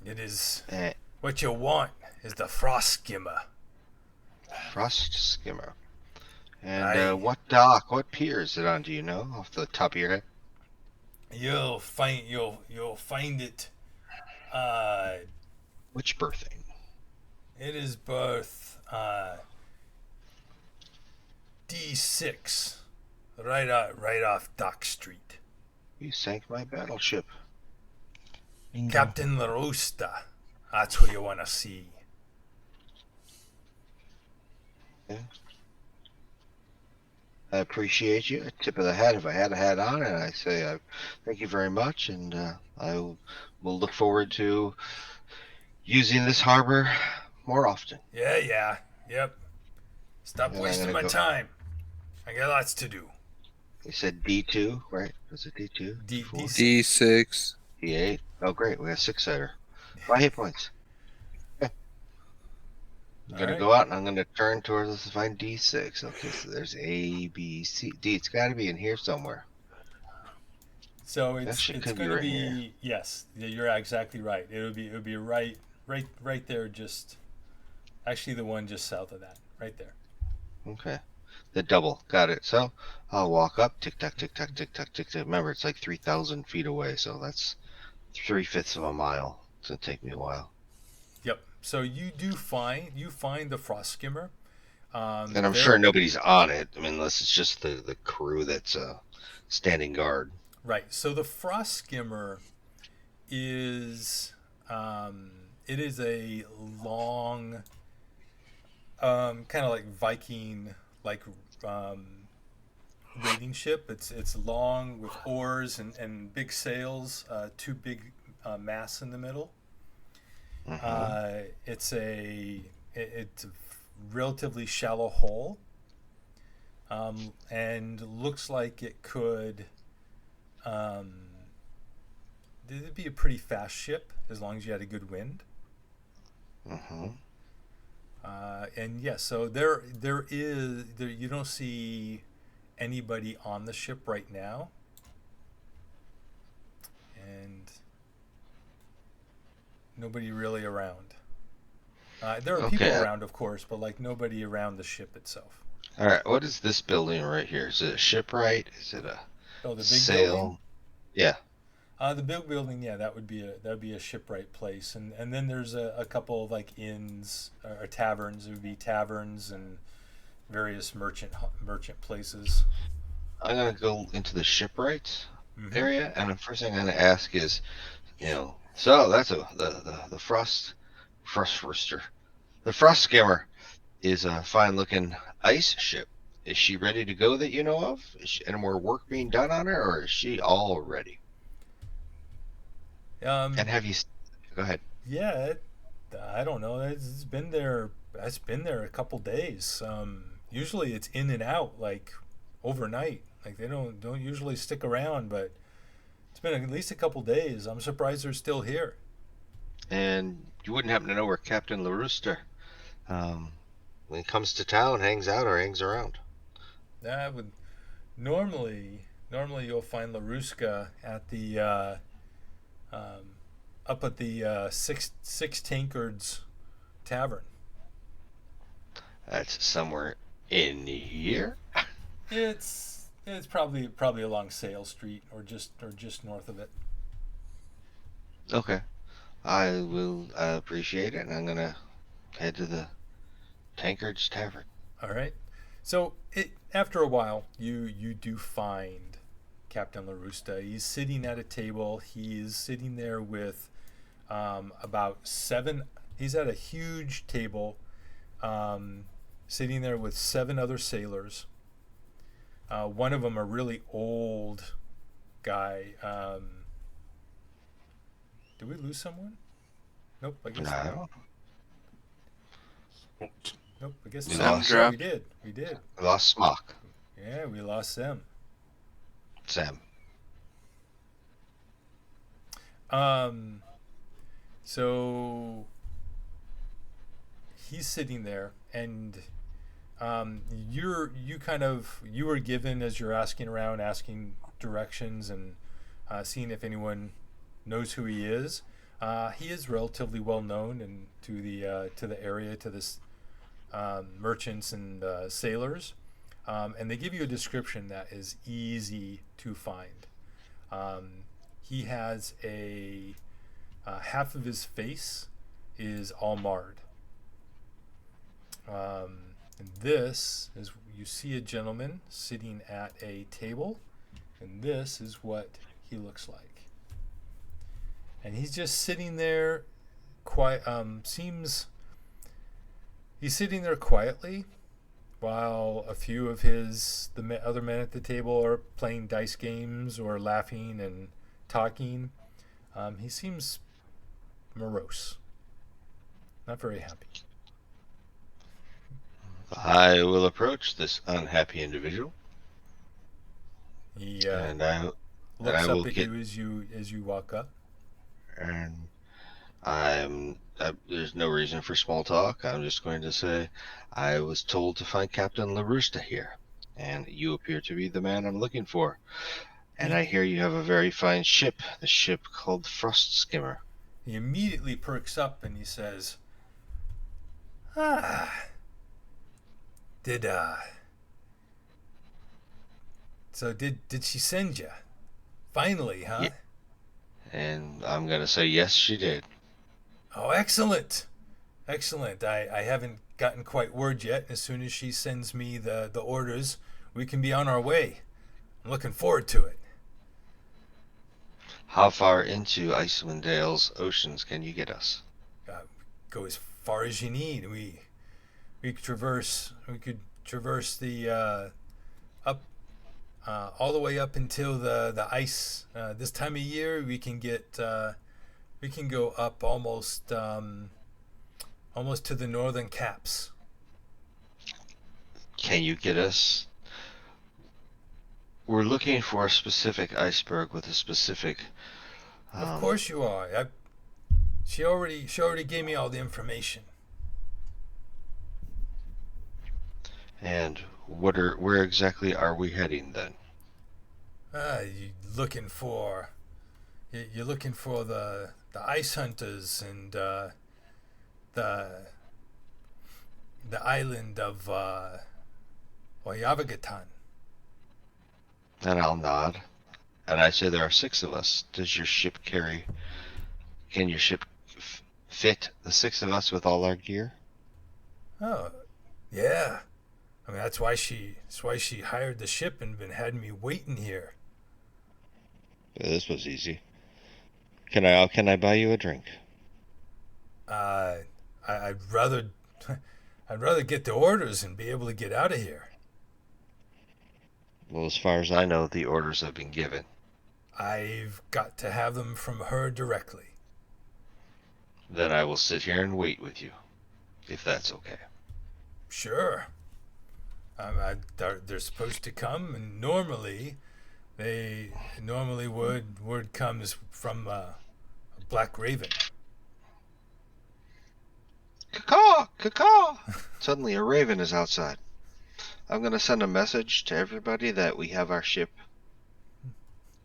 It is what you want is the frost skimmer. Frost skimmer. And what dock, what pier is it on? Do you know off the top of your head? You'll find it. Which berthing? It is berth D6, right off Dock Street. You sank my battleship. Bingo. Captain LaRosta. That's who you want to see. Okay. I appreciate you. A tip of the hat if I had a hat on, and I say thank you very much, and I will look forward to using this harbor more often. Yeah. Yep. Stop wasting my time. I got lots to do. You said D2, right? Was it D2? D6. D8. Oh, great. We got 6-sider. 5 hit points. Okay. gonna right. go out and I'm gonna turn towards. Let's find D6. Okay, so there's A, B, C, D. It's got to be in here somewhere. So Actually, it it's could be going to right here. be yes, you're exactly right. It would be right there, just actually the one just south of that, right there. Okay, the double. Got it. So I'll walk up. Tick tock, tick tock, tick tock, tick tock. Remember, it's like 3,000 feet away, so that's 3/5 of a mile. It's gonna take me a while. Yep. So you find the frost skimmer. And I'm sure There, nobody's on it. I mean, unless it's just the crew that's standing guard. right. So the frost skimmer is it is a long, kind of like Viking like um, raiding ship. It's long with oars and big sails, two big masts in the middle. It's a relatively shallow hole, and looks like it could. It'd be a pretty fast ship as long as you had a good wind. And yes, so there you don't see anybody on the ship right now, and nobody really around. There are people Okay. around, of course, but like nobody around the ship itself. All right. What is this building right here? Is it a shipwright? Is it a Oh, the big sail? building. Yeah. The big building, yeah, that would be a shipwright place, and then there's a couple of like inns or taverns. It would be taverns and various merchant places. I'm gonna go into the shipwright Mhm. area, and the first thing I'm gonna ask is, so that's the frost rooster. The frost skimmer is a fine looking ice ship. Is she ready to go that you know of? Is she, any more work being done on her, or is she all ready? And have you? Go ahead. Yeah, I don't know. It's been there. It's been there a couple days. Usually it's in and out like overnight. Like they don't usually stick around, but it's been at least a couple days. I'm surprised they're still here. And you wouldn't happen to know where Captain LaRooster, when he comes to town, hangs out or hangs around? That would normally you'll find Laruska at the up at the six tankards tavern. That's somewhere in here. It's probably along Sale Street or just north of it. Okay. I will appreciate it, and I'm gonna head to the Tankard's Tavern. All right. So after a while, you do find Captain LaRusta. He's sitting at a table. He is sitting there with about seven. He's at a huge table, sitting there with seven other sailors. One of them a really old guy. Did we lose someone? Nope. I guess not. No. Nope. I guess We not. lost. Yeah, we did. We did. I lost Smock. Yeah, we lost them. Sam. So he's sitting there, and you were given as you're asking around, asking directions, and seeing if anyone knows who he is. He is relatively well known and to the area, to this merchants and sailors, and they give you a description that is easy to find. He has a half of his face is all marred. And this is, you see a gentleman sitting at a table, and this is what he looks like. And he's just sitting there, quiet. He's sitting there quietly, while a few of the other men at the table are playing dice games or laughing and talking. He seems morose, not very happy. I will approach this unhappy individual. He and I looks will up at get, you as you walk up. and There's no reason for small talk. I'm just going to say I was told to find Captain LaRusta here, and you appear to be the man I'm looking for. And I hear you have a very fine ship, the ship called Frost Skimmer. He immediately perks up and he says, "Ah, did she send you? Finally, huh?" Yeah. And I'm going to say yes, she did. Oh, excellent. Excellent. I haven't gotten quite word yet. As soon as she sends me the orders, we can be on our way. I'm looking forward to it. How far into Icewind Dale's oceans can you get us? Go as far as you need. We could traverse the up all the way up until the ice. This time of year, we can go up almost to the northern caps. Can you get us? We're looking for a specific iceberg with a specific. Of course you are. She already gave me all the information. And where exactly are we heading then? You're looking for the ice hunters and the island of Oyavagatan. And I'll nod. And I say there are 6 of us. Does your ship carry? Can your ship fit the 6 of us with all our gear? Oh, yeah. I mean that's why she hired the ship and had me waiting here. This was easy. Can I buy you a drink? I'd rather get the orders and be able to get out of here. Well, as far as I know, the orders have been given. I've got to have them from her directly. Then I will sit here and wait with you, if that's okay. Sure. They're supposed to come, and normally word comes from a black raven. Caw, caw. Suddenly a raven is outside. I'm going to send a message to everybody that we have our ship,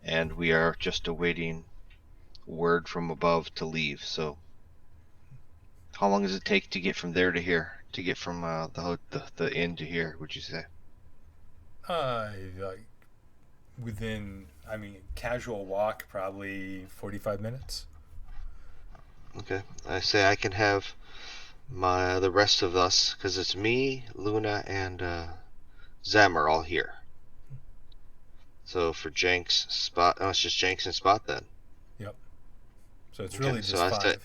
and we are just awaiting word from above to leave. So, how long does it take to get from there to here? To get from the inn to here? Would you say? Casual walk, probably 45 minutes. Okay, I say I can have the rest of us, because it's me, Luna, and Zem are all here. So for Jenks, Spot, it's just Jenks and Spot then. Yep. So it's really just 5.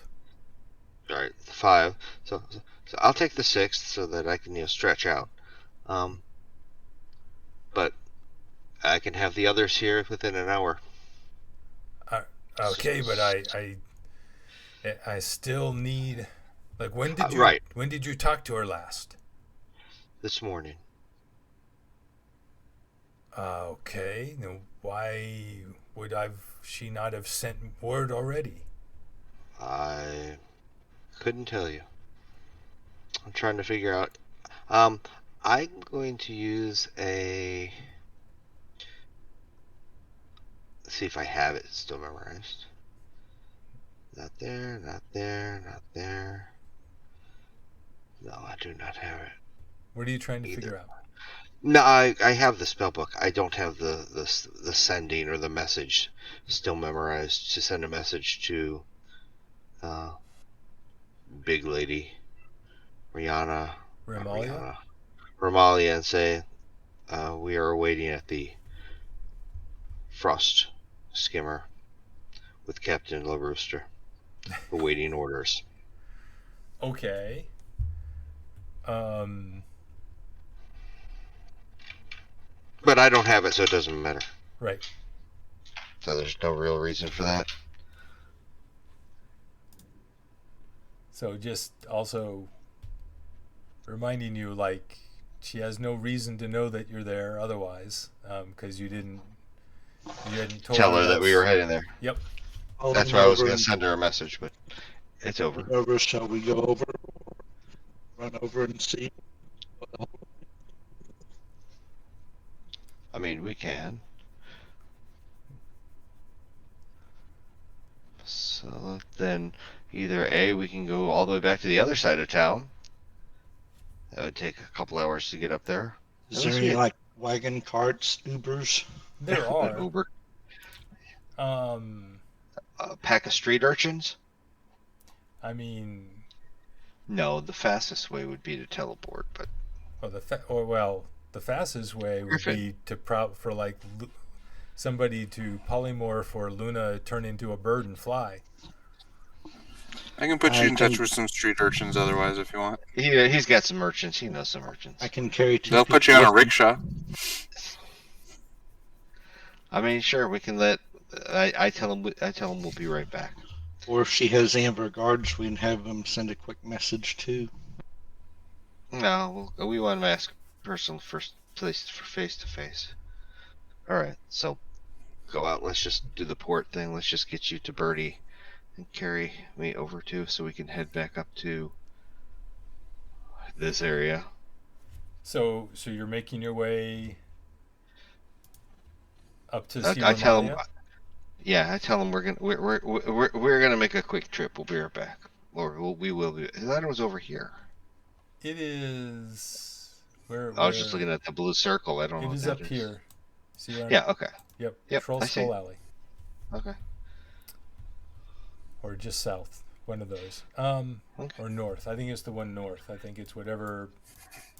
All right, 5. So I'll take the 6th so that I can stretch out. But I can have the others here within an hour. Okay, but I still need. Like, when did you talk to her last? This morning. Okay. Now, why would she not have sent word already? I couldn't tell you. I'm trying to figure out. I'm going to use a. Let's see if I have it still memorized. Not there, not there, not there. No, I do not have it. What are you trying to figure out? No, I have the spell book. I don't have the sending or the message still memorized to send a message to Big Lady Rihanna Ramalia and say we are waiting at the Frost Skimmer with Captain LaRooster awaiting orders. Okay. But I don't have it, so it doesn't matter. Right. So there's no real reason for that. So just also reminding you, like, she has no reason to know that you're there otherwise, because you hadn't told Tell her that we were heading there. Yep. That's why I was going to send her a message, but It's over. Over, shall we go over? Run over and see? I mean, we can. So then, either A, we can go all the way back to the other side of town. That would take a couple hours to get up there. Is there any like wagon carts, Ubers? There An are. Uber? Um, A pack of street urchins? I mean, No, the fastest way would be to teleport, but the fastest way would Griffin. be to for like somebody to polymorph or Luna turn into a bird and fly. I can put you in touch with some street urchins otherwise if you want. He's got some merchants. He knows some merchants. I can carry 2 They'll put you on a rickshaw. I mean, sure, we can let. I tell him we'll be right back. Or if she has Amber guards, we can have them send a quick message too. No, we want to ask person first, face to face. All right, so go out. Let's just do the port thing. Let's just get you to Birdie and carry me over to, so we can head back up to this area. So you're making your way up to I tell him. Yeah, I tell him we're gonna make a quick trip. We'll be right back, or we will be. I thought it was over here. It is. Where I was just looking at the blue circle. I don't know. It what is that up is. here. See where Yeah. Okay. Yep. Yep, Troll I see. Skull Alley. Okay. Or just south. One of those. Okay. Or north. I think it's the one north. I think it's whatever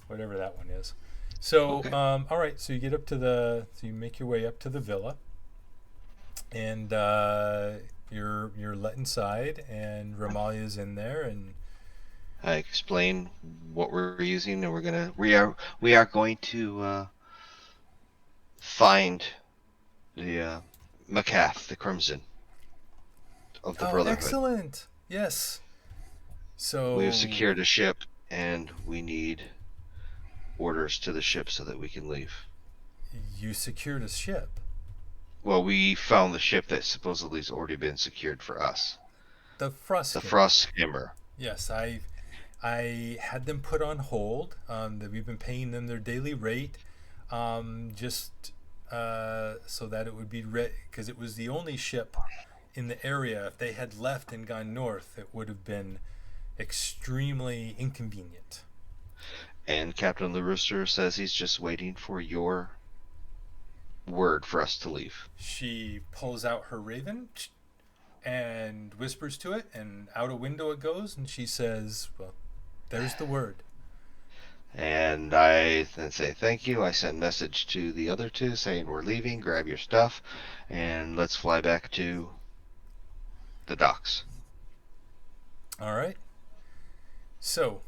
that one is. So, Okay. All right. So you get up to so you make your way up to the villa, and you're let inside, and Ramalia's in there, and I explain what we're using, and we are going to find the Macath, the Crimson of the Brotherhood. Excellent. Yes. So We have secured a ship, and we need orders to the ship so that we can leave. You secured a ship. Well, we found the ship that supposedly has already been secured for us. The Frost. The Frost Skimmer. Yes, I had them put on hold. That we've been paying them their daily rate, just so that it would be ready, because it was the only ship in the area. If they had left and gone north, it would have been extremely inconvenient. And Captain the Rooster says he's just waiting for your word for us to leave. She pulls out her raven and whispers to it, and out a window it goes, and she says, well, there's the word. And I then say thank you. I send message to the other two saying we're leaving, grab your stuff, and let's fly back to the docks. All right. So,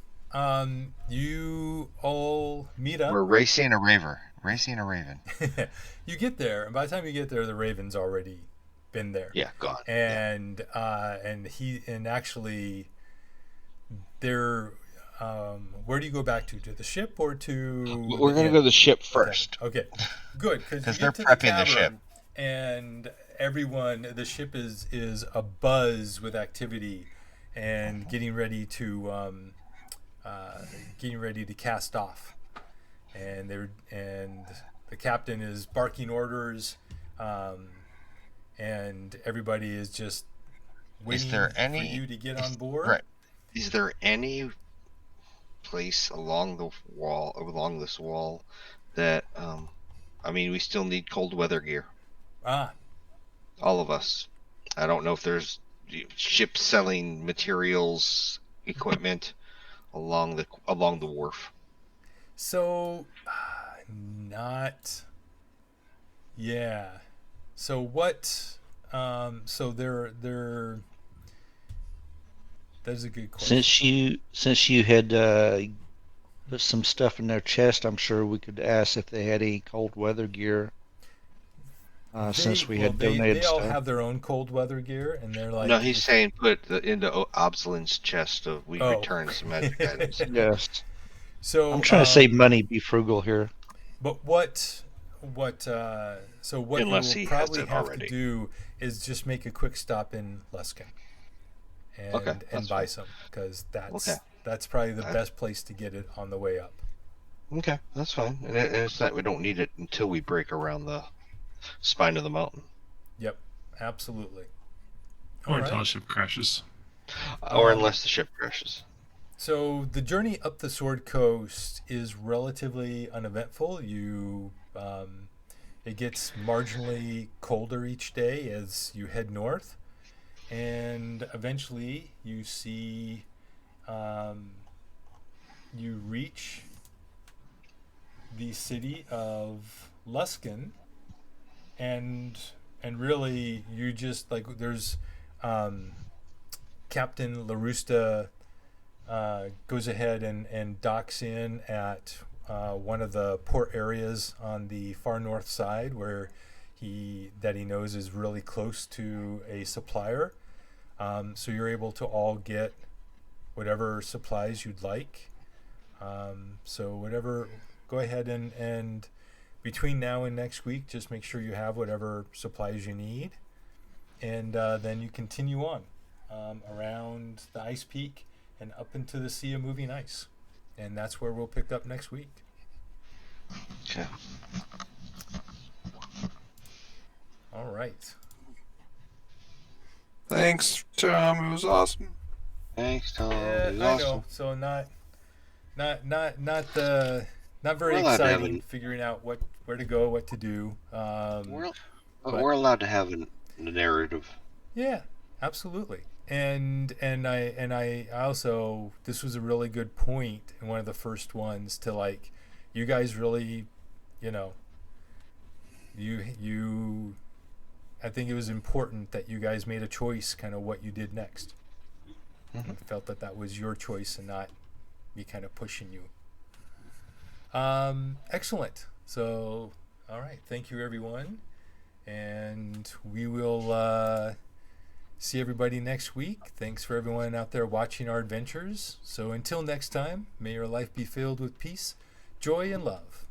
you all meet up. We're racing a raven. You get there, and by the time you get there, the raven's already been there. Yeah, gone. And actually, they're. Where do you go back to? To the ship or to? We're gonna go to the ship first. Okay. Good, because they're prepping the ship. And the ship is abuzz with activity, and getting ready to cast off, and the captain is barking orders, and everybody is just waiting for you to get on board. Right. Is there any place along this wall that we still need cold weather gear? All of us. I don't know if there's ships selling materials, equipment along the wharf. So, yeah. So what? So they're. That's a good question. Since you had put some stuff in their chest, I'm sure we could ask if they had any cold weather gear. Since we had donated they stuff. all have their own cold weather gear, and they're like. No, he's saying put into Obslin's chest. We return some magic items. Yes. So I'm trying to save money, be frugal here. But what Unless you he will probably has it have already. to do is just make a quick stop in Luskin, that's buy fine. some, because Okay. that's probably the That- best place to get it on the way up. Okay, that's fine. And it's not, we don't need it until we break around the spine of the mountain. Yep, absolutely. Or All until the right. ship crashes. Or unless the ship crashes. So the journey up the Sword Coast is relatively uneventful. It gets marginally colder each day as you head north, and eventually you see, you reach the city of Luskin, and really you just like there's Captain LaRusta goes ahead and docks in at one of the port areas on the far north side where he knows is really close to a supplier. So you're able to all get whatever supplies you'd like. So whatever, go ahead and between now and next week, just make sure you have whatever supplies you need, and then you continue on around the ice peak and up into the sea of moving ice, and that's where we'll pick up next week. Okay. All right. Thanks, Tom. It was awesome. Thanks, Tom. Yeah, It was I awesome. know. So not very We're allowed to have exciting figuring out where to go, what to do. We're allowed to have a narrative. Yeah, absolutely. And I also, this was a really good point, and one of the first ones to like, you guys really, you I think it was important that you guys made a choice, kind of what you did next. Mm-hmm. And felt that was your choice and not me kind of pushing you. Excellent. So, all right. Thank you, everyone. And we will see everybody next week. Thanks for everyone out there watching our adventures. So until next time, may your life be filled with peace, joy, and love.